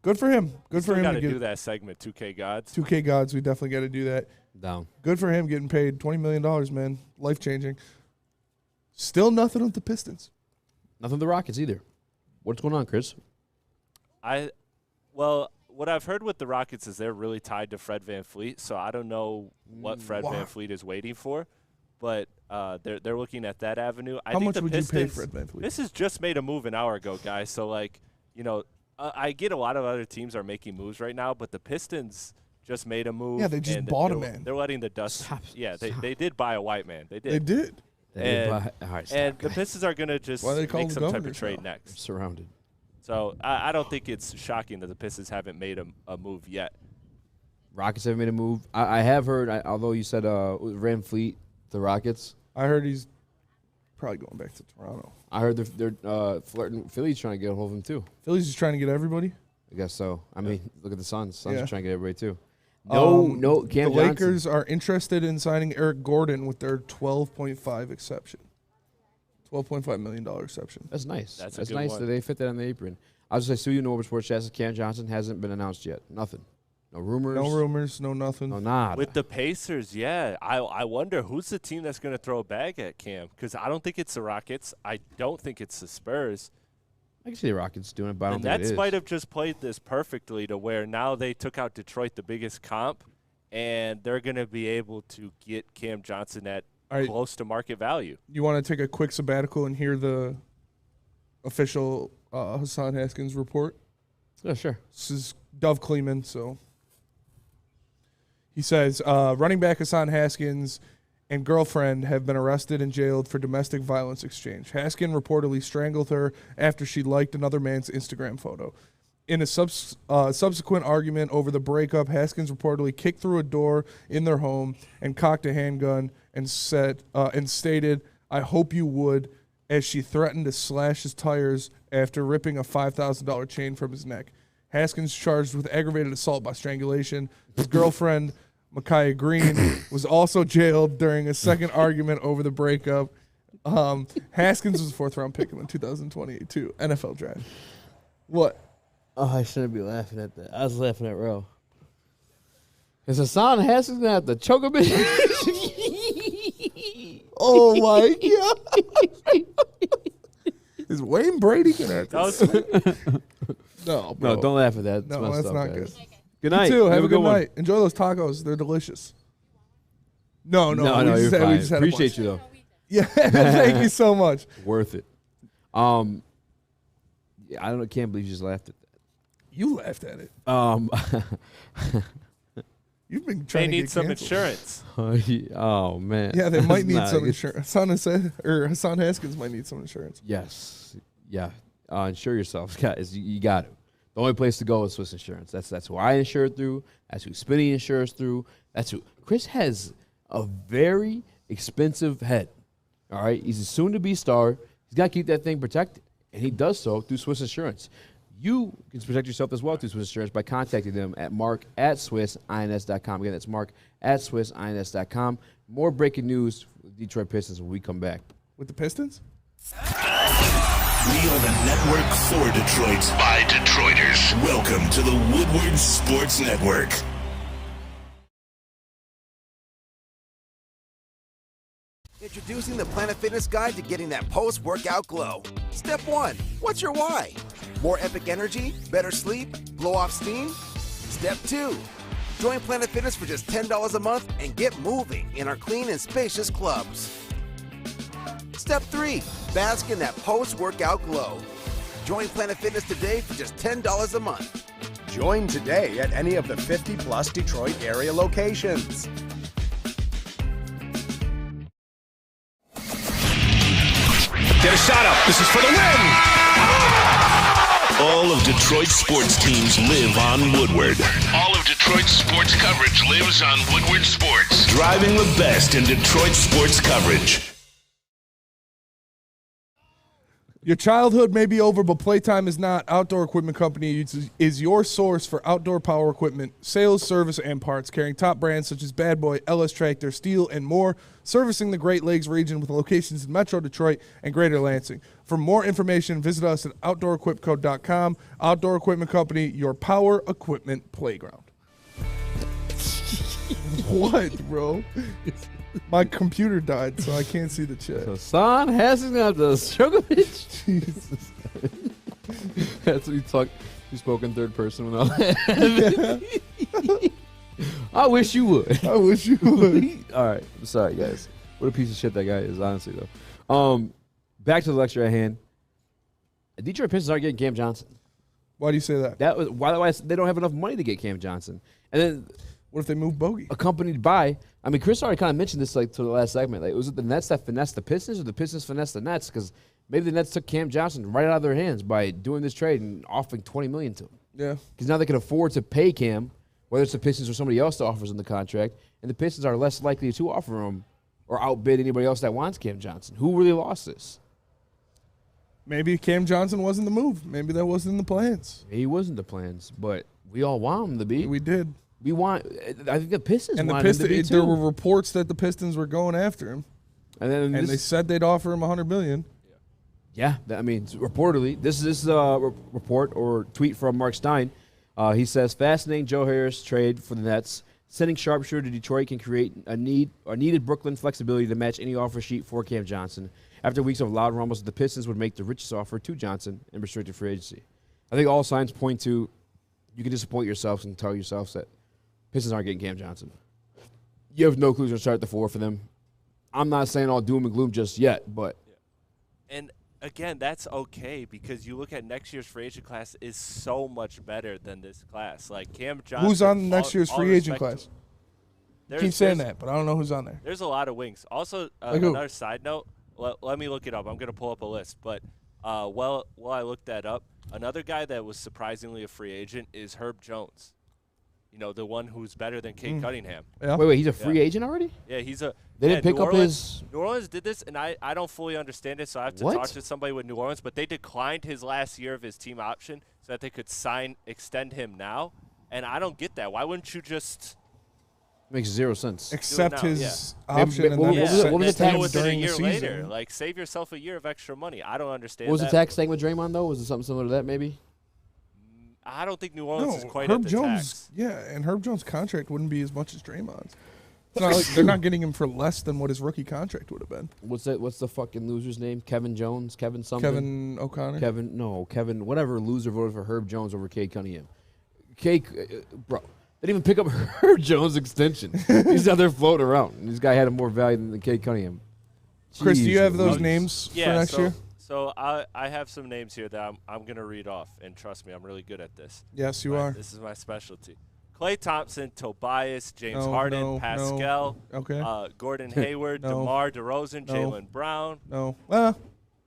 good for him. Good for him got to to get do that segment, 2K Gods. 2K Gods. We definitely got to do that. Down. Good for him getting paid $20 million, man. Life changing. Still nothing with the Pistons. Nothing with the Rockets either. What's going on, Chris? Well, what I've heard with the Rockets is they're really tied to Fred VanVleet, so I don't know what Fred VanVleet is waiting for, but they're looking at that avenue. How much would you pay Fred VanVleet? This has just made a move an hour ago, guys. So I get a lot of other teams are making moves right now, but the Pistons just made a move. Yeah, they just bought a man. They're letting the dust. They did buy a white man. They did. They did. And the Pistons are going to just make some type of trade next. They're surrounded. So I don't think it's shocking that the Pistons haven't made a move yet. Rockets haven't made a move. I have heard, although you said Van Fleet, the Rockets. I heard he's probably going back to Toronto. I heard they're flirting. Philly's trying to get a hold of him too. Philly's just trying to get everybody? I guess so. I mean, look at the Suns. Suns are trying to get everybody too. No, Cam the Lakers are interested in signing Eric Gordon with their $12.5 exception. $12.5 million exception. That's nice. That's nice that they fit that on the apron. I was just say, Stu, Over Sports Chat, Cam Johnson hasn't been announced yet. Nothing. No rumors. No rumors. No nothing. No nada. With the Pacers, yeah. I wonder who's the team that's going to throw a bag at Cam, because I don't think it's the Rockets. I don't think it's the Spurs. I can see the Rockets doing it, but I don't think it Nets is. might have just played this perfectly to where now they took out Detroit, the biggest comp, and they're going to be able to get Cam Johnson at close to market value. You want to take a quick sabbatical and hear the official Hassan Haskins report? Yeah, sure. This is Dov Kleeman, so he says, running back Hassan Haskins and girlfriend have been arrested and jailed for domestic violence exchange. Haskins reportedly strangled her after she liked another man's Instagram photo. In a subsequent argument over the breakup, Haskins reportedly kicked through a door in their home and cocked a handgun and stated, "I hope you would," as she threatened to slash his tires after ripping a $5,000 chain from his neck. Haskins charged with aggravated assault by strangulation. His girlfriend, Micaiah Green, was also jailed during a second argument over the breakup. Haskins was a 4th-round pick in the 2022 NFL draft. What? Oh, I shouldn't be laughing at that. I was laughing at Ro. Is Hassan Haskins going to have to choke a bit? Oh, my God. Is Wayne Brady going to have to? No, bro. No, don't laugh at that. No, that's not good. Good night. You too. Have a good one. night. Enjoy those tacos. They're delicious. No, you're fine. We just had Appreciate you, though. Yeah, thank you so much. Worth it. Yeah, I don't know. Can't believe you just laughed at that. You laughed at it. You've been trying to get some canceled. Insurance. Oh man. Yeah, they might need some insurance. Hassan Haskins might need some insurance. Yes. Yeah. Insure yourself, guys. You got to. The only place to go is Swiss Insurance. That's who I insure through. That's who Spinny insures through. That's who. Chris has a very expensive head. All right. He's a soon-to-be star. He's got to keep that thing protected, and he does so through Swiss Insurance. You can protect yourself as well through Swiss Insurance by contacting them at mark@swissins.com. Again, that's mark@swissins.com. More breaking news with Detroit Pistons when we come back. With the Pistons? We are the network for Detroit by Detroiters. Welcome to the Woodward Sports Network. Introducing the Planet Fitness Guide to getting that post-workout glow. Step 1. What's your why? More epic energy? Better sleep? Blow off steam? Step 2. Join Planet Fitness for just $10 a month and get moving in our clean and spacious clubs. Step 3. Bask in that post-workout glow. Join Planet Fitness today for just $10 a month. Join today at any of the 50-plus Detroit area locations. Get a shot up. This is for the win. All of Detroit's sports teams live on Woodward. All of Detroit's sports coverage lives on Woodward Sports. Driving the best in Detroit sports coverage. Your childhood may be over, but playtime is not. Outdoor Equipment Company is your source for outdoor power equipment, sales, service, and parts, carrying top brands such as Bad Boy, LS Tractor, Steel, and more, servicing the Great Lakes region with locations in Metro Detroit and Greater Lansing. For more information, visit us at OutdoorEquipCo.com. Outdoor Equipment Company, your power equipment playground. What, bro? My computer died, so I can't see the chat. Hassan Haskins got the Strogovich. Jesus. That's what he talked. You spoke in third person when I wish you would. I wish you would. All right. I'm sorry, guys. What a piece of shit that guy is, honestly, though. Back to the lecture at hand. Detroit Pistons aren't getting Cam Johnson. Why do you say that? That was why they don't have enough money to get Cam Johnson. And then what if they move Bogey? Accompanied by, I mean, Chris already kind of mentioned this like to the last segment. Like, was it the Nets that finessed the Pistons or the Pistons finessed the Nets? Because maybe the Nets took Cam Johnson right out of their hands by doing this trade and offering $20 million to him. Yeah. Because now they can afford to pay Cam, whether it's the Pistons or somebody else that offers him the contract, and the Pistons are less likely to offer him or outbid anybody else that wants Cam Johnson. Who really lost this? Maybe Cam Johnson wasn't the move. Maybe that wasn't in the plans. He wasn't the plans, but we all want him to be. We did. We want. I think the Pistons and want the him to be too. There were reports that the Pistons were going after him, and they said they'd offer him $100 million. Yeah, I mean, reportedly, this is a report or tweet from Mark Stein. He says, "Fascinating Joe Harris trade for the Nets. Sending sharpshooter to Detroit can create a needed Brooklyn flexibility to match any offer sheet for Cam Johnson. After weeks of loud rumbles, the Pistons would make the richest offer to Johnson in restricted free agency. I think all signs point to you can disappoint yourselves and tell yourselves that Pistons aren't getting Cam Johnson. You have no clue who's going to start the floor for them. I'm not saying all doom and gloom just yet, but." And again, that's okay because you look at next year's free agent class is so much better than this class. Like Cam Johnson. Who's on next year's free agent class? Keep saying that, but I don't know who's on there. There's a lot of wings. Also, like another side note, let me look it up. I'm going to pull up a list. But while I looked that up, another guy that was surprisingly a free agent is Herb Jones. the one who's better than Cade Cunningham. Yeah. Wait, he's a free agent already? Yeah, he's a. They didn't pick up his. New Orleans did this, and I don't fully understand it, so I have to talk to somebody with New Orleans. But they declined his last year of his team option so that they could extend him now, and I don't get that. Why wouldn't you just? Makes zero sense. Accept his option and what then was the tax during the a year season? later? Like, save yourself a year of extra money. I don't understand. What was that. the tax thing with Draymond though? Was it something similar to that maybe? I don't think New Orleans is quite Herb at the Jones. tax. Yeah, and Herb Jones' contract wouldn't be as much as Draymond's. It's not like they're not getting him for less than what his rookie contract would have been. What's the fucking loser's name? Kevin Jones? Kevin something? Kevin O'Connor? Kevin, whatever loser voted for Herb Jones over Cade Cunningham. Bro, they didn't even pick up Herb Jones' extension. He's out there floating around. This guy had more value than Cade Cunningham. Chris, do you have those Jeez. names for next year? So I have some names here that I'm going to read off, and trust me, I'm really good at this. Yes, you are. This is my specialty. Klay Thompson, Tobias, James No, Harden, no, Pascal, no. Okay. Gordon Hayward, No. DeMar DeRozan, No. Jaylen Brown, No.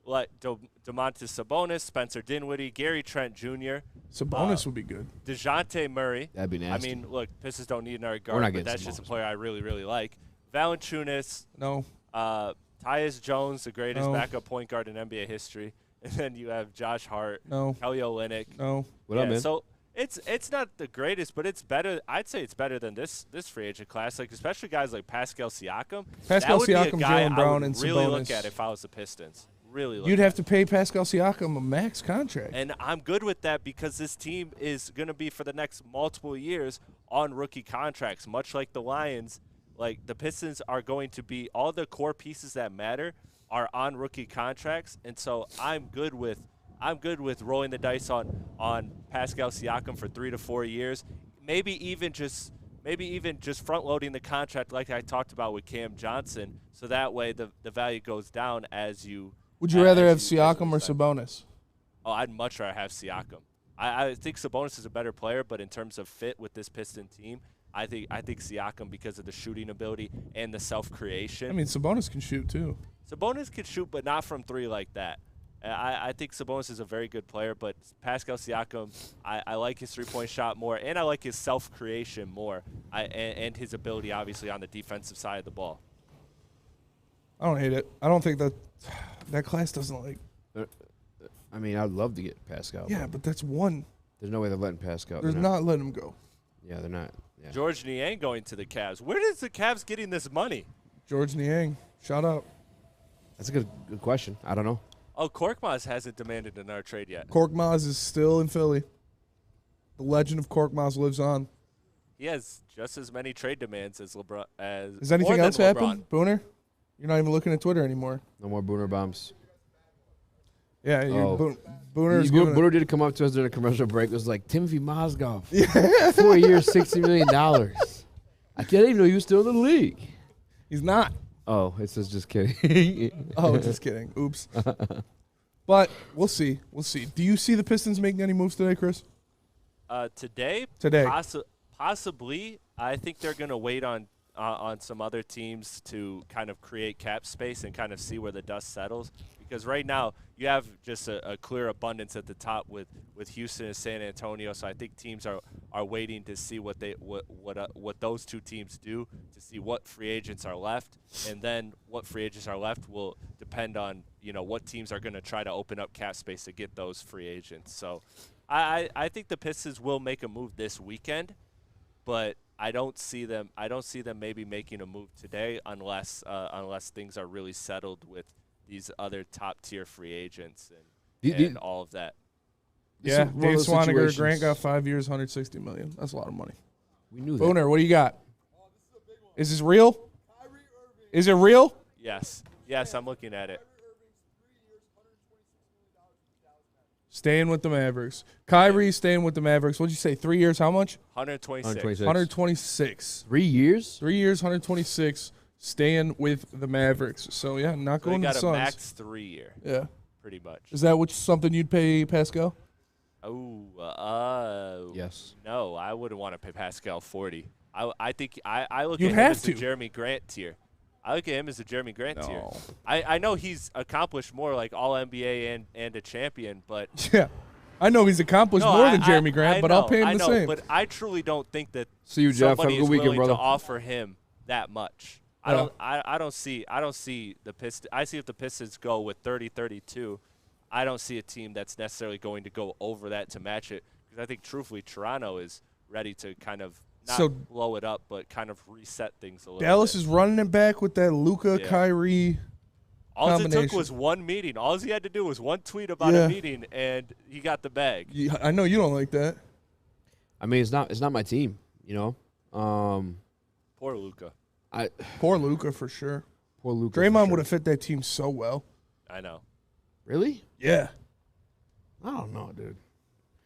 DeMontis Sabonis, Spencer Dinwiddie, Gary Trent Jr. Sabonis would be good. DeJounte Murray. That'd be nasty. I mean, look, Pistons don't need another not guard, but getting that's just a Sabonis. player I really, really like. Valanciunas. No. Tyus Jones, the greatest No. backup point guard in NBA history. And then you have Josh Hart, No. Kelly Olynyk. No. What up, man? So it's not the greatest, but it's better. I'd say it's better than this free agent class. Like, especially guys like Pascal Siakam. Pascal that would be a Siakam, guy Jaylen Brown, I and would really Sabonis. look at if I was the Pistons. Really look You'd at have to pay Pascal Siakam a max contract. And I'm good with that because this team is going to be for the next multiple years on rookie contracts, much like the Lions. Like, the Pistons are going to be all the core pieces that matter are on rookie contracts, and so I'm good with rolling the dice on Pascal Siakam for 3 to 4 years. Maybe even just front loading the contract like I talked about with Cam Johnson, so that way the value goes down as you. Would you rather have Siakam or Sabonis? Oh, I'd much rather have Siakam. I think Sabonis is a better player, but in terms of fit with this Piston team, I think Siakam because of the shooting ability and the self-creation. I mean, Sabonis can shoot too. Sabonis can shoot, but not from three like that. I think Sabonis is a very good player, but Pascal Siakam, I like his three-point shot more, and I like his self-creation more, and his ability, obviously, on the defensive side of the ball. I don't hate it. I don't think that class doesn't like. I mean, I'd love to get Pascal. Yeah, but that's one. There's no way they're letting Pascal. There's not letting him go. Yeah, they're not. Yeah. George Niang going to the Cavs. Where is the Cavs getting this money? George Niang, shout out. That's a good question. I don't know. Oh, Korkmaz hasn't demanded another trade yet. Korkmaz is still in Philly. The legend of Korkmaz lives on. He has just as many trade demands as LeBron. Has anything else happened, Booner? You're not even looking at Twitter anymore. No more Booner bombs. Yeah, Booner's Booner did come up to us during a commercial break. It was like, Timothy Mozgov, 4 years, $60 million. I can't even know he was still in the league. He's not. Oh, it says just kidding. Oh, just kidding. Oops. But we'll see. We'll see. Do you see the Pistons making any moves today, Chris? Today? Possibly. I think they're going to wait on some other teams to kind of create cap space and kind of see where the dust settles. Because right now you have just a clear abundance at the top with Houston and San Antonio. So I think teams are waiting to see what those two teams do, to see what free agents are left, and then what free agents are left will depend on what teams are going to try to open up cap space to get those free agents. So I think the Pistons will make a move this weekend, but I don't see them maybe making a move today unless things are really settled with these other top-tier free agents and all of that. Yeah, Dave Swaniger, Grant got 5 years, $160 million. That's a lot of money. We knew that. Booner, what do you got? Is this real? Is it real? Yes, I'm looking at it. Staying with the Mavericks. Kyrie staying with the Mavericks. What'd you say, 3 years, how much? 126. 126. 3 years? 3 years, 126. Staying with the Mavericks. So, yeah, not going to the Suns. They got a max 3 year. Yeah. Pretty much. Is that something you'd pay Pascal? Oh, yes. No, I wouldn't want to pay Pascal 40. I think I look You at him have as to. a Jeremy Grant tier. I look at him as a Jeremy Grant tier. I know he's accomplished more, like All NBA and a champion, but yeah, I know he's accomplished more than Jeremy Grant, but I'll pay him the same. But I truly don't think that See you, Jeff. somebody Have a is good weekend, willing brother. to offer him that much. Yeah. I don't see the Pistons. I see if the Pistons go with 30-32, I don't see a team that's necessarily going to go over that to match it, because I think truthfully Toronto is ready to kind of not blow it up, but kind of reset things a little Dallas bit. is running it back with that Luka Kyrie All it combination. took was one meeting. All he had to do was one tweet about a meeting, and he got the bag. Yeah, I know you don't like that. I mean, it's not my team, you know. Poor Luka. Poor Luka for sure. Poor Luka. Draymond would have fit that team so well. I know. Really? Yeah. I don't know, dude.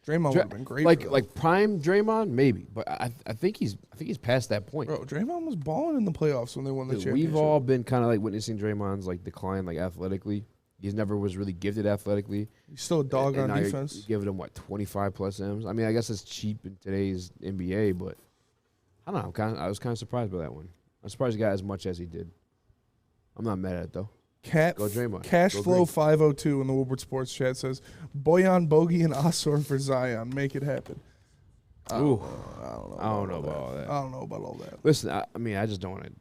Draymond would have been great. Like prime Draymond, maybe, but I think he's past that point. Bro, Draymond was balling in the playoffs when they won the championship. We've all been kind of like witnessing Draymond's like decline, like athletically. He's never was really gifted athletically. He's still a dog on defense. You're giving him what 25 plus M's. I mean, I guess it's cheap in today's NBA, but I don't know. I was kind of surprised by that one. I'm surprised he got as much as he did. I'm not mad at it though. Go Draymond. Cashflow 502 in the Woodward Sports chat says, Bojan, Bogey, and Osor for Zion. Make it happen. I don't know about all that. I don't know about all that. Listen, I mean, I just don't want to.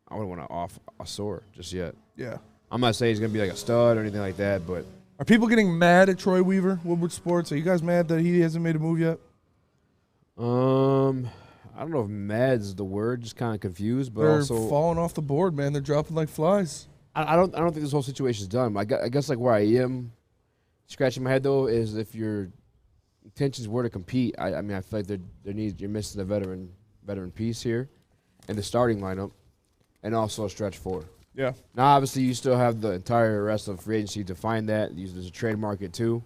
I wouldn't want to off Osor just yet. Yeah. I'm not saying he's gonna be like a stud or anything like that, but are people getting mad at Troy Weaver, Woodward Sports? Are you guys mad that he hasn't made a move yet? I don't know if mad's the word. Just kind of confused, but They're also falling off the board, man. They're dropping like flies. I don't think this whole situation is done. I guess like where I am scratching my head though is if your intentions were to compete. I mean I feel like you're missing a veteran piece here in the starting lineup, and also a stretch four. Yeah. Now obviously you still have the entire rest of free agency to find that. There's a trade market too,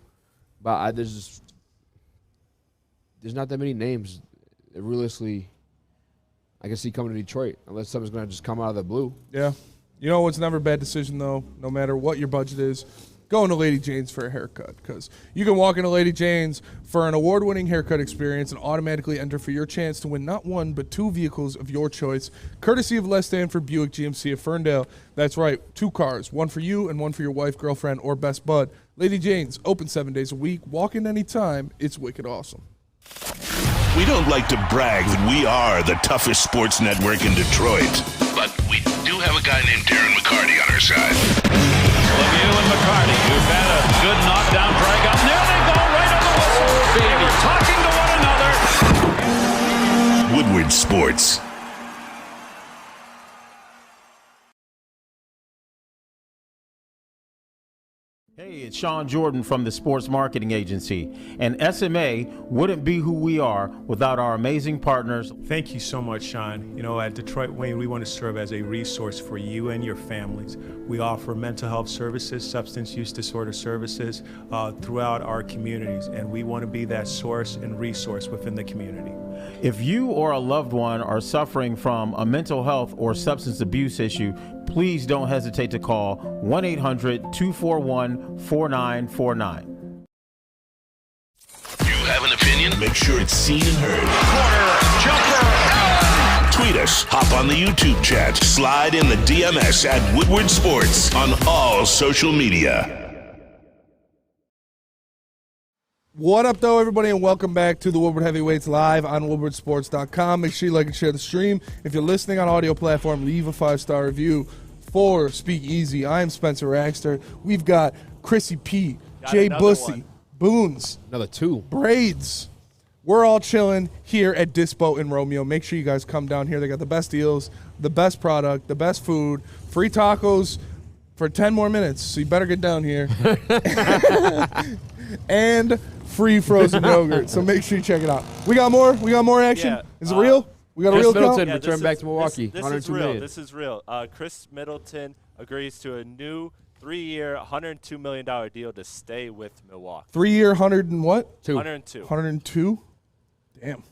but there's not that many names that realistically I can see coming to Detroit unless something's going to just come out of the blue. Yeah. You know what's never a bad decision, though, no matter what your budget is? Going to Lady Jane's for a haircut, because you can walk into Lady Jane's for an award-winning haircut experience and automatically enter for your chance to win not one, but 2 vehicles of your choice, courtesy of Les Stanford Buick GMC of Ferndale. That's right, 2 cars, one for you and one for your wife, girlfriend, or best bud. Lady Jane's, open 7 days a week. Walk in anytime. It's wicked awesome. We don't like to brag that we are the toughest sports network in Detroit, but we do have a guy named Darren McCarty on our side. Lemieux and McCarty, who've had a good knockdown drag up. There they go, right on the whistle. They were talking to one another. Woodward Sports. Hey, it's Sean Jordan from the Sports Marketing Agency, and SMA wouldn't be who we are without our amazing partners. Thank you so much, Sean. You know, at Detroit Wayne, we want to serve as a resource for you and your families. We offer mental health services, substance use disorder services throughout our communities, and we want to be that source and resource within the community. If you or a loved one are suffering from a mental health or substance abuse issue, please don't hesitate to call 1-800-241-4949. You have an opinion? Make sure it's seen and heard. Corner, jumper, tweet us, hop on the YouTube chat, slide in the DMS at Woodward Sports on all social media. What up, though, everybody, and welcome back to the Woodward Heavyweights live on woodwardsports.com. Make sure you like and share the stream. If you're listening on audio platform, leave a 5-star review for Speak Easy. I'm Spencer Raxter. We've got Chrissy P, Jay Bussey, Boons, another 2 Braids. We're all chilling here at Dispo in Romeo. Make sure you guys come down here. They got the best deals, the best product, the best food, free tacos for 10 more minutes, so you better get down here. And free frozen yogurt. So make sure you check it out. We got more action. Yeah, Is it real? We got a real Middleton count? return back to Milwaukee. This is real. This is real. Chris Middleton agrees to a new 3-year, $102 million deal to stay with Milwaukee. 3-year, 100 and what? 102. 102? Damn.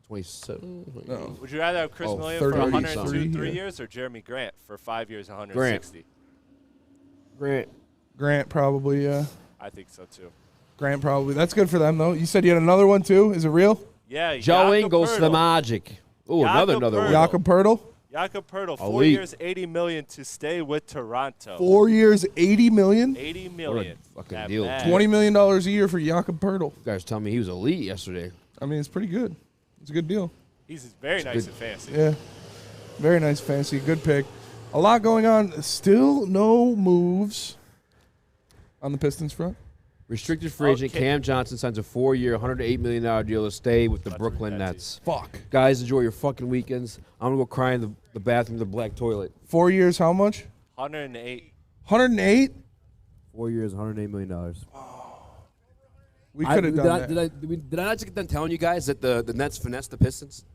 27. No. Would you rather have Chris Middleton for 102 something. 3 years or Jeremy Grant for 5 years, 160? Grant probably, yeah. I think so, too. Grant probably. That's good for them, though. You said you had another one, too? Is it real? Yeah. Joe Jakob Ingles, Poeltl. the Magic. Oh, another one. Jakob Poeltl? Jakob Poeltl, 4 Elite. years, $80 million to stay with Toronto. 4 years, $80 million? $80 million. Fucking That deal. bad. $20 million a year for Jakob Poeltl. You guys tell me he was elite yesterday. I mean, it's pretty good. It's a good deal. He's very nice and fancy. Yeah. Very nice, fancy. Good pick. A lot going on. Still no moves on the Pistons front. Restricted free agent Cam Johnson signs a 4-year, $108 million deal to stay with the Brooklyn Nets. Fuck. Guys, enjoy your fucking weekends. I'm going to go cry in the bathroom, the black toilet. 4 years, how much? 108. 108? 4 years, $108 million. We could have done that. Did I not just get done telling you guys that the Nets finessed the Pistons?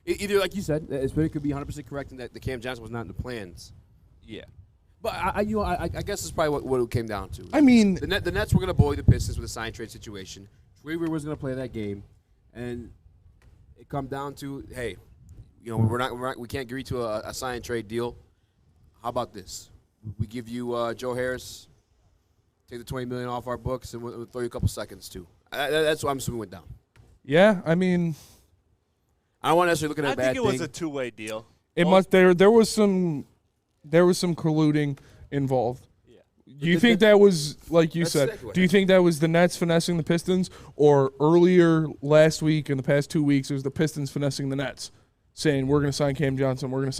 Either, like you said, it could be 100% correct in that the Cam Johnson was not in the plans. Yeah. But I guess that's probably what it came down to. I mean, the Nets were going to bully the Pistons with a sign trade situation. Weaver was going to play that game, and it come down to, hey, we can't agree to a sign trade deal. How about this? We give you Joe Harris, take the $20 million off our books, and we'll throw you a couple seconds too. That's what I'm assuming went down. Yeah, I mean, I don't want to necessarily look at I a bad think it was thing. a two-way deal. it must. There was some colluding involved. Do you think that was, like you said, do you think that was the Nets finessing the Pistons, or earlier last week in the past 2 weeks it was the Pistons finessing the Nets, saying we're going to sign Cam Johnson, we're going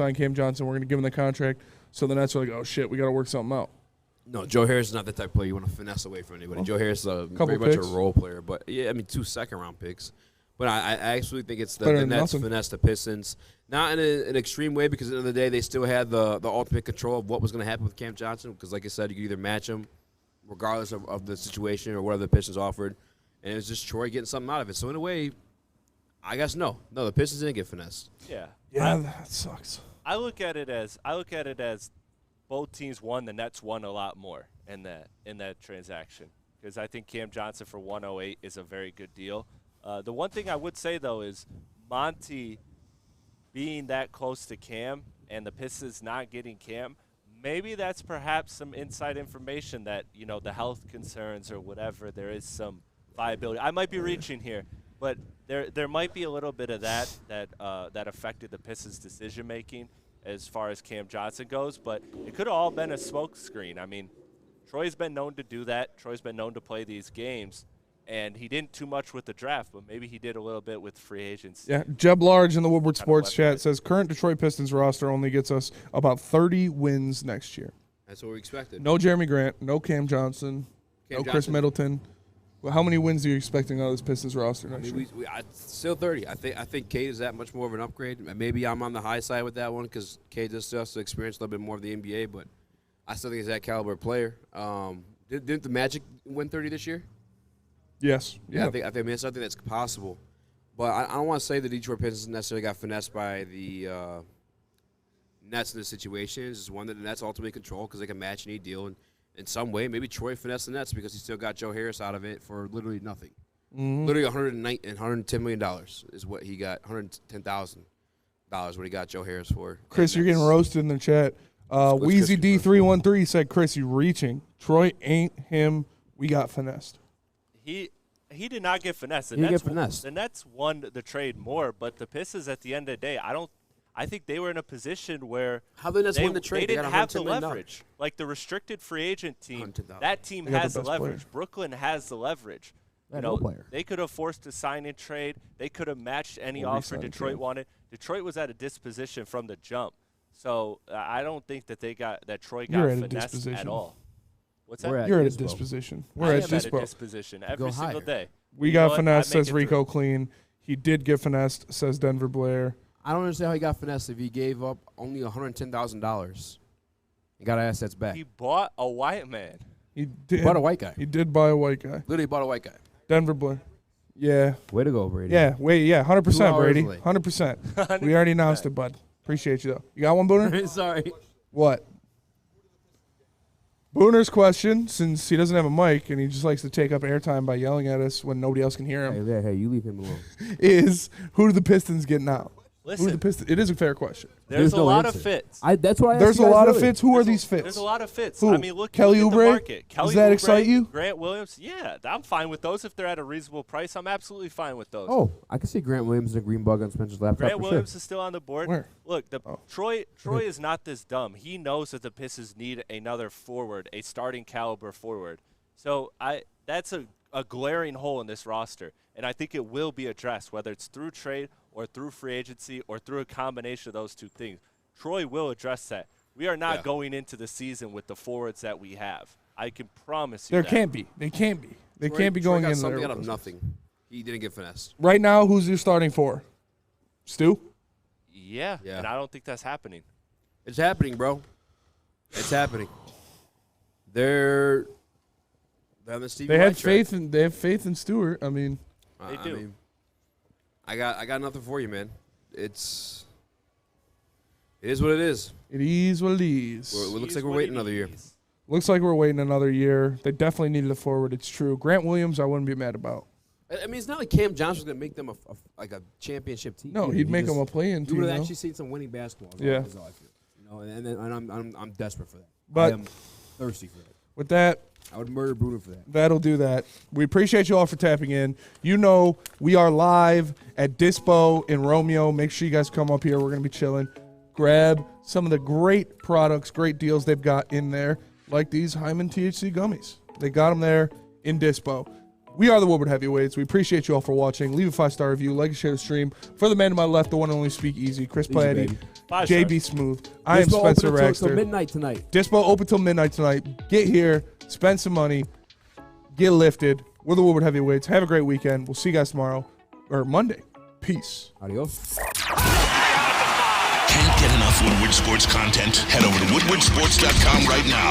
to give him the contract, so the Nets are like, oh shit, we got to work something out. No, Joe Harris is not the type of player you want to finesse away from anybody. Joe Harris is very much picks. a role player, but yeah, I mean 2 second-round picks. But I actually think it's the Nets nothing. finesse the Pistons, not in an extreme way, because at the end of the day they still had the ultimate control of what was going to happen with Cam Johnson. Because like I said, you could either match him, regardless of the situation or whatever the Pistons offered, and it was just Troy getting something out of it. So in a way, I guess no, the Pistons didn't get finessed. Yeah. Yeah, that sucks. I look at it as both teams won. The Nets won a lot more in that transaction, because I think Cam Johnson for 108 is a very good deal. The one thing I would say though is Monty being that close to Cam and the Pistons not getting Cam, maybe that's perhaps some inside information that, the health concerns or whatever, there is some viability. I might be reaching here, but there might be a little bit of that affected the Pistons' decision making as far as Cam Johnson goes, but it could have all been a smokescreen. I mean, Troy's been known to do that. Troy's been known to play these games, and he didn't too much with the draft, but maybe he did a little bit with free agents. Yeah, Jeb Large in the Woodward Sports chat says current Detroit Pistons roster only gets us about 30 wins next year. That's what we expected. No Jeremy Grant, no Cam Johnson, no Chris Middleton. Well, how many wins are you expecting out of this Pistons roster next year? Still 30. I think Cade is that much more of an upgrade. Maybe I'm on the high side with that one because Cade just has to experience a little bit more of the NBA, but I still think he's that caliber player. Didn't the Magic win 30 this year? Yes. Yeah, I think it's something that's possible. But I don't want to say the Detroit Pistons necessarily got finessed by the Nets in this situation. It's just one that the Nets ultimately control because they can match any deal. And in some way, maybe Troy finessed the Nets because he still got Joe Harris out of it for literally nothing. Mm-hmm. Literally $110 million is what he got, $110,000 what he got Joe Harris for. Chris, you're getting roasted in the chat. Wheezy D313 said, Chris, you reaching. Troy ain't him. We got finessed. He did not get finessed. The Nets won the trade more, but the Pistons at the end of the day, I think they were in a position where how the Nets won the trade. They didn't have the leverage. Like the restricted free agent team, that team has the leverage. Player. Brooklyn has the leverage. They could have forced a sign-in trade. They could have matched any offer Detroit wanted. Detroit was at a disposition from the jump, so I don't think that Troy got finessed at all. What's that? You're at a disposition. We're at a disposition every single day. We got finessed, says Rico Clean. He did get finessed, says Denver Blair. I don't understand how he got finessed if he gave up only $110,000 and got assets back. He bought a white man. He did. Bought a white guy. He did buy a white guy. Literally bought a white guy. Denver Blair. Yeah. Way to go, Brady. Yeah, 100%, Brady. 100%. We already announced it, bud. Appreciate you, though. You got one, Booner? Sorry. What? Booner's question, since he doesn't have a mic and he just likes to take up airtime by yelling at us when nobody else can hear him. Hey, you leave him alone. Is who do the Pistons get now? Listen, Who are the Pistons? It is a fair question. There's a no lot answer. of fits. That's why There's a lot of fits. Who are these fits? There's a lot of fits. Who? I mean, look Kelly at the Oubre? market. Does that Oubre, excite you? Grant Williams? Yeah, I'm fine with those if they're at a reasonable price. I'm absolutely fine with those. Oh, I can see Grant Williams and a green bug on Spencer's laptop. Grant for Williams sure. is still on the board. Where? Look, Troy is not this dumb. He knows that the Pistons need another forward, a starting caliber forward. So that's a glaring hole in this roster, and I think it will be addressed, whether it's through trade or through free agency or through a combination of those two things. Troy will address that. We are not going into the season with the forwards that we have. I can promise you There that. can't be. They can't be. They can't be going Troy got in something there. out of nothing. He didn't get finessed. Right now, who's your starting four? Stu? Yeah, and I don't think that's happening. It's happening, bro. It's happening. They're on the Stevie They White have track. faith in Stewart. I mean, They do. I got nothing for you, man. It is what it is. it is what it is. It looks like we're waiting another year. Looks like we're waiting another year. They definitely needed a forward. It's true. Grant Williams, I wouldn't be mad about. I mean, it's not like Cam Johnson's going to make them a championship team. No, he'd make them a play-in You team. would though. have actually seen some winning basketball. Yeah. Is all I feel. You know, and I'm desperate for that. But I am thirsty for that. With that, I would murder Bruno for that. that'll do that. We appreciate you all for tapping in. You know, we are live at Dispo in Romeo. Make sure you guys come up here. We're going to be chilling. Grab some of the great products, great deals they've got in there, like these Hyman THC gummies. They got them there in Dispo. We are the Woodward Heavyweights. We appreciate you all for watching. Leave a 5-star review, like and share the stream. For the man to my left, the one and only Speak Easy, Chris Platty, JB Smooth. I am Spencer Raxter. Till midnight tonight. Dispo open till midnight tonight. Get here, spend some money, get lifted. We're the Woodward Heavyweights. Have a great weekend. We'll see you guys tomorrow or Monday. Peace. Adios. Can't get enough Woodward Sports content? Head over to woodwardsports.com right now.